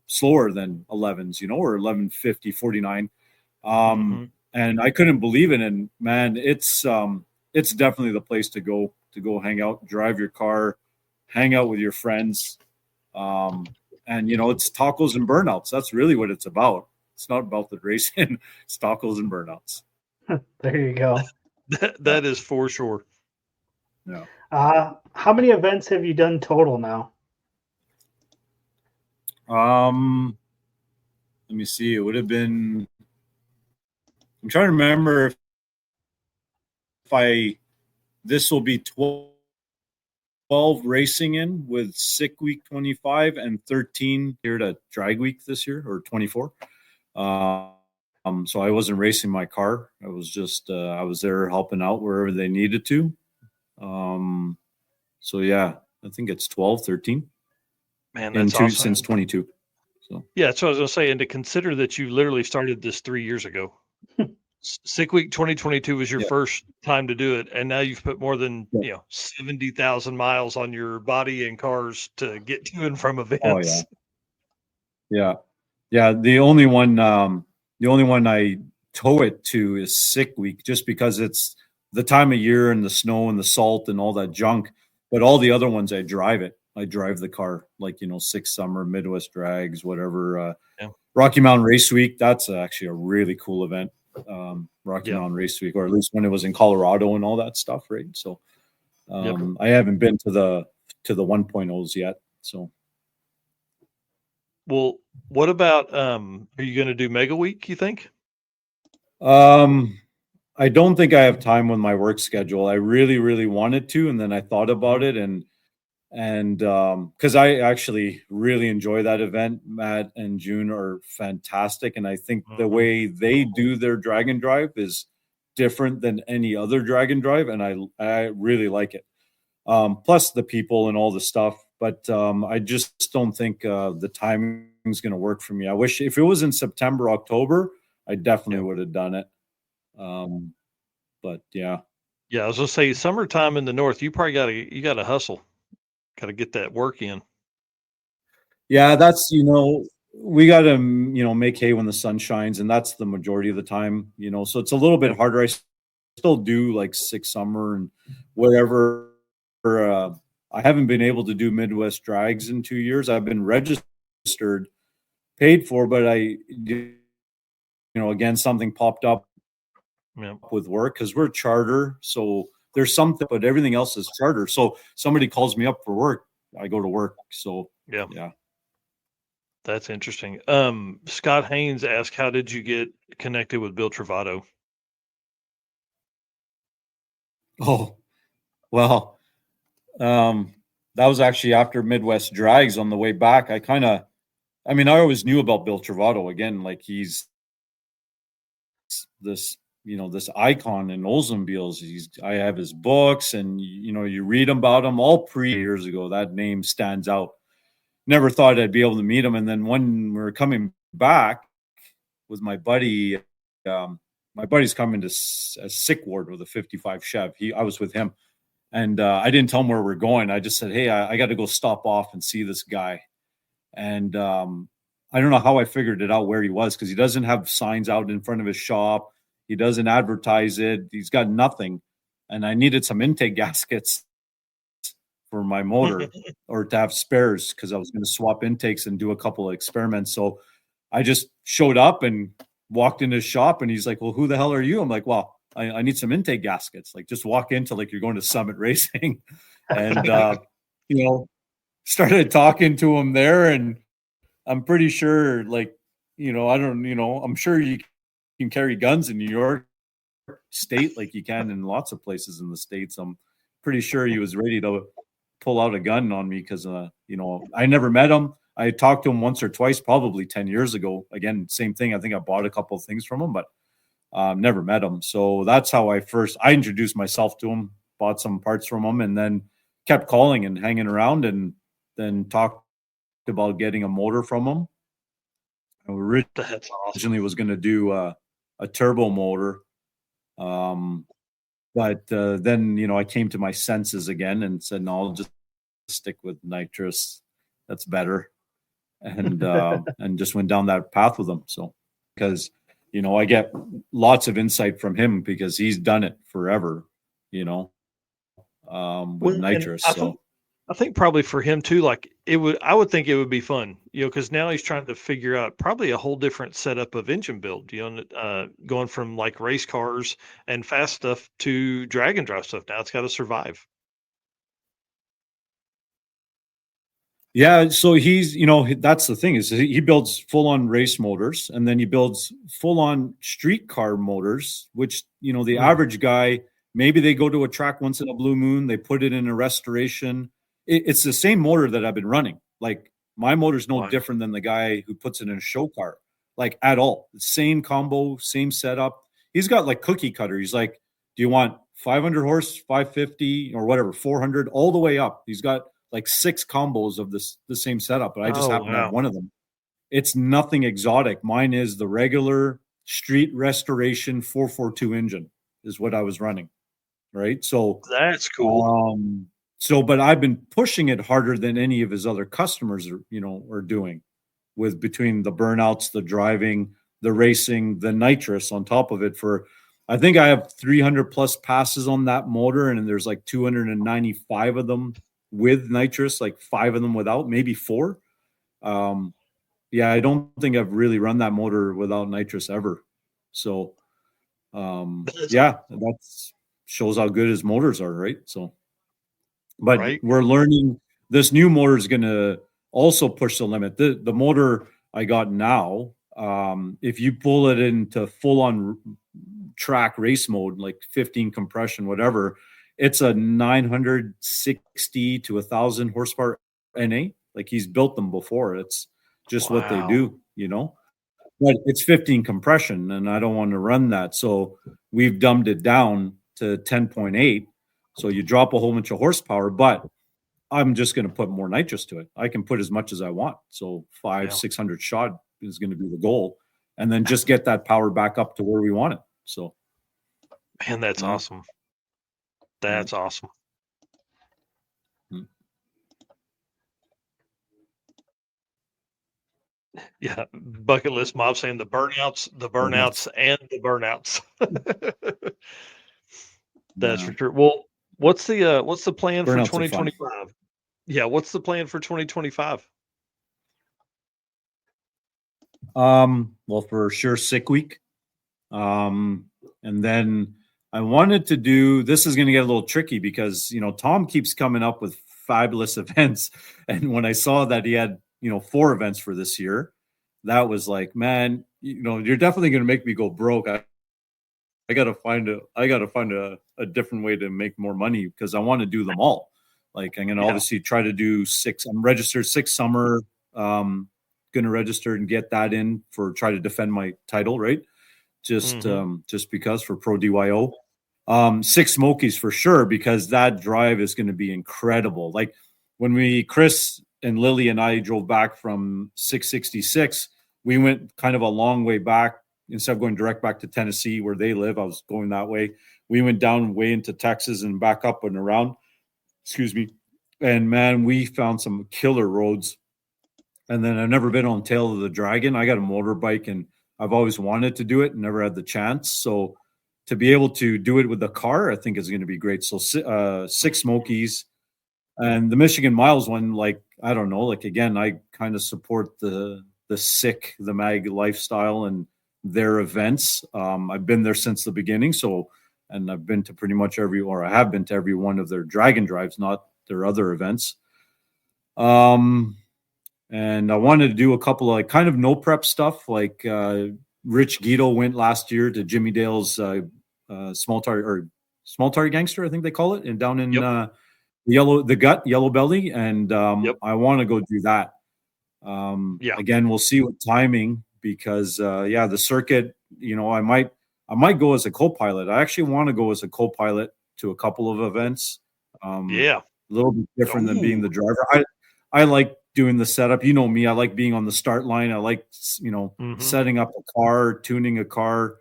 slower than 11s, or 1150, 49. And I couldn't believe it. And man, it's definitely the place to go hang out, drive your car, hang out with your friends. And it's tacos and burnouts. That's really what it's about. It's not about the racing. It's tacos and burnouts. There you go. That is for sure. Yeah. How many events have you done total now? Let me see. It would have been. I'm trying to remember if this will be 12 racing in with Sick Week 25 and 13 here to Drag Week this year, or 24. So I wasn't racing my car. I was just I was there helping out wherever they needed to. So yeah, I think it's 12, 13. Man, that's awesome. Since 22. So yeah, that's what I was gonna say. And to consider that you literally started this 3 years ago. Sick Week 2022 was your first time to do it, and now you've put more than 70,000 miles on your body and cars to get to and from events. Oh yeah. The only one The only one I tow it to is sick week, just because it's the time of year and the snow and the salt and all that junk. But all the other ones, I drive it. I drive the car, like, Six Summer, Midwest Drags, whatever. Yeah. Rocky Mountain Race Week, that's actually a really cool event. Rocky Yeah. Mountain Race Week, or at least when it was in Colorado and all that stuff, right? So I haven't been to the 1.0s yet. So Well, what about are you going to do Mega Week, you think? I don't think I have time with my work schedule. I really, really wanted to, and then I thought about it, and because I actually really enjoy that event. Matt and June are fantastic, and I think the way they do their drag and drive is different than any other drag and drive, and I really like it. Plus the people and all the stuff, but I just don't think the timing is going to work for me. I wish if it was in September, October, I definitely would have done it. But yeah. Yeah, I was gonna say summertime in the north, you probably gotta hustle. Gotta get that work in. Yeah, that's we gotta make hay when the sun shines, and that's the majority of the time, so it's a little bit harder. I still do like Six Summer and whatever. I haven't been able to do Midwest Drags in 2 years. I've been registered, paid for, but again, something popped up with work, because we're charter, so there's something, but everything else is charter. So somebody calls me up for work, I go to work. So yeah. That's interesting. Scott Haynes asked, how did you get connected with Bill Travato? Oh, well, that was actually after Midwest Drags. On the way back, I always knew about Bill Travato. Again, like, he's this icon in Oldsmobiles. I have his books, and you read about him all years ago. That name stands out. Never thought I'd be able to meet him. And then when we were coming back with my buddy, my buddy's coming to a sick ward with a 55 Chev. I was with him, and I didn't tell him where we're going. I just said, hey, I got to go stop off and see this guy. And I don't know how I figured it out where he was, because he doesn't have signs out in front of his shop. He doesn't advertise it. He's got nothing. And I needed some intake gaskets for my motor, or to have spares, because I was going to swap intakes and do a couple of experiments. So I just showed up and walked in his shop, and he's like, well, who the hell are you? I'm like, well, I need some intake gaskets. Like, just walk into, like, you're going to Summit Racing. And, started talking to him there. And I'm pretty sure, like, I'm sure you can carry guns in New York State like you can in lots of places in the States. I'm pretty sure he was ready to pull out a gun on me, because, I never met him. I talked to him once or twice, probably 10 years ago. Again, same thing. I think I bought a couple of things from him, but never met him. So that's how I introduced myself to him, bought some parts from him, and then kept calling and hanging around, and then talked about getting a motor from him. Originally was going to do a turbo motor. But then, I came to my senses again and said, no, I'll just stick with nitrous. That's better. And and just went down that path with him. So, because, I get lots of insight from him, because he's done it forever, with nitrous. I think probably for him too, like, I would think it would be fun, because now he's trying to figure out probably a whole different setup of engine build, going from like race cars and fast stuff to drag and drive stuff. Now it's got to survive. Yeah. So he's, that's the thing, is he builds full on race motors, and then he builds full on street car motors, which, the average guy, maybe they go to a track once in a blue moon, they put it in a restoration. It's the same motor that I've been running. Like, my motor's no different than the guy who puts it in a show car, like, at all. The same combo, same setup. He's got like cookie cutter. He's like, do you want 500 horse, 550, or whatever, 400, all the way up? He's got like 6 combos of the same setup, but I just happen to have one of them. It's nothing exotic. Mine is the regular street restoration 442 engine is what I was running. Right. So that's cool. But I've been pushing it harder than any of his other customers are doing, with between the burnouts, the driving, the racing, the nitrous on top of it. For I think I have 300 plus passes on that motor, and there's like 295 of them with nitrous, like 5 of them without, maybe 4. Yeah, I don't think I've really run that motor without nitrous ever. So, yeah, that shows how good his motors are, right? So, but Right. we're learning this new motor is going to also push the limit. The motor I got now, if you pull it into full on track race mode, like 15 compression, whatever, it's a 960 to 1,000 horsepower NA. Like he's built them before. It's just what they do, you know. But it's 15 compression, and I don't want to run that. So we've dumbed it down to 10.8. So you drop a whole bunch of horsepower, but I'm just going to put more nitrous to it. I can put as much as I want. So 600 shot is going to be the goal, and then just get that power back up to where we want it. So, Man, that's awesome. That's awesome. Yeah, bucket list mob saying the burnouts, and the burnouts. That's for sure. Well, what's the plan Burnouts for are fun. 2025? Yeah, what's the plan for 2025? Well, for sure, sick week. And then I wanted to do, this is going to get a little tricky because, you know, Tom keeps coming up with fabulous events. And when I saw that he had, you know, 4 events for this year, that was like, man, you know, you're definitely going to make me go broke. I got to find a different way to make more money because I want to do them all. Like I'm going to obviously try to do 6. I'm registered 6 summer. Going to register and get that in for try to defend my title, right? Just because for Pro DYO. 6 Smokies for sure, because that drive is going to be incredible. Like when Chris and Lily and I drove back from 666, we went kind of a long way back. Instead of going direct back to Tennessee where they live, I was going that way. We went down way into Texas and back up and around. Excuse me. And man, we found some killer roads. And then I've never been on Tail of the Dragon. I got a motorbike and I've always wanted to do it and never had the chance. So to be able to do it with the car, I think is going to be great. So 6 Smokies and the Michigan Miles one, like, I don't know, like, again, I kind of support the mag lifestyle and their events. I've been there since the beginning. So, and I've been to pretty much I have been to every one of their Dragon drives, not their other events. And I wanted to do a couple of like kind of no prep stuff. Like Rich Guido went last year to Jimmy Dale's small target gangster, I think they call it, and down in Yellow Belly. And I want to go do that. Again, we'll see what timing because the circuit, you know, I might go as a co-pilot. I actually want to go as a co-pilot to a couple of events. A little bit different than being the driver. I like doing the setup. You know me, I like being on the start line. I like, you know, setting up a car, tuning a car.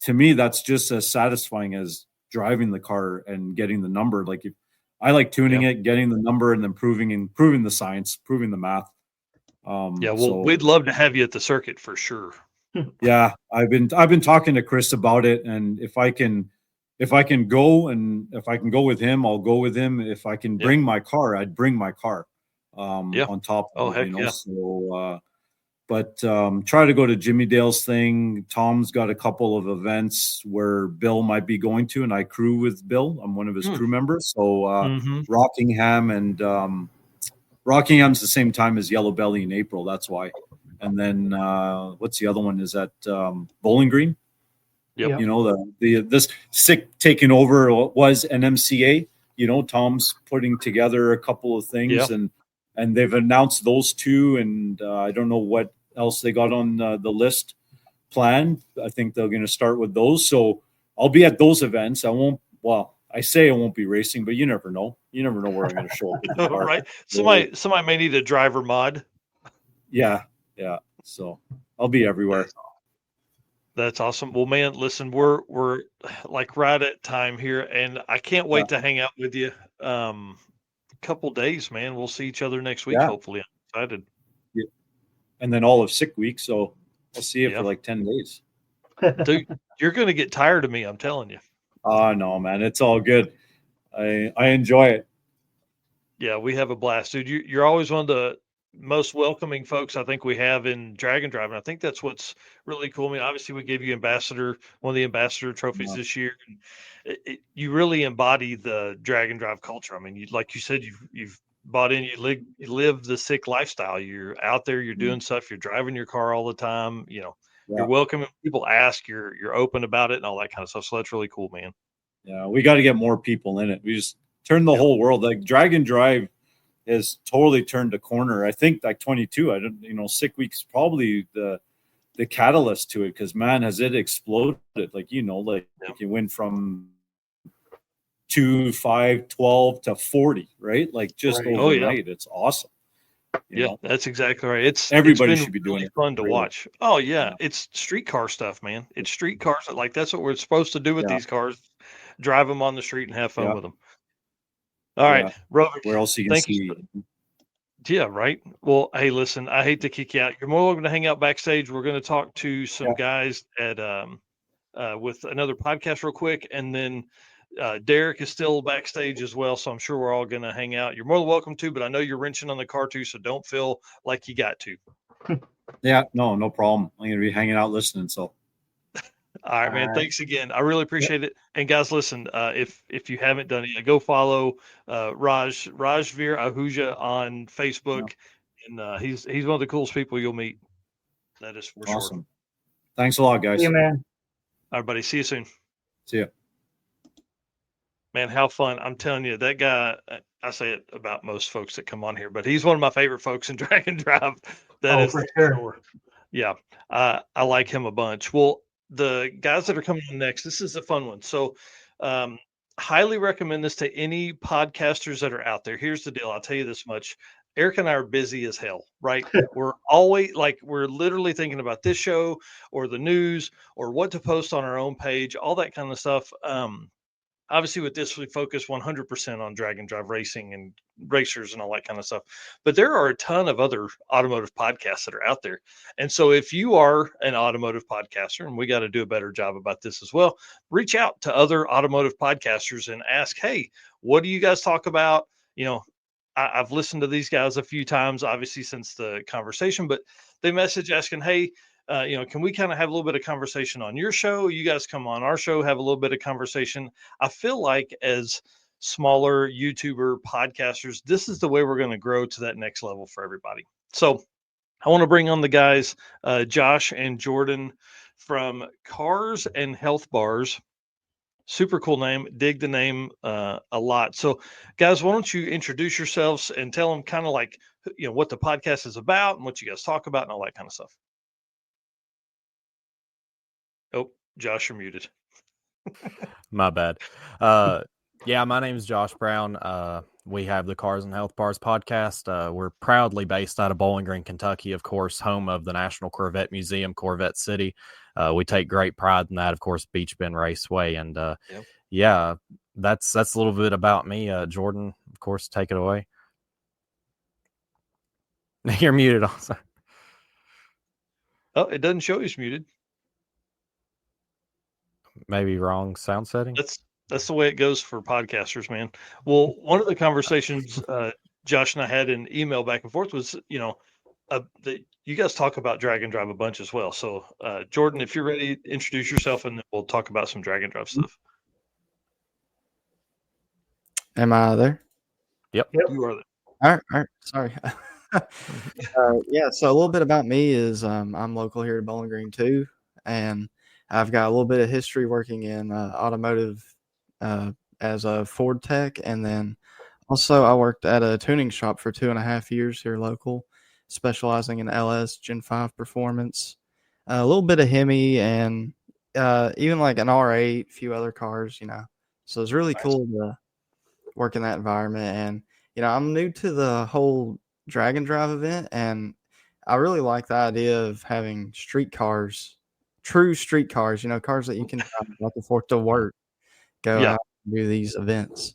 To me, that's just as satisfying as driving the car and getting the number. Like I like tuning it, getting the number, and then proving the science, proving the math. We'd love to have you at the circuit for sure. Yeah, I've been talking to Chris about it, and if I can go with him, I'll go with him. If I can bring my car, I'd bring my car. On top of it, you know. So try to go to Jimmy Dale's thing. Tom's got a couple of events where Bill might be going to, and I crew with Bill. I'm one of his crew members. So Rockingham and Rockingham's the same time as Yellow Belly in April. That's why. And then what's the other one? Is that Bowling Green? Yep. You know, this sick taking over was an MCA. You know, Tom's putting together a couple of things and they've announced those 2, and I don't know what else they got on the list planned. I think they're going to start with those. So I'll be at those events. I won't be racing, but you never know. You never know where I'm going to show up with the car. Right. Somebody may need a driver mod. Yeah. So I'll be everywhere. That's awesome. Well, man, listen, we're like right at time here, and I can't wait to hang out with you. Couple days, man. We'll see each other next week. Hopefully, I'm excited. Yeah. And then all of sick week. So I'll see you Yeah. for like 10 days. Dude, you're going to get tired of me. I'm telling you. Oh, no, man. It's all good. I enjoy it. Yeah, we have a blast, dude. You're always one of the most welcoming folks I think we have in drag and drive, and I think that's what's really cool. I mean, obviously, we gave you ambassador, one of the ambassador trophies Yeah. this year. And you really embody the drag and drive culture. I mean, like you said, you've bought in. You live the sick lifestyle. You're out there. You're doing stuff. You're driving your car all the time. You know, Yeah. you're welcoming. People ask. You're open about it and all that kind of stuff. So that's really cool, man. Yeah, we got to get more people in it. We just turned the whole world. Like drag and drive has totally turned a corner. I think like 22. I don't, Sick Week's probably the catalyst to it, because man, has it exploded. Like you went from 2, 5, 12 to 40, right? Like just Right. overnight. It's awesome. You know? That's exactly right. Everybody it's been should be doing really it. fun to Really. watch. Oh yeah, it's streetcar stuff, man. It's streetcars. Like that's what we're supposed to do with these cars. Drive them on the street and have fun with them. All right, Rovic. Where else you can Thank see? you. Yeah, right. Well, hey, listen, I hate to kick you out. You're more welcome to hang out backstage. We're going to talk to some guys at with another podcast real quick, and then Derek is still backstage as well, so I'm sure we're all going to hang out. You're more than welcome to, but I know you're wrenching on the car too, so don't feel like you got to. Yeah, no problem. I'm going to be hanging out listening. So, all right, man. Thanks again. I really appreciate it. And guys, listen, if you haven't done it, go follow Rajveer Ahuja on Facebook, and he's one of the coolest people you'll meet. That is for awesome. sure. Thanks a lot, guys. See you, man. All right, buddy. See you soon. See ya. Man, how fun. I'm telling you, that guy, I say it about most folks that come on here, but he's one of my favorite folks in Drag and Drive. That is for sure. Yeah, I like him a bunch. Well, the guys that are coming on next, this is a fun one. So, highly recommend this to any podcasters that are out there. Here's the deal. I'll tell you this much. Eric and I are busy as hell, right? We're always we're literally thinking about this show or the news or what to post on our own page, all that kind of stuff. Obviously with this, we focus 100% on drag and drive racing and racers and all that kind of stuff. But there are a ton of other automotive podcasts that are out there. And so if you are an automotive podcaster, and we got to do a better job about this as well, reach out to other automotive podcasters and ask, hey, what do you guys talk about? I've listened to these guys a few times, obviously since the conversation, but they message asking, hey, can we kind of have a little bit of conversation on your show? You guys come on our show, have a little bit of conversation. I feel like as smaller YouTuber podcasters, this is the way we're going to grow to that next level for everybody. So I want to bring on the guys, Josh and Jordan from Cars and Health Bars. Super cool name. Dig the name a lot. So guys, why don't you introduce yourselves and tell them kind of like, what the podcast is about and what you guys talk about and all that kind of stuff. Oh, Josh, you're muted. My bad. Yeah, my name is Josh Brown. We have the Cars and Health Bars podcast. We're proudly based out of Bowling Green, Kentucky, of course, home of the National Corvette Museum, Corvette City. We take great pride in that, of course, Beach Bend Raceway. And yeah, that's a little bit about me. Jordan, of course, take it away. You're muted also. Oh, it doesn't show he's muted. Maybe wrong sound setting. That's the way it goes for podcasters, man. Well, one of the conversations Josh and I had in email back and forth was, that you guys talk about drag and drive a bunch as well. So, Jordan, if you're ready, introduce yourself, and then we'll talk about some drag and drive stuff. Am I there? Yep. You are there. All right. Sorry. Yeah. So a little bit about me is I'm local here to Bowling Green too, and I've got a little bit of history working in automotive as a Ford tech, and then also I worked at a tuning shop for 2.5 years here local, specializing in LS Gen 5 performance, a little bit of Hemi, and even like an R8, a few other cars, So it's really cool to work in that environment. And, I'm new to the whole drag and drive event, and I really like the idea of having street cars, true street cars, cars that you can drive back and forth to work, go out and do these events.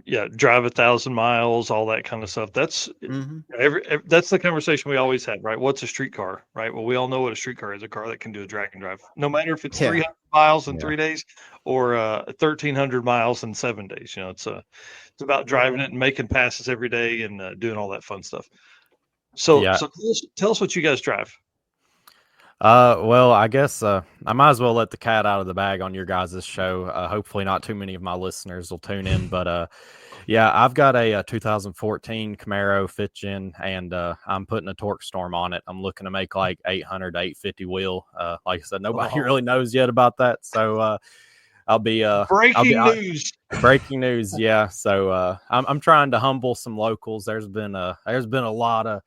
Yeah, drive 1,000 miles, all that kind of stuff. That's Mhm. that's the conversation we always have, right? What's a street car, right? Well, we all know what a street car is, a car that can do a drag and drive, no matter if it's Yeah. 300 miles in Yeah. 3 days or 1,300 miles in 7 days. It's about driving it and making passes every day and doing all that fun stuff. So, Yeah. so tell us what you guys drive. Well, I guess I might as well let the cat out of the bag on your guys' show. Hopefully, not too many of my listeners will tune in. But yeah, I've got a 2014 Camaro fifth gen, and I'm putting a torque storm on it. I'm looking to make like 800 to 850 wheel. Like I said, nobody really knows yet about that, so I'll be Breaking news. breaking news. Yeah, so I'm trying to humble some locals. There's been a lot of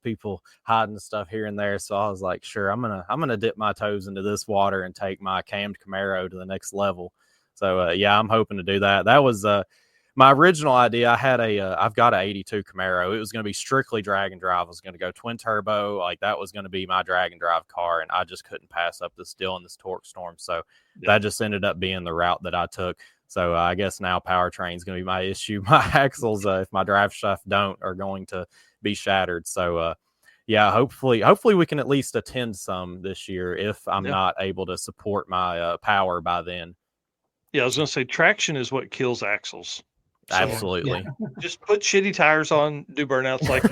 people hiding stuff here and there, so I was like, sure, I'm gonna dip my toes into this water and take my cammed Camaro to the next level. So yeah, I'm hoping to do that. That was my original idea. I've got a 82 Camaro. It was going to be strictly drag and drive. I was going to go twin turbo, like that was going to be my drag and drive car, and I just couldn't pass up this deal in this torque storm. So that just ended up being the route that I took. So I guess now powertrain is going to be my issue. My axles, if my drive shaft don't, are going to be shattered. So yeah, hopefully we can at least attend some this year if I'm not able to support my power by then. Yeah, I was going to say traction is what kills axles. So, absolutely. Just put shitty tires on, do burnouts like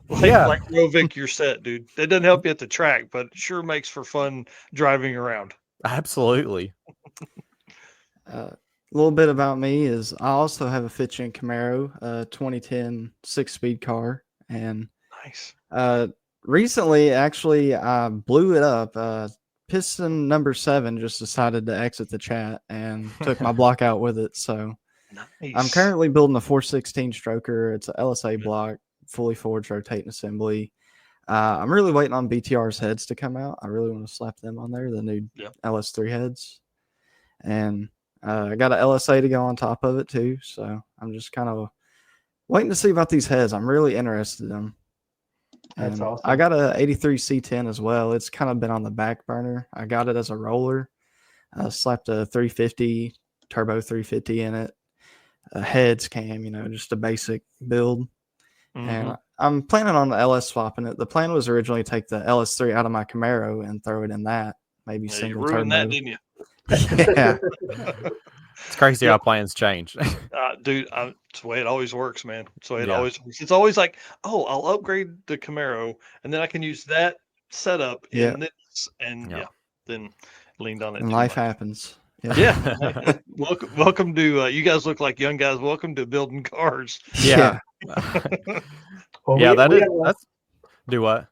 like Rovic, you're set, dude. It doesn't help you at the track, but it sure makes for fun driving around. Absolutely. A little bit about me is I also have a fifth gen Camaro, 2010 6-speed car, and nice. Recently, actually, I blew it up. Piston number 7 just decided to exit the chat and took my block out with it. So nice. I'm currently building a 416 stroker. It's a LSA block, fully forged rotating assembly. I'm really waiting on BTR's heads to come out. I really want to slap them on there, the new LS3 heads. And I got an LSA to go on top of it too. So I'm just kind of waiting to see about these heads. I'm really interested in them. That's awesome. I got a 83 C10 as well. It's kind of been on the back burner. I got it as a roller. I slapped a 350, turbo 350 in it. A heads cam, just a basic build. Mm-hmm. And I'm planning on the LS swapping it. The plan was originally to take the LS3 out of my Camaro and throw it in that. Maybe single you ruined turbo. That, didn't you? Yeah. It's crazy how plans change. Dude, it's the way it always works, man. So it always works. It's always like, oh, I'll upgrade the Camaro and then I can use that setup in this, and then leaned on it. And life happens. Yeah. Welcome to you guys look like young guys. Welcome to building cars. Yeah. Well, that's do what?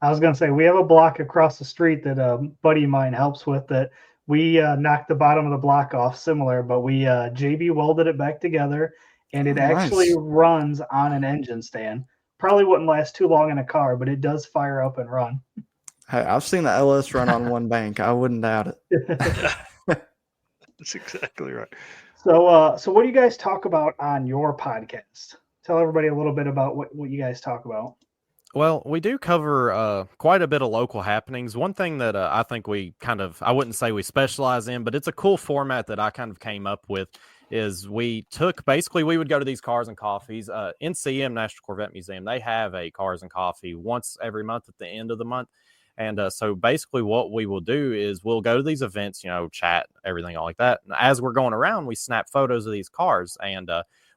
I was gonna say we have a block across the street that a buddy of mine helps with that. We knocked the bottom of the block off similar, but we JB welded it back together, and it actually runs on an engine stand. Probably wouldn't last too long in a car, but it does fire up and run. Hey, I've seen the LS run on one bank. I wouldn't doubt it. That's exactly right. So what do you guys talk about on your podcast? Tell everybody a little bit about what you guys talk about. Well, we do cover quite a bit of local happenings. One thing that I think we I wouldn't say we specialize in, but it's a cool format that I kind of came up with, is we would go to these cars and coffees. NCM, National Corvette Museum, they have a cars and coffee once every month at the end of the month. And so basically what we will do is we'll go to these events, chat, everything like that. And as we're going around, we snap photos of these cars, and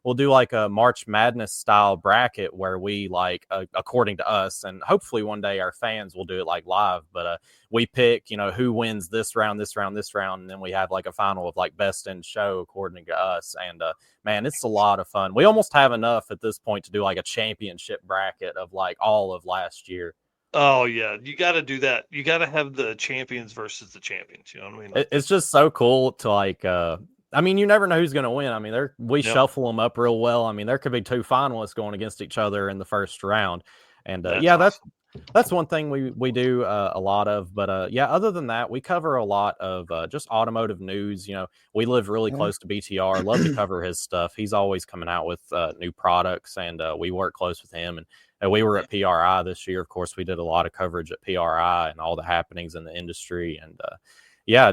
we'll do like a March Madness style bracket where we according to us, and hopefully one day our fans will do it like live, but we pick, who wins this round, and then we have like a final of like best in show according to us. And man, it's a lot of fun. We almost have enough at this point to do like a championship bracket of like all of last year. Oh yeah, you got to do that. You got to have the champions versus the champions. You know what I mean? It's just so cool to you never know who's going to win. I mean, we shuffle them up real well. I mean, there could be two finalists going against each other in the first round. And awesome. That's one thing we do a lot of. But other than that, we cover a lot of just automotive news. We live really close to BTR. Love to cover his stuff. He's always coming out with new products, and we work close with him. And we were at PRI this year. Of course, we did a lot of coverage at PRI and all the happenings in the industry. And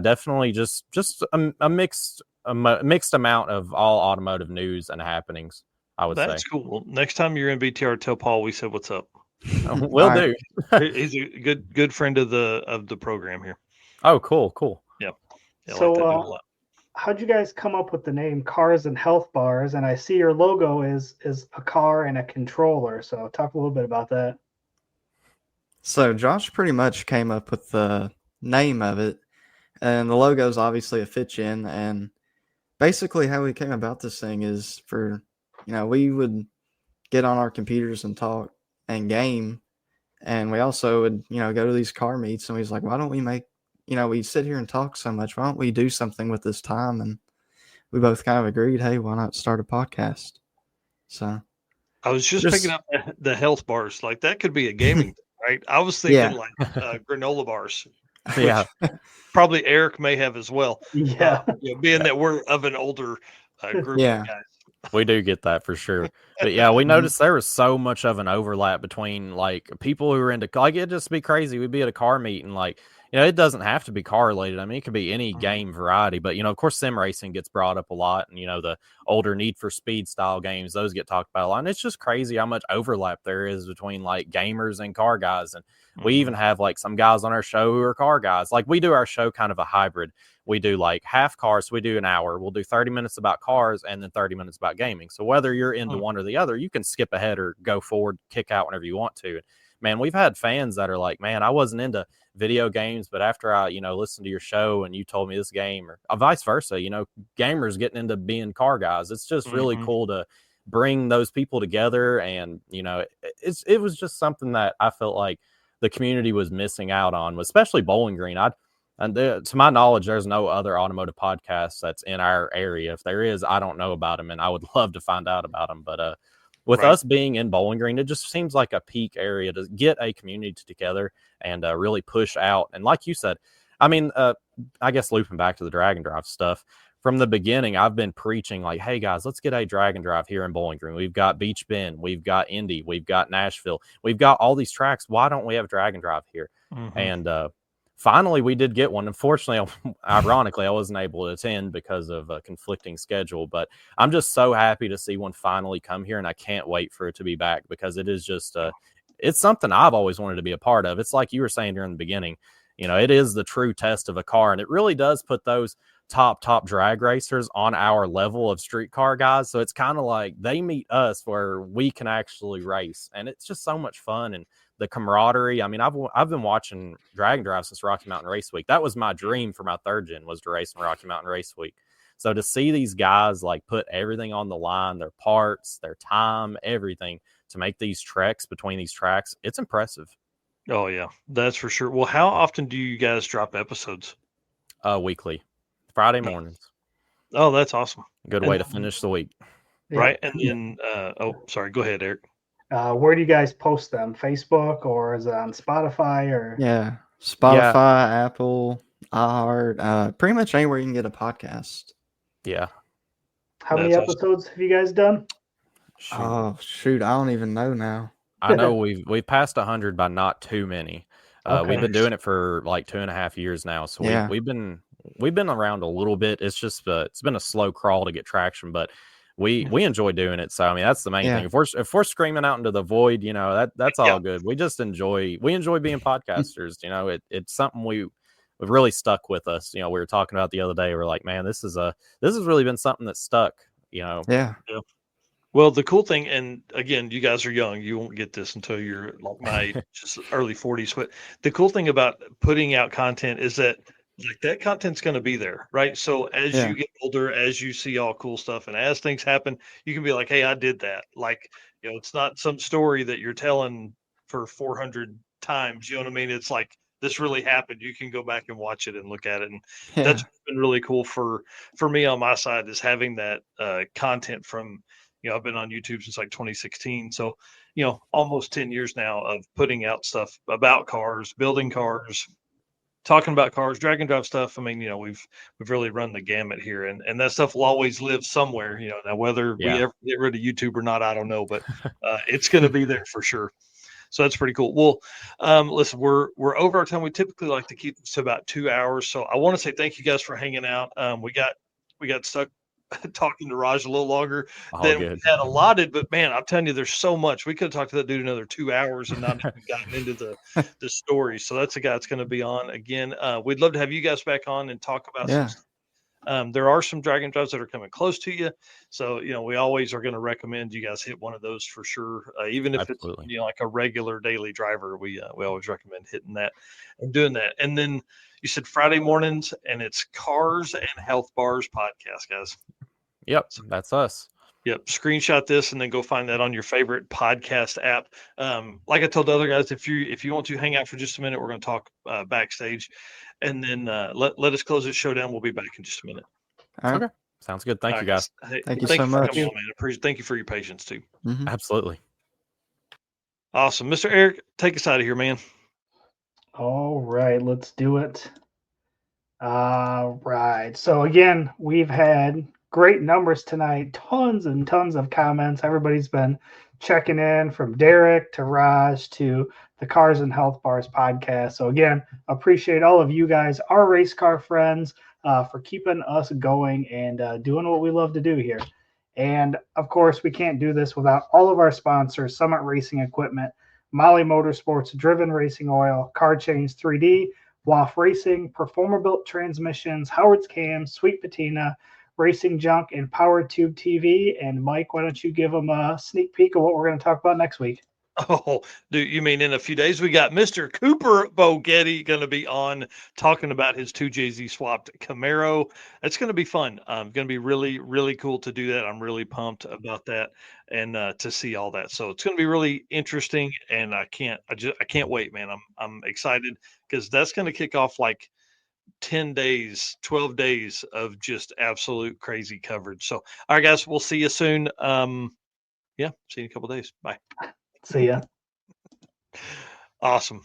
definitely just a mixed mixed amount of all automotive news and happenings, I would That's say. cool. Next time you're in BTR, tell Paul we said what's up. Will All right. do. He's a good friend of the program here. Oh, cool. Yeah, I like So, that dude a lot. how'd you guys come up with the name Cars and Health Bars? And I see your logo is a car and a controller. So talk a little bit about that. So Josh pretty much came up with the name of it, and the logo is obviously a fit in. And basically, how we came about this thing is we would get on our computers and talk and game, and we also would go to these car meets, and we was like, why don't we make we sit here and talk so much, why don't we do something with this time? And we both kind of agreed, hey, why not start a podcast? So I was just Just- picking up the health bars. Like that could be a gaming thing, right? I was thinking Yeah. like granola bars. Yeah. Probably Eric may have as well. Yeah. Being that we're of an older group Yeah. of guys. We do get that for sure. But yeah, we noticed there was so much of an overlap between like people who were into like it'd just be crazy. We'd be at a car meet and like, it doesn't have to be car related. I mean, it could be any game variety, but of course sim racing gets brought up a lot, and the older Need for Speed style games, those get talked about a lot. And it's just crazy how much overlap there is between like gamers and car guys. And we even have like some guys on our show who are car guys. Like we do our show kind of a hybrid. We do like half cars. So we do an hour. We'll do 30 minutes about cars and then 30 minutes about gaming. So whether you're into one or the other, you can skip ahead or go forward, kick out whenever you want to. Man, we've had fans that are like, man, I wasn't into video games, but after I, listened to your show and you told me this game, or vice versa, gamers getting into being car guys. It's just really cool to bring those people together. And, it was just something that I felt like the community was missing out on, especially Bowling Green. To my knowledge, there's no other automotive podcast that's in our area. If there is, I don't know about them, and I would love to find out about them. But with us being in Bowling Green, it just seems like a peak area to get a community together and really push out. And like you said, I mean, I guess looping back to the drag and drive stuff, from the beginning, I've been preaching like, hey guys, let's get a drag and drive here in Bowling Green. We've got Beach Bend, we've got Indy, we've got Nashville, we've got all these tracks. Why don't we have drag and drive here? And finally, we did get one. Unfortunately, ironically, I wasn't able to attend because of a conflicting schedule. But I'm just so happy to see one finally come here, and I can't wait for it to be back because it is just it's something I've always wanted to be a part of. It's like you were saying during the beginning, it is the true test of a car, and it really does put those top drag racers on our level of street car guys. So it's kind of like they meet us where we can actually race, and it's just so much fun. And the camaraderie. I mean, I've been watching drag and drive since Rocky Mountain Race Week. That was my dream for my third gen, was to race in Rocky Mountain Race Week. So to see these guys like put everything on the line, their parts, their time, everything to make these treks between these tracks, it's impressive. Oh yeah, that's for sure. Well, how often do you guys drop episodes? Weekly, Friday mornings. Oh, that's awesome. Good way to finish the week. Right. And then, sorry, go ahead, Eric. Where do you guys post them? Facebook, or is it on Spotify? Or Yeah, Spotify, Apple, iHeart, pretty much anywhere you can get a podcast. Yeah. How many That's awesome. episodes have you guys done? Shoot, I don't even know now. I know we've passed 100 by not too many. Okay. We've been doing it for like 2.5 years now, so Yeah. we've been around a little bit. It's just it's been a slow crawl to get traction, but we enjoy doing it. So I mean, that's the main thing. If we're screaming out into the void, that's all good. We just enjoy being podcasters. It's something we've really stuck with us. We were talking about the other day. We're like, man, this has really been something that's stuck. Yeah. Well, the cool thing, and again, you guys are young, you won't get this until you're like my age, just early 40s. But the cool thing about putting out content is that like that content's going to be there, right? So as you get older, as you see all cool stuff, and as things happen, you can be like, hey, I did that. Like, it's not some story that you're telling for 400 times. You know what I mean? It's like, this really happened. You can go back and watch it and look at it. And that's been really cool for me on my side, is having that content from, I've been on YouTube since like 2016. So, almost 10 years now of putting out stuff about cars, building cars, talking about cars, drag and drive stuff. I mean, we've really run the gamut here, and that stuff will always live somewhere. Now whether we ever get rid of YouTube or not, I don't know, but it's going to be there for sure. So that's pretty cool. Well, listen, we're over our time. We typically like to keep this to about 2 hours. So I want to say thank you guys for hanging out. We got we got stuck talking to Raj a little longer All than good. we had allotted. But man, I'm telling you, there's so much. We could have talked to that dude another 2 hours and not even gotten into the story. So that's a guy that's going to be on again. We'd love to have you guys back on and talk about some Yeah. stuff. There are some drag and drives that are coming close to you. So, we always are going to recommend you guys hit one of those for sure. Even if Absolutely. it's, like a regular daily driver, we always recommend hitting that and doing that. And then you said Friday mornings, and it's Cars and Health Bars podcast, guys. Yep, that's us. Yep. Screenshot this and then go find that on your favorite podcast app. Like I told the other guys, if you want to hang out for just a minute, we're going to talk backstage, and then let us close this show down. We'll be back in just a minute. All right. Okay. Sounds good. Thank All you, right, guys. Hey, Thank you thank so you for much. coming on, man. Thank you for your patience too. Mhm. Absolutely. Awesome. Mr. Eric, take us out of here, man. All right, let's do it. All right. So again, we've had great numbers tonight. Tons and tons of comments. Everybody's been checking in, from Derek to Raj to the Cars and Health Bars podcast. So again, appreciate all of you guys, our race car friends, for keeping us going and doing what we love to do here. And of course, we can't do this without all of our sponsors: Summit Racing Equipment, Molly Motorsports, Driven Racing Oil, Car Change 3D, WAF Racing, Performer Built Transmissions, Howard's Cams, Sweet Patina, Racing Junk, and Power Tube TV. And Mike, why don't you give them a sneak peek of what we're going to talk about next week? Oh, do you mean in a few days? We got Mr. Cooper Bogetti going to be on talking about his 2JZ swapped Camaro. It's going to be fun. Going to be really, really cool to do that. I'm really pumped about that and to see all that. So it's going to be really interesting, and I can't wait, man. I'm excited because that's going to kick off like 10 days, 12 days of just absolute crazy coverage. So, all right, guys, we'll see you soon. Yeah, see you in a couple days. Bye. See ya. Awesome.